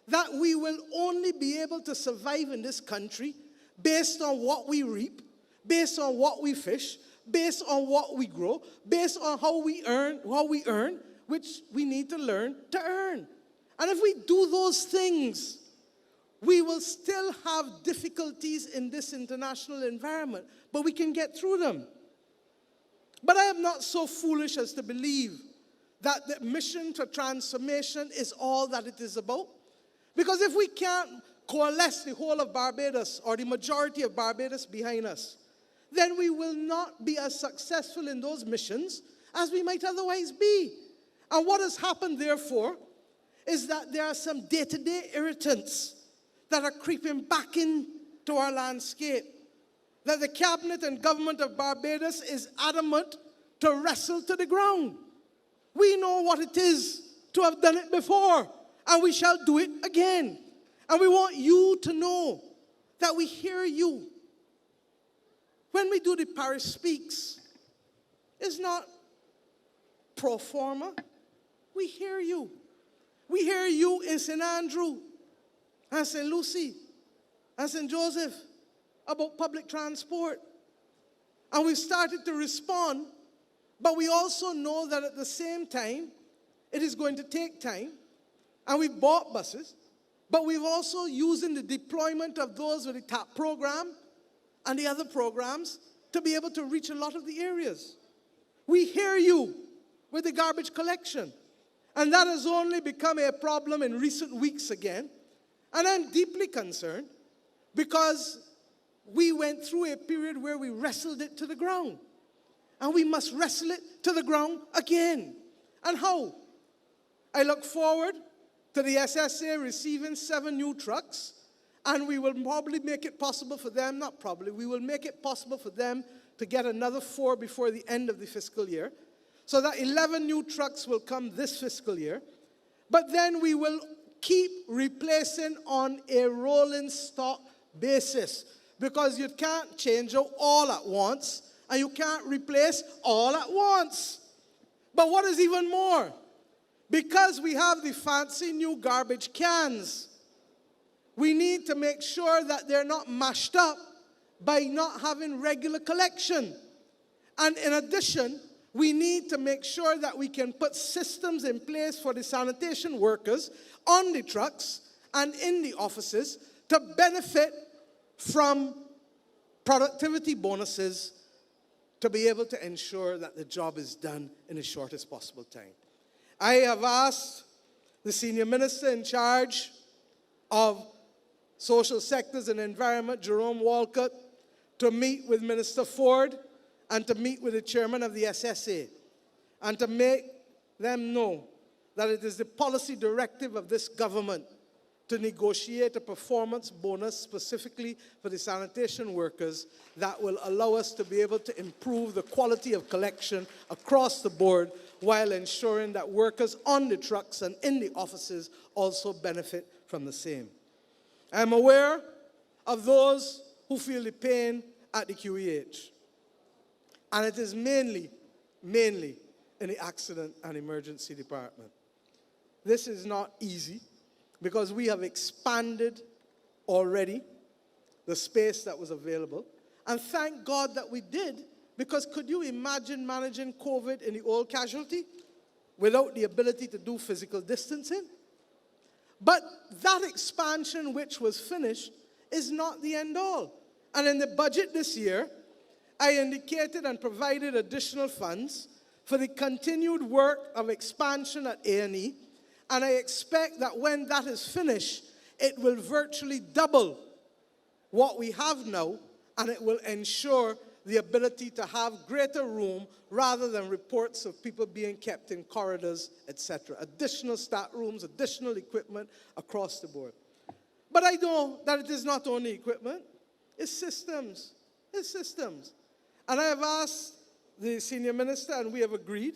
A: that we will only be able to survive in this country based on what we reap, based on what we fish, based on what we grow, based on how we earn, which we need to learn to earn. And if we do those things, we will still have difficulties in this international environment, but we can get through them. But I am not so foolish as to believe that the mission to transformation is all that it is about. Because if we can't coalesce the whole of Barbados or the majority of Barbados behind us, then we will not be as successful in those missions as we might otherwise be. And what has happened, therefore, is that there are some day-to-day irritants that are creeping back into our landscape, that the cabinet and government of Barbados is adamant to wrestle to the ground. We know what it is to have done it before, and we shall do it again. And we want you to know that we hear you. When we do the Parish Speaks, it's not pro forma. We hear you. We hear you in St. Andrew and St. Lucie and St. Joseph about public transport. And we've started to respond, but we also know that at the same time, it is going to take time. And we've bought buses, but we've also using the deployment of those with the TAP program and the other programs to be able to reach a lot of the areas. We hear you with the garbage collection. And that has only become a problem in recent weeks again. And I'm deeply concerned because we went through a period where we wrestled it to the ground. And we must wrestle it to the ground again. And how? I look forward to the SSA receiving 7 new trucks, and we will probably make it possible for them, not probably, we will make it possible for them to get another 4 before the end of the fiscal year, so that 11 new trucks will come this fiscal year. But then we will keep replacing on a rolling stock basis, because you can't change out all at once, and you can't replace all at once. But what is even more, because we have the fancy new garbage cans, we need to make sure that they're not mashed up by not having regular collection. And in addition, we need to make sure that we can put systems in place for the sanitation workers on the trucks and in the offices to benefit from productivity bonuses to be able to ensure that the job is done in the shortest possible time. I have asked the senior minister in charge of social sectors and environment, Jerome Walcott, to meet with Minister Ford and to meet with the chairman of the SSA and to make them know that it is the policy directive of this government to negotiate a performance bonus specifically for the sanitation workers that will allow us to be able to improve the quality of collection across the board while ensuring that workers on the trucks and in the offices also benefit from the same. I'm aware of those who feel the pain at the QEH. And it is mainly in the accident and emergency department. This is not easy because we have expanded already the space that was available. And thank God that we did, because could you imagine managing COVID in the old casualty without the ability to do physical distancing? But that expansion which was finished is not the end all. And in the budget this year, I indicated and provided additional funds for the continued work of expansion at A&E, and I expect that when that is finished, it will virtually double what we have now, and it will ensure the ability to have greater room rather than reports of people being kept in corridors, etc. Additional stat rooms, additional equipment across the board. But I know that it is not only equipment, it's systems. It's systems. And I have asked the senior minister, and we have agreed,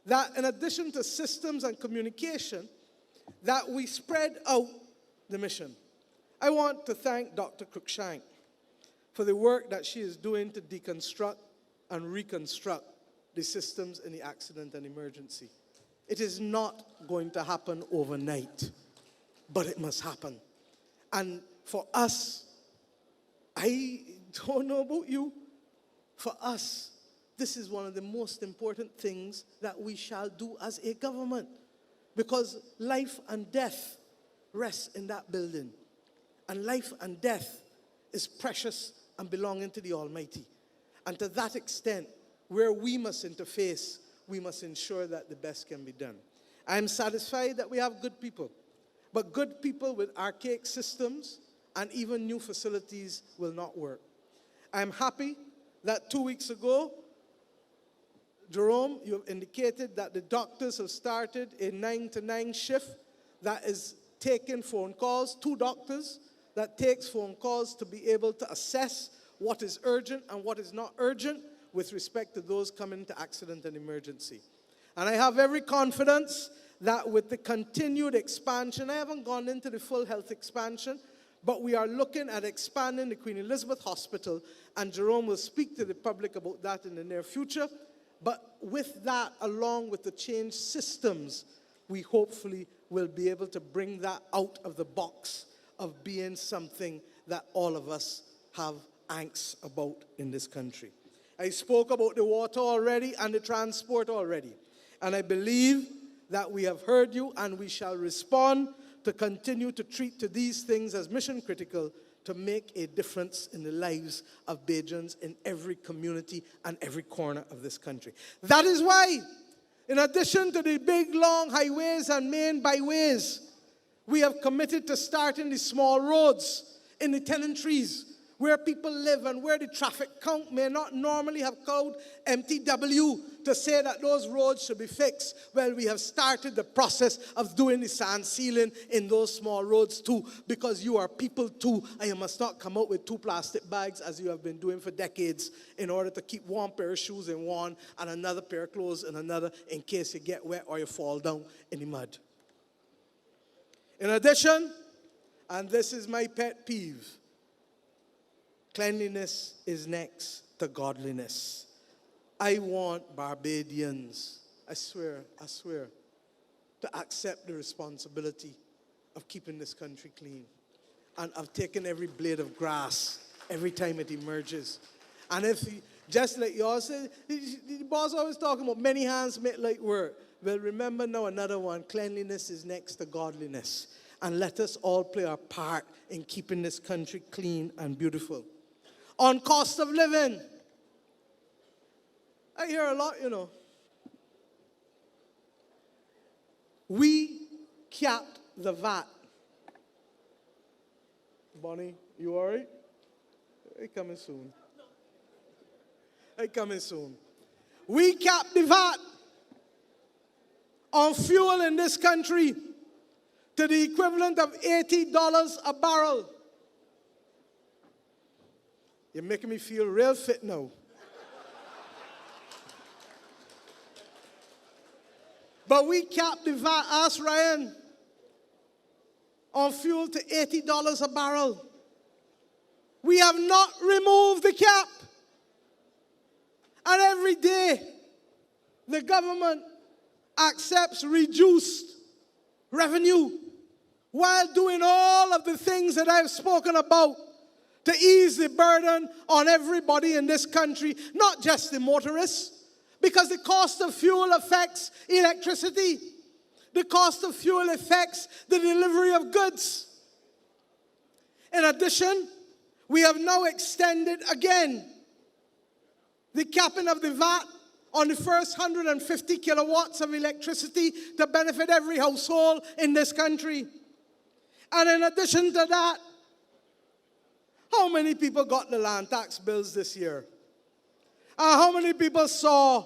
A: that in addition to systems and communication, that we spread out the mission. I want to thank Dr. Cruikshank for the work that she is doing to deconstruct and reconstruct the systems in the accident and emergency. It is not going to happen overnight, but it must happen. And for us, I don't know about you, for us, this is one of the most important things that we shall do as a government, because life and death rest in that building. And life and death is precious and belonging to the Almighty. And to that extent, where we must interface, we must ensure that the best can be done. I am satisfied that we have good people, but good people with archaic systems and even new facilities will not work. I am happy that 2 weeks ago, Jerome, you have indicated that the doctors have started a 9 to 9 shift that is taking phone calls, 2 doctors that takes phone calls to be able to assess what is urgent and what is not urgent with respect to those coming to accident and emergency. And I have every confidence that with the continued expansion, I haven't gone into the full health expansion, but we are looking at expanding the Queen Elizabeth Hospital, and Jerome will speak to the public about that in the near future. But with that, along with the changed systems, we hopefully will be able to bring that out of the box of being something that all of us have angst about in this country. I spoke about the water already and the transport already. And I believe that we have heard you, and we shall respond to continue to treat to these things as mission critical to make a difference in the lives of Bajans in every community and every corner of this country. That is why, in addition to the big, long highways and main byways, we have committed to starting the small roads in the tenantries where people live and where the traffic count may not normally have called MTW to say that those roads should be fixed. Well, we have started the process of doing the sand sealing in those small roads too, because you are people too, and you must not come out with 2 plastic bags as you have been doing for decades in order to keep one pair of shoes in one and another pair of clothes in another in case you get wet or you fall down in the mud. In addition, and this is my pet peeve, cleanliness is next to godliness. I want Barbadians, I swear, to accept the responsibility of keeping this country clean and of taking every blade of grass every time it emerges. And if, just like you all say, the boss always talking about many hands make light work. Well, remember now another one, cleanliness is next to godliness. And let us all play our part in keeping this country clean and beautiful. On cost of living, I hear a lot, We capped the VAT. Bonnie, you all right? I coming soon. We capped the VAT on fuel in this country to the equivalent of $80 a barrel. You're making me feel real fit now. But we capped the VAT, ask Ryan, on fuel to $80 a barrel. We have not removed the cap. And every day, the government accepts reduced revenue while doing all of the things that I've spoken about to ease the burden on everybody in this country, not just the motorists, because the cost of fuel affects electricity. The cost of fuel affects the delivery of goods. In addition, we have now extended again the capping of the VAT on the first 150 kilowatts of electricity to benefit every household in this country. And in addition to that, how many people got the land tax bills this year? And how many people saw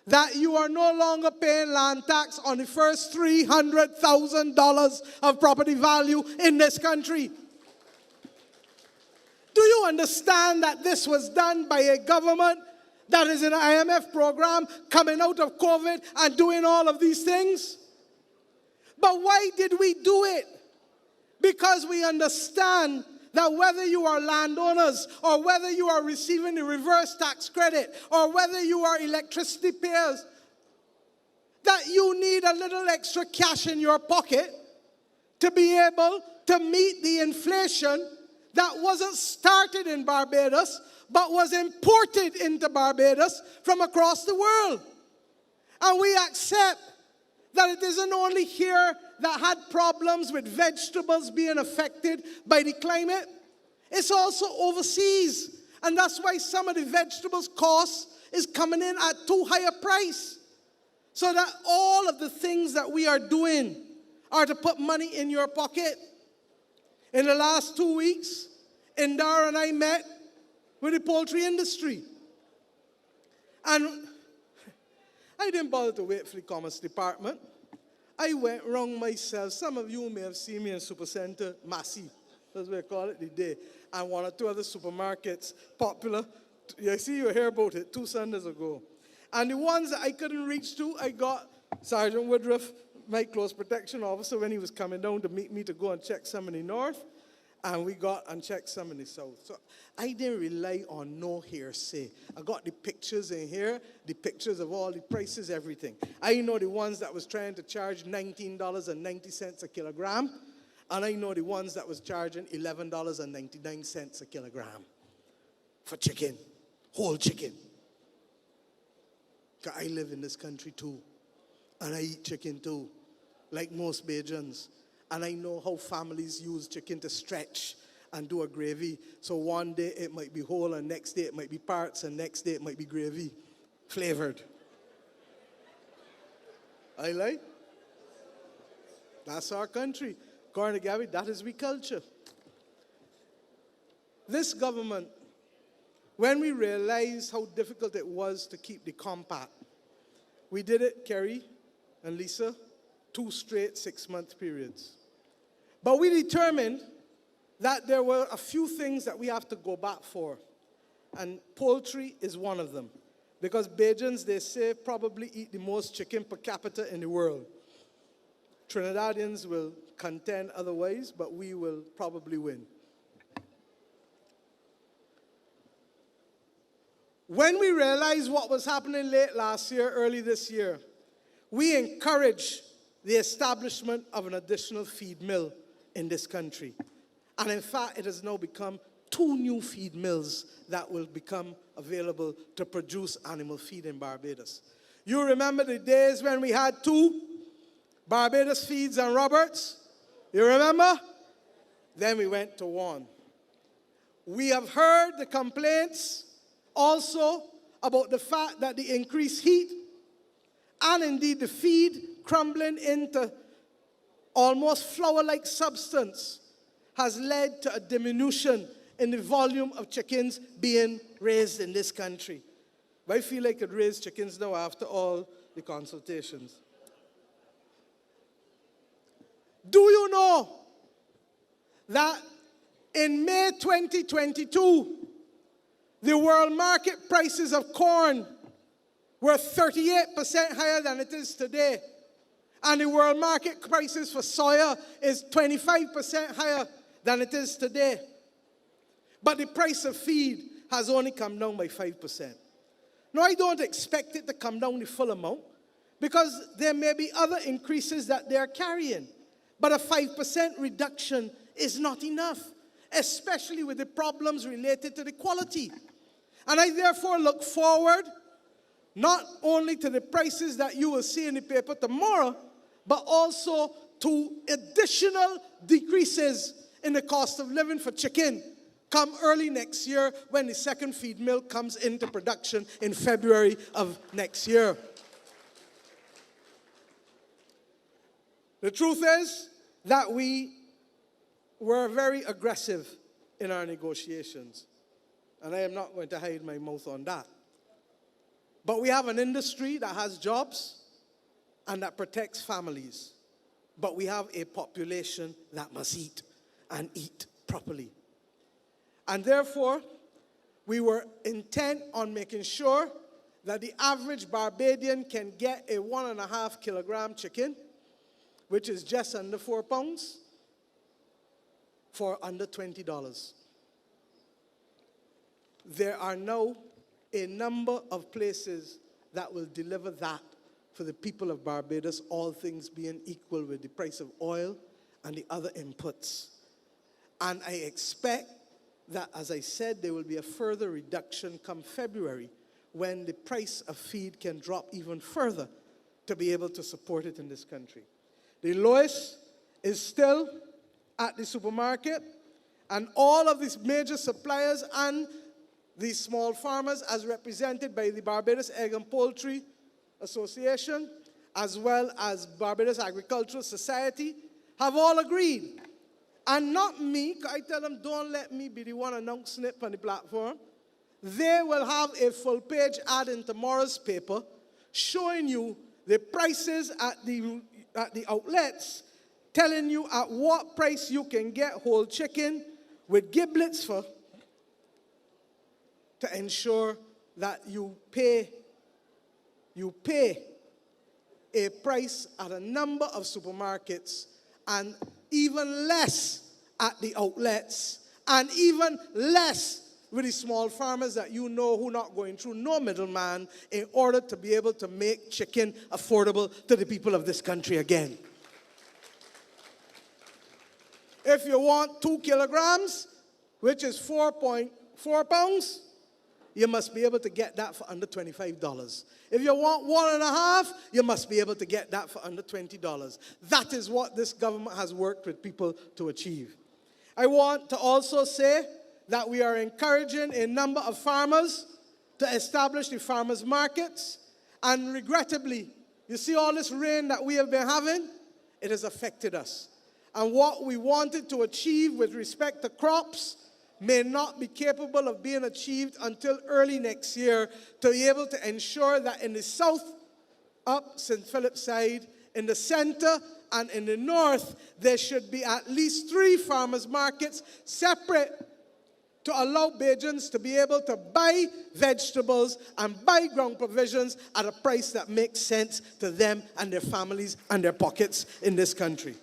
A: that you are no longer paying land tax on the first $300,000 of property value in this country? Do you understand that this was done by a government that is in an IMF program, coming out of COVID and doing all of these things? But why did we do it? Because we understand that whether you are landowners or whether you are receiving the reverse tax credit or whether you are electricity payers, that you need a little extra cash in your pocket to be able to meet the inflation that wasn't started in Barbados but was imported into Barbados from across the world. And we accept that it isn't only here that had problems with vegetables being affected by the climate. It's also overseas. And that's why some of the vegetables cost is coming in at too high a price. So that all of the things that we are doing are to put money in your pocket. In the last 2 weeks, Indar and I met with the poultry industry. And I didn't bother to wait for the Commerce Department. I went round myself. Some of you may have seen me in Supercenter, Massey. That's what I call it, the day. And 1 or 2 other supermarkets, popular. You see, you hear about it 2 Sundays ago. And the ones that I couldn't reach to, I got Sergeant Woodruff, my close protection officer, when he was coming down to meet me to go and check some in the north. And we got and checked some in the south. So I didn't rely on no hearsay. I got the pictures in here, the pictures of all the prices, everything. I know the ones that was trying to charge $19.90 a kilogram, and I know the ones that was charging $11.99 a kilogram for chicken, whole chicken. Because I live in this country too, and I eat chicken too, like most Bajans. And I know how families use chicken to stretch and do a gravy. So one day it might be whole, and next day it might be parts, and next day it might be gravy, flavored. I like. That's our country. According to Gabby, that is we culture. This government, when we realized how difficult it was to keep the compact, we did it, Kerry and Lisa, 2 straight 6-month periods. But we determined that there were a few things that we have to go back for. And poultry is one of them. Because Bajans, they say, probably eat the most chicken per capita in the world. Trinidadians will contend otherwise, but we will probably win. When we realized what was happening late last year, early this year, we encouraged the establishment of an additional feed mill in this country. And in fact, it has now become 2 new feed mills that will become available to produce animal feed in Barbados. You remember the days when we had 2, Barbados Feeds and Roberts? You remember? Then we went to 1. We have heard the complaints also about the fact that the increased heat and indeed the feed crumbling into almost flour-like substance has led to a diminution in the volume of chickens being raised in this country. But I feel like I could raise chickens now after all the consultations. Do you know that in May 2022, the world market prices of corn were 38% higher than it is today? And the world market prices for soya is 25% higher than it is today. But the price of feed has only come down by 5%. Now, I don't expect it to come down the full amount because there may be other increases that they're carrying. But a 5% reduction is not enough, especially with the problems related to the quality. And I therefore look forward not only to the prices that you will see in the paper tomorrow, but also to additional decreases in the cost of living for chicken come early next year when the second feed mill comes into production in February of next year. The truth is that we were very aggressive in our negotiations, and I am not going to hide my mouth on that. But we have an industry that has jobs and that protects families. But we have a population that must eat and eat properly. And therefore, we were intent on making sure that the average Barbadian can get a 1.5 kilogram chicken, which is just under 4 pounds, for under $20. There are now a number of places that will deliver that for the people of Barbados, all things being equal with the price of oil and the other inputs. And I expect that, as I said, there will be a further reduction come February when the price of feed can drop even further to be able to support it in this country. The lowest is still at the supermarket, and all of these major suppliers and these small farmers, as represented by the Barbados Egg and Poultry Association, as well as Barbados Agricultural Society, have all agreed. And not me, because I tell them, don't let me be the one announcing it on the platform. They will have a full-page ad in tomorrow's paper showing you the prices at the outlets, telling you at what price you can get whole chicken with giblets for, to ensure that you pay a price at a number of supermarkets and even less at the outlets and even less with the small farmers that you know who are not going through no middleman in order to be able to make chicken affordable to the people of this country again. If you want 2 kilograms, which is 4.4 pounds, you must be able to get that for under $25. If you want 1.5, you must be able to get that for under $20. That is what this government has worked with people to achieve. I want to also say that we are encouraging a number of farmers to establish the farmers' markets. And regrettably, you see all this rain that we have been having, it has affected us. And what we wanted to achieve with respect to crops, may not be capable of being achieved until early next year, to be able to ensure that in the south, up St. Philip's side, in the center and in the north, there should be at least 3 farmers markets separate to allow Bajans to be able to buy vegetables and buy ground provisions at a price that makes sense to them and their families and their pockets in this country.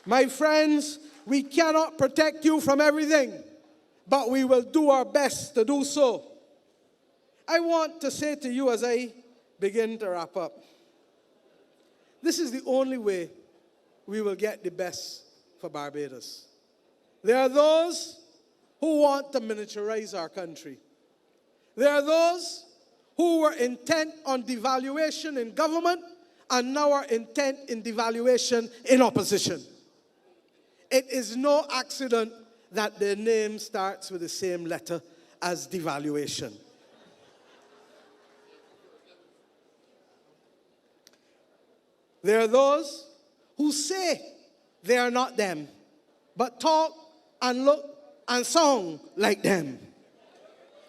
A: My friends, we cannot protect you from everything, but we will do our best to do so. I want to say to you as I begin to wrap up, this is the only way we will get the best for Barbados. There are those who want to miniaturize our country. There are those who were intent on devaluation in government and now are intent in devaluation in opposition. It is no accident that their name starts with the same letter as devaluation. There are those who say they are not them, but talk and look and sound like them,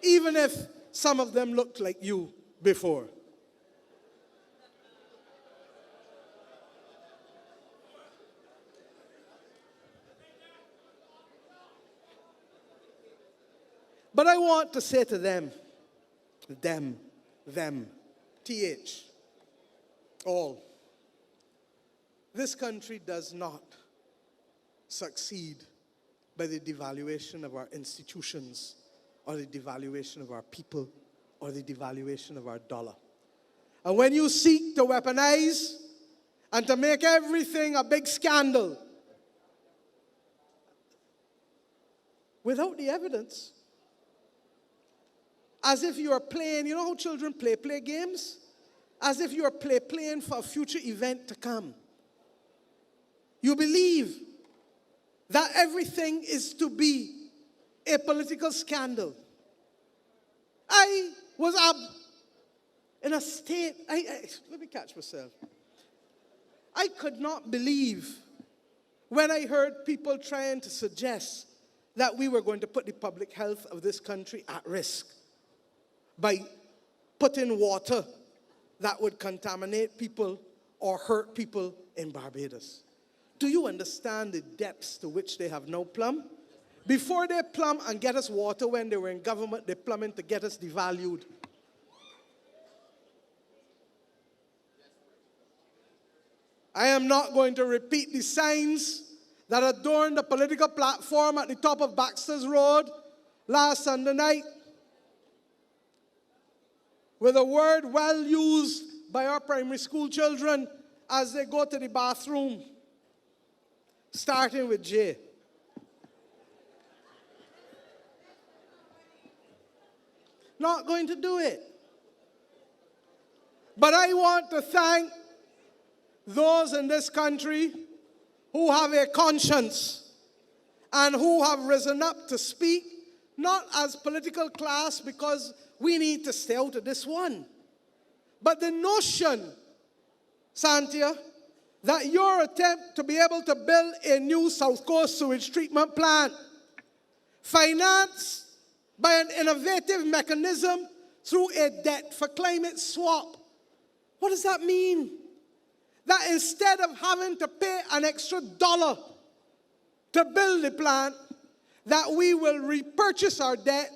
A: even if some of them looked like you before. But I want to say to them, TH, all, this country does not succeed by the devaluation of our institutions or the devaluation of our people or the devaluation of our dollar. And when you seek to weaponize and to make everything a big scandal without the evidence, as if you are playing, you know how children play games? As if you are playing for a future event to come. You believe that everything is to be a political scandal. I was up in a state, let me catch myself. I could not believe when I heard people trying to suggest that we were going to put the public health of this country at risk by putting water that would contaminate people or hurt people in Barbados. Do you understand the depths to which they have now plumbed? Before they plumb and get us water when they were in government, they plumbing to get us devalued. I am not going to repeat the signs that adorned the political platform at the top of Baxter's Road last Sunday night, with a word well used by our primary school children as they go to the bathroom, starting with J. Not going to do it. But I want to thank those in this country who have a conscience and who have risen up to speak, not as political class because we need to stay out of this one, but the notion, Santia, that your attempt to be able to build a new South Coast sewage treatment plant, financed by an innovative mechanism through a debt for climate swap. What does that mean? That instead of having to pay an extra $1 to build the plant, that we will repurchase our debt,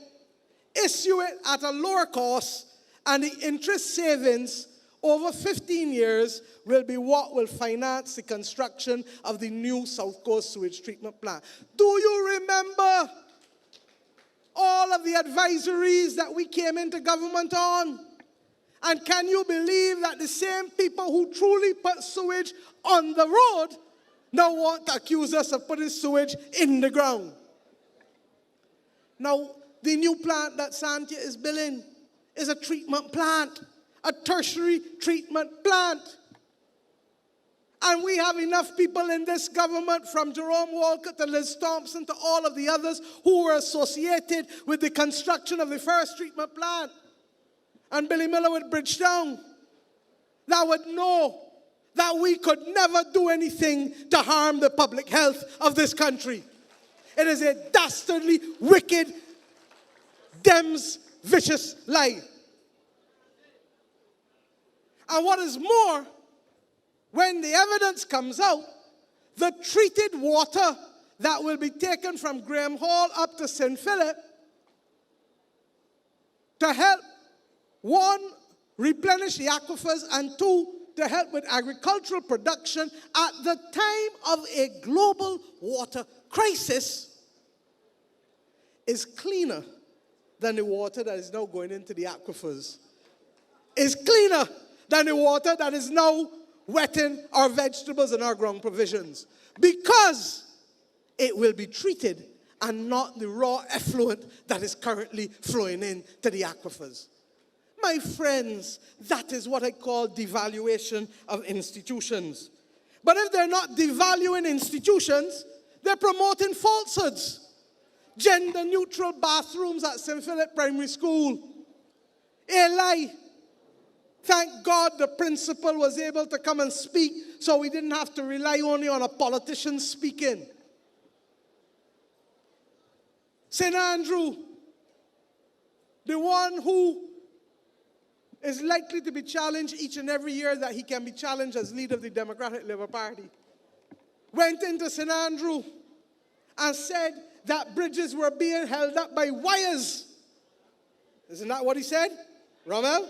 A: issue it at a lower cost, and the interest savings over 15 years will be what will finance the construction of the new South Coast sewage treatment plant. Do you remember all of the advisories that we came into government on? And can you believe that the same people who truly put sewage on the road now want to accuse us of putting sewage in the ground? Now, the new plant that Santia is building is a treatment plant, a tertiary treatment plant. And we have enough people in this government, from Jerome Walker to Liz Thompson to all of the others who were associated with the construction of the first treatment plant, and Billy Miller with Bridgetown, that would know that we could never do anything to harm the public health of this country. It is a dastardly, wicked, Dems vicious lie. And what is more, when the evidence comes out, the treated water that will be taken from Graham Hall up to St. Philip to help, one, replenish the aquifers, and two, to help with agricultural production at the time of a global water crisis, is cleaner than the water that is now going into the aquifers. Is cleaner than the water that is now wetting our vegetables and our ground provisions, because it will be treated and not the raw effluent that is currently flowing into the aquifers. My friends, that is what I call devaluation of institutions. But if they're not devaluing institutions, they're promoting falsehoods. Gender-neutral bathrooms at St. Philip Primary School. A lie. Thank God the principal was able to come and speak, so we didn't have to rely only on a politician speaking. St. Andrew, the one who is likely to be challenged each and every year that he can be challenged as leader of the Democratic Labour Party, went into St. Andrew and said that bridges were being held up by wires. Isn't that what he said, Rommel?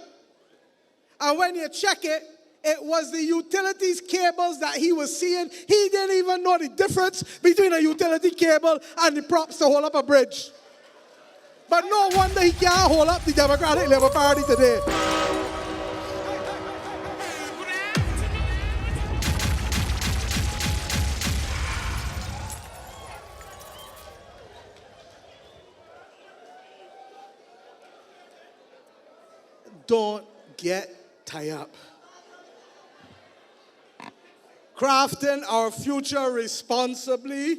A: And when you check it, it was the utilities cables that he was seeing. He didn't even know the difference between a utility cable and the props to hold up a bridge. But no wonder he can't hold up the Democratic Labour Party today. Don't get tied up. Crafting our future responsibly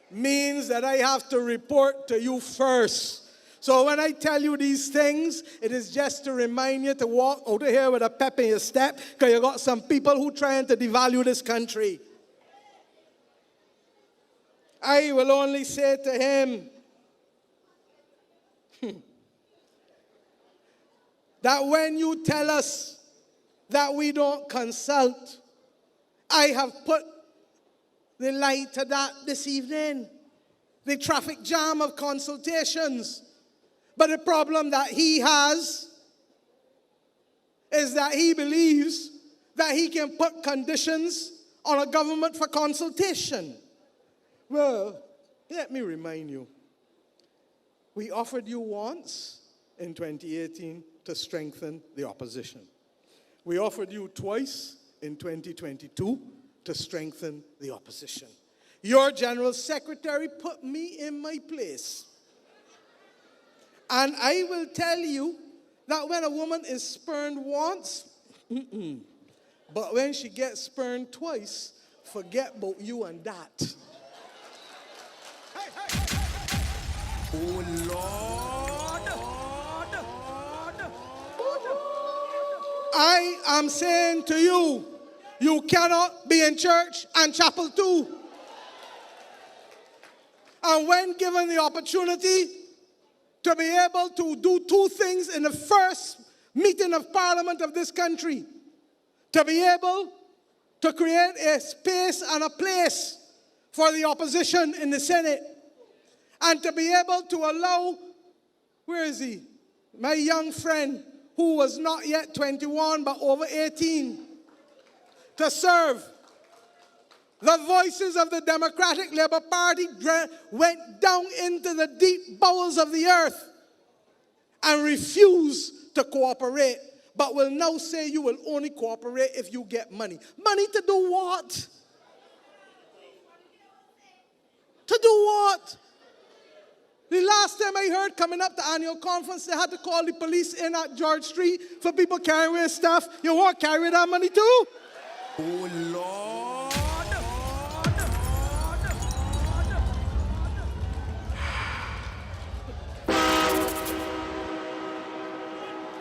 A: means that I have to report to you first. So when I tell you these things, it is just to remind you to walk out of here with a pep in your step, because you got some people who trying to devalue this country. I will only say to him that when you tell us that we don't consult, I have put the light to that this evening. The traffic jam of consultations. But the problem that he has is that he believes that he can put conditions on a government for consultation. Well, let me remind you. We offered you once in 2018 to strengthen the opposition. We offered you twice in 2022 to strengthen the opposition. Your General Secretary put me in my place. And I will tell you that when a woman is spurned once, but when she gets spurned twice, forget about you and that. Oh, Lord. I am saying to you, you cannot be in church and chapel too. And when given the opportunity to be able to do two things in the first meeting of Parliament of this country, to be able to create a space and a place for the opposition in the Senate, and to be able to allow, where is he? My young friend who was not yet 21 but over 18, to serve. The voices of the Democratic Labour Party went down into the deep bowels of the earth and refused to cooperate, but will now say you will only cooperate if you get money. Money to do what? To do what? The last time I heard, coming up to annual conference, they had to call the police in at George Street for people carrying away stuff. You want to carry that money too? Oh, Lord.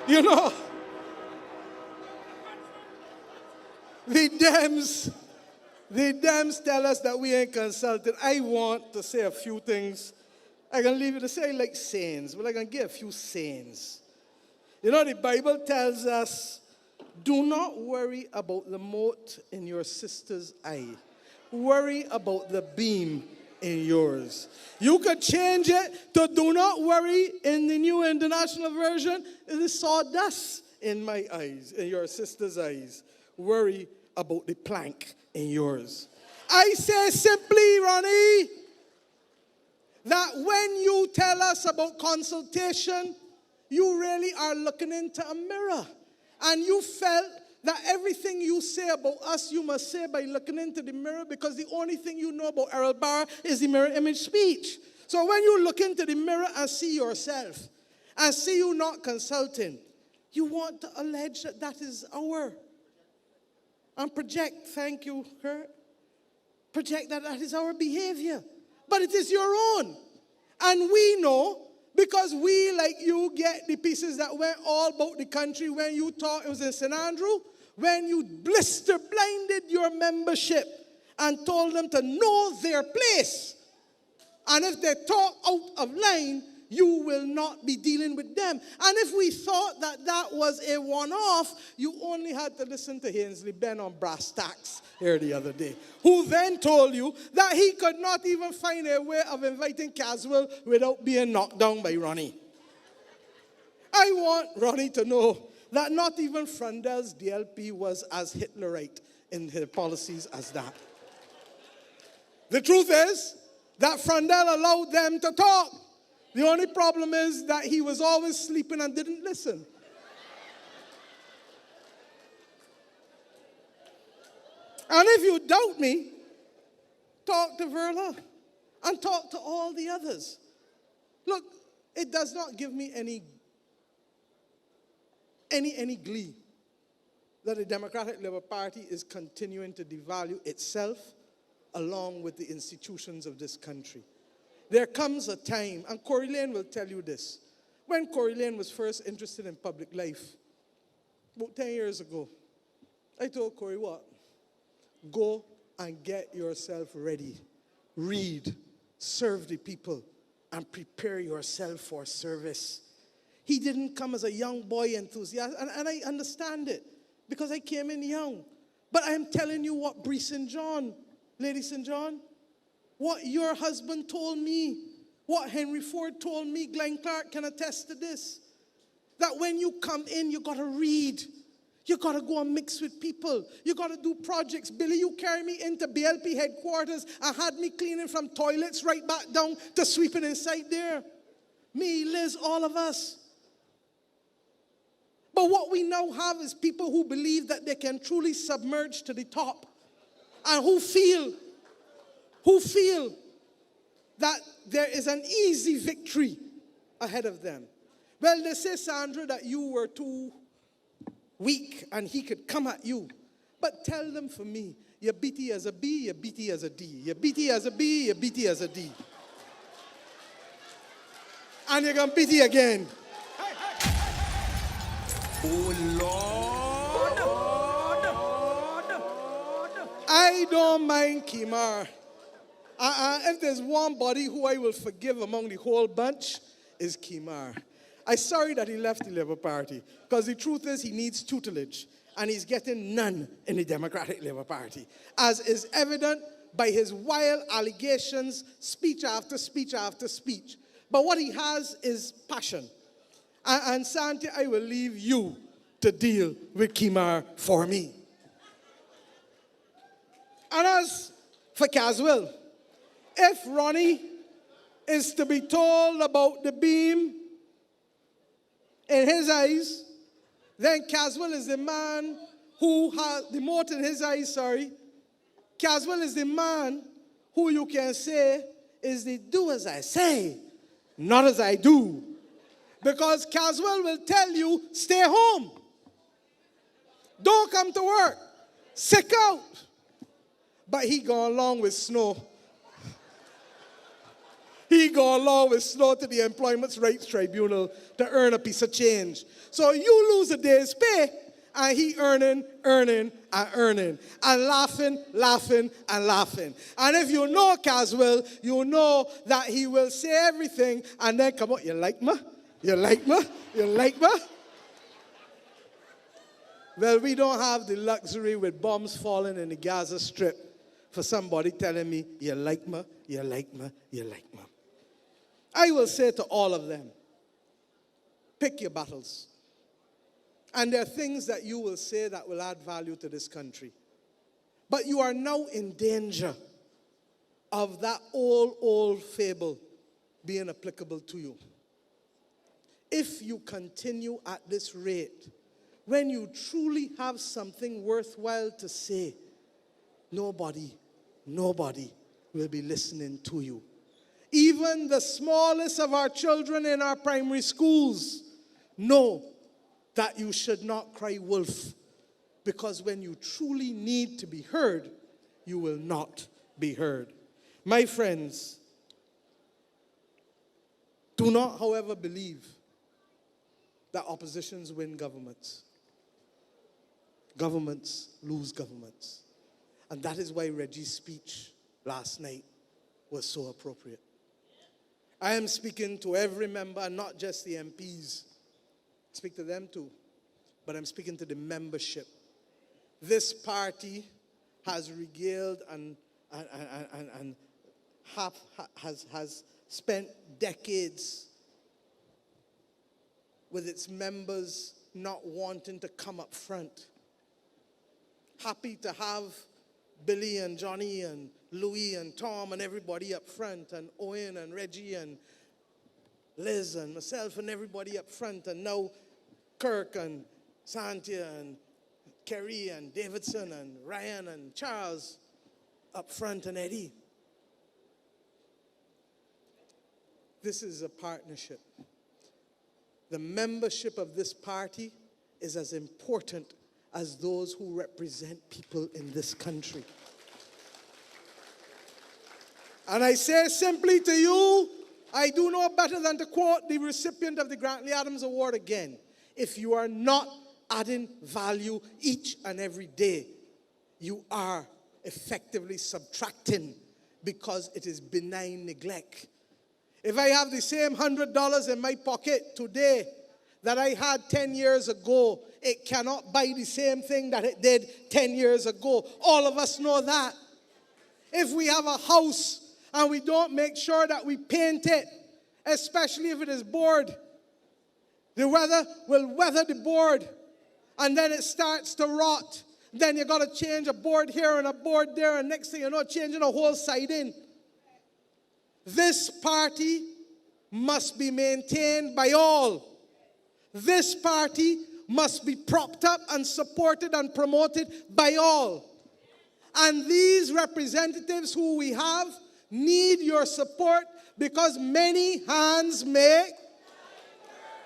A: You know, the Dems The Dems tell us that we ain't consulted. I want to say a few things. I can leave it to say like sayings, but I can give a few sayings. You know, the Bible tells us, do not worry about the mote in your sister's eye. Worry about the beam in yours. You could change it to do not worry in the New International Version. It is sawdust in my eyes, in your sister's eyes. Worry about the plank in yours. I say simply, Ronnie, that when you tell us about consultation, you really are looking into a mirror. And you felt that everything you say about us, you must say by looking into the mirror, because the only thing you know about Errol Barr is the mirror image speech. So when you look into the mirror and see yourself, and see you not consulting, you want to allege that that is our. And project, thank you, Kurt, project that that is our behavior. But it is your own. And we know, because we, like you, get the pieces that went all about the country when you thought it was in St. Andrew, when you blister blinded your membership and told them to know their place. And if they talk out of line, you will not be dealing with them. And if we thought that that was a one-off, you only had to listen to Hainsley Ben on Brass Tacks here the other day, who then told you that he could not even find a way of inviting Caswell without being knocked down by Ronnie. I want Ronnie to know that not even Frondel's DLP was as Hitlerite in their policies as that. The truth is that Frondel allowed them to talk. The only problem is that he was always sleeping and didn't listen. And if you doubt me, talk to Verla and talk to all the others. Look, it does not give me any glee that the Democratic Labour Party is continuing to devalue itself along with the institutions of this country. There comes a time, and Corey Lane will tell you this, when Corey Lane was first interested in public life, about 10 years ago, I told Corey what? Go and get yourself ready. Read, serve the people, and prepare yourself for service. He didn't come as a young boy enthusiast, and I understand it, because I came in young. But I'm telling you what Bree St. John, Lady St. John, what your husband told me, what Henry Ford told me, Glenn Clark can attest to this, that when you come in, you got to read. You got to go and mix with people. You got to do projects. Billy, you carry me into BLP headquarters and had me cleaning from toilets right back down to sweeping inside there. Me, Liz, all of us. But what we now have is people who believe that they can truly submerge to the top and who feel that there is an easy victory ahead of them. Well, they say, Sandra, that you were too weak and he could come at you. But tell them for me, you beat as a B, you beat as a D. You beat as a B, you beat as a D. And you're going to beat again.
B: Oh, Lord.
A: I don't mind Kimar. If there's one body who I will forgive among the whole bunch, is Kimar. I'm sorry that he left the Labour Party, because the truth is he needs tutelage, and he's getting none in the Democratic Labour Party, as is evident by his wild allegations, speech after speech after speech. But what he has is passion. And Santi, I will leave you to deal with Kimar for me. And as for Caswell, if Ronnie is to be told about the beam in his eyes, then Caswell is the man who has the mote in his eyes, Caswell is the man who you can say is the do as I say, not as I do. Because Caswell will tell you, stay home. Don't come to work. Sick out. But he go along with Snow. He go along with Snow to the Employment Rights Tribunal to earn a piece of change. So you lose a day's pay, and he earning, and earning, and laughing, and laughing. And if you know Caswell, you know that he will say everything, and then come on, you like me? You like me? You like me? Well, we don't have the luxury with bombs falling in the Gaza Strip for somebody telling me, you like me? You like me? You like me? I will say to all of them, pick your battles. And there are things that you will say that will add value to this country. But you are now in danger of that old fable being applicable to you. If you continue at this rate, when you truly have something worthwhile to say, nobody will be listening to you. Even the smallest of our children in our primary schools know that you should not cry wolf, because when you truly need to be heard, you will not be heard. My friends, do not, however, believe that oppositions win governments. Governments lose governments. And that is why Reggie's speech last night was so appropriate. I am speaking to every member, not just the MPs. I speak to them too. But I'm speaking to the membership. This party has regaled and has spent decades with its members not wanting to come up front. Happy to have Billy and Johnny and Louis and Tom and everybody up front, and Owen and Reggie and Liz and myself and everybody up front, and now Kirk and Santia and Kerry and Davidson and Ryan and Charles up front, and Eddie. This is a partnership. The membership of this party is as important as those who represent people in this country. And I say simply to you, I do no better than to quote the recipient of the Grantley Adams Award again. If you are not adding value each and every day, you are effectively subtracting, because it is benign neglect. If I have the same $100 in my pocket today that I had 10 years ago, it cannot buy the same thing that it did 10 years ago. All of us know that. If we have a house and we don't make sure that we paint it, especially if it is board, the weather will weather the board, and then it starts to rot. Then you got to change a board here and a board there, and next thing you know, changing a whole siding. This party must be maintained by all. This party must be propped up and supported and promoted by all. And these representatives who we have need your support, because many hands make,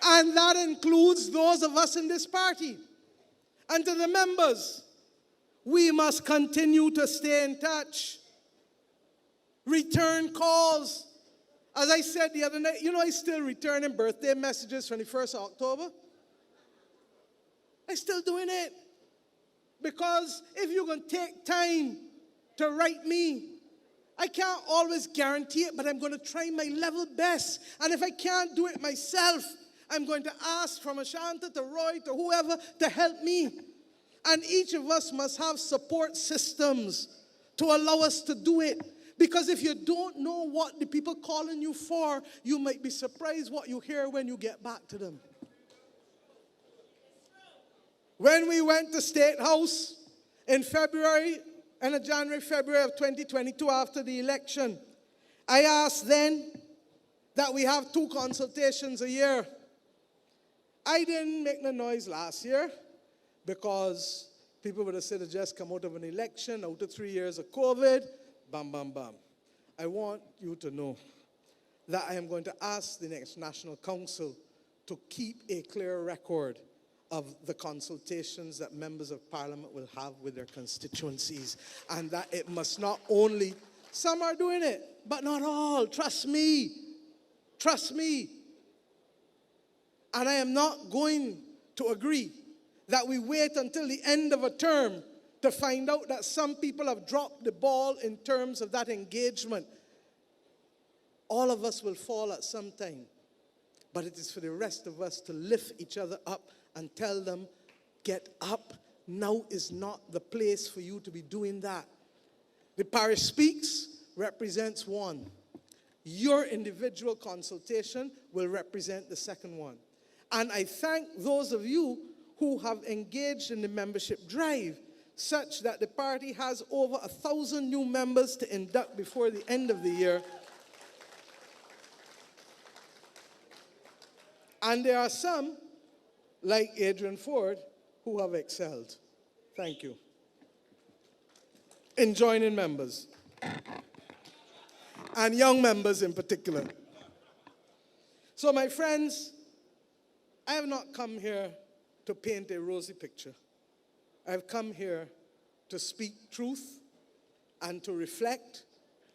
A: and that includes those of us in this party. And to the members, we must continue to stay in touch. Return calls. As I said the other night, I still returning birthday messages from the 1st of October. I'm still doing it. Because if you're going to take time to write me, I can't always guarantee it, but I'm going to try my level best. And if I can't do it myself, I'm going to ask from Ashanta to Roy to whoever to help me. And each of us must have support systems to allow us to do it. Because if you don't know what the people calling you for, you might be surprised what you hear when you get back to them. When we went to State House in January, February of 2022 after the election, I asked then that we have 2 consultations a year. I didn't make no noise last year because people would have said it just come out of an election, out of 3 years of COVID, bam, bam, bam. I want you to know that I am going to ask the next National Council to keep a clear record of the consultations that members of Parliament will have with their constituencies, and that it must not only, some are doing it, but not all. Trust me. Trust me. And I am not going to agree that we wait until the end of a term to find out that some people have dropped the ball in terms of that engagement. All of us will fall at some time. But it is for the rest of us to lift each other up and tell them, get up. Now is not the place for you to be doing that. The parish speaks represents one. Your individual consultation will represent the second one. And I thank those of you who have engaged in the membership drive, such that the party has over 1,000 new members to induct before the end of the year. And there are some, like Adrian Ford, who have excelled. Thank you. In joining members. And young members in particular. So my friends, I have not come here to paint a rosy picture. I've come here to speak truth and to reflect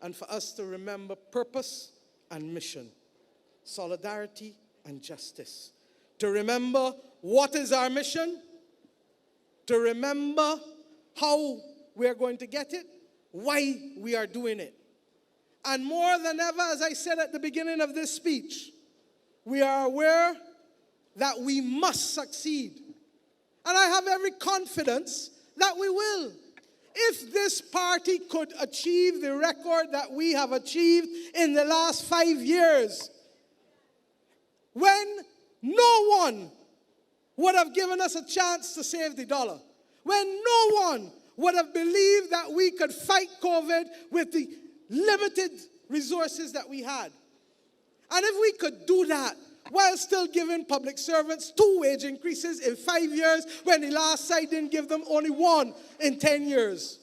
A: and for us to remember purpose and mission, solidarity and justice. To remember what is our mission, to remember how we are going to get it, why we are doing it. And more than ever, as I said at the beginning of this speech, we are aware that we must succeed. And I have every confidence that we will. If this party could achieve the record that we have achieved in the last 5 years, when no one would have given us a chance to save the dollar, when no one would have believed that we could fight COVID with the limited resources that we had. And if we could do that while still giving public servants 2 wage increases in 5 years, when the last side didn't give them only 1 in 10 years.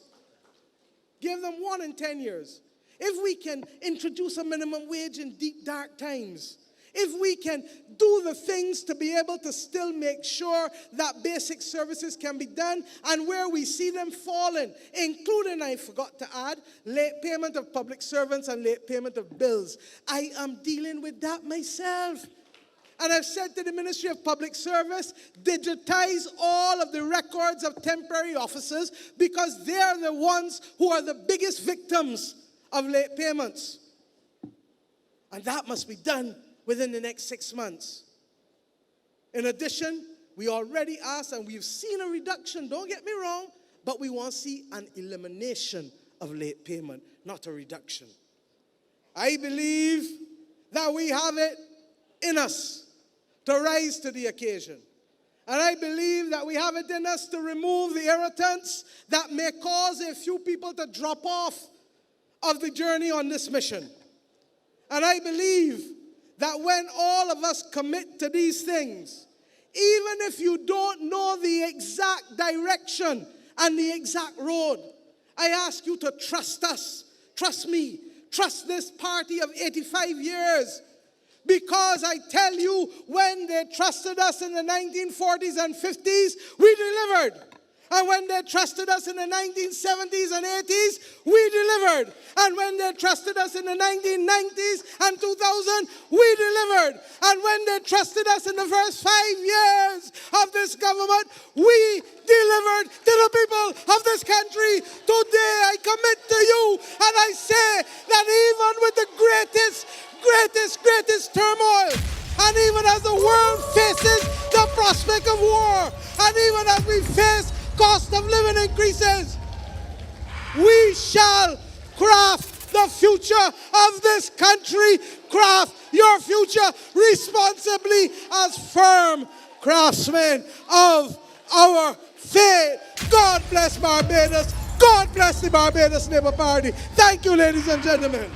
A: Give them 1 in 10 years. If we can introduce a minimum wage in deep, dark times, if we can do the things to be able to still make sure that basic services can be done, and where we see them falling, including, I forgot to add, late payment of public servants and late payment of bills. I am dealing with that myself. And I've said to the Ministry of Public Service, digitize all of the records of temporary officers, because they are the ones who are the biggest victims of late payments. And that must be done within the next 6 months. In addition, we already asked, and we've seen a reduction, don't get me wrong, but we want to see an elimination of late payment, not a reduction. I believe that we have it in us to rise to the occasion. And I believe that we have it in us to remove the irritants that may cause a few people to drop off of the journey on this mission. And I believe that when all of us commit to these things, even if you don't know the exact direction and the exact road, I ask you to trust us, trust me, trust this party of 85 years. Because I tell you, when they trusted us in the 1940s and 50s, we delivered. And when they trusted us in the 1970s and 80s, we delivered. And when they trusted us in the 1990s and 2000, we delivered. And when they trusted us in the first 5 years of this government, we delivered to the people of this country. Today I commit to you, and I say that even with the greatest turmoil, and even as the world faces the prospect of war, and even as we face cost of living increases, we shall craft the future of this country, craft your future responsibly as firm craftsmen of our faith. God bless Barbados. God bless the Barbados Labour Party. Thank you, ladies and gentlemen.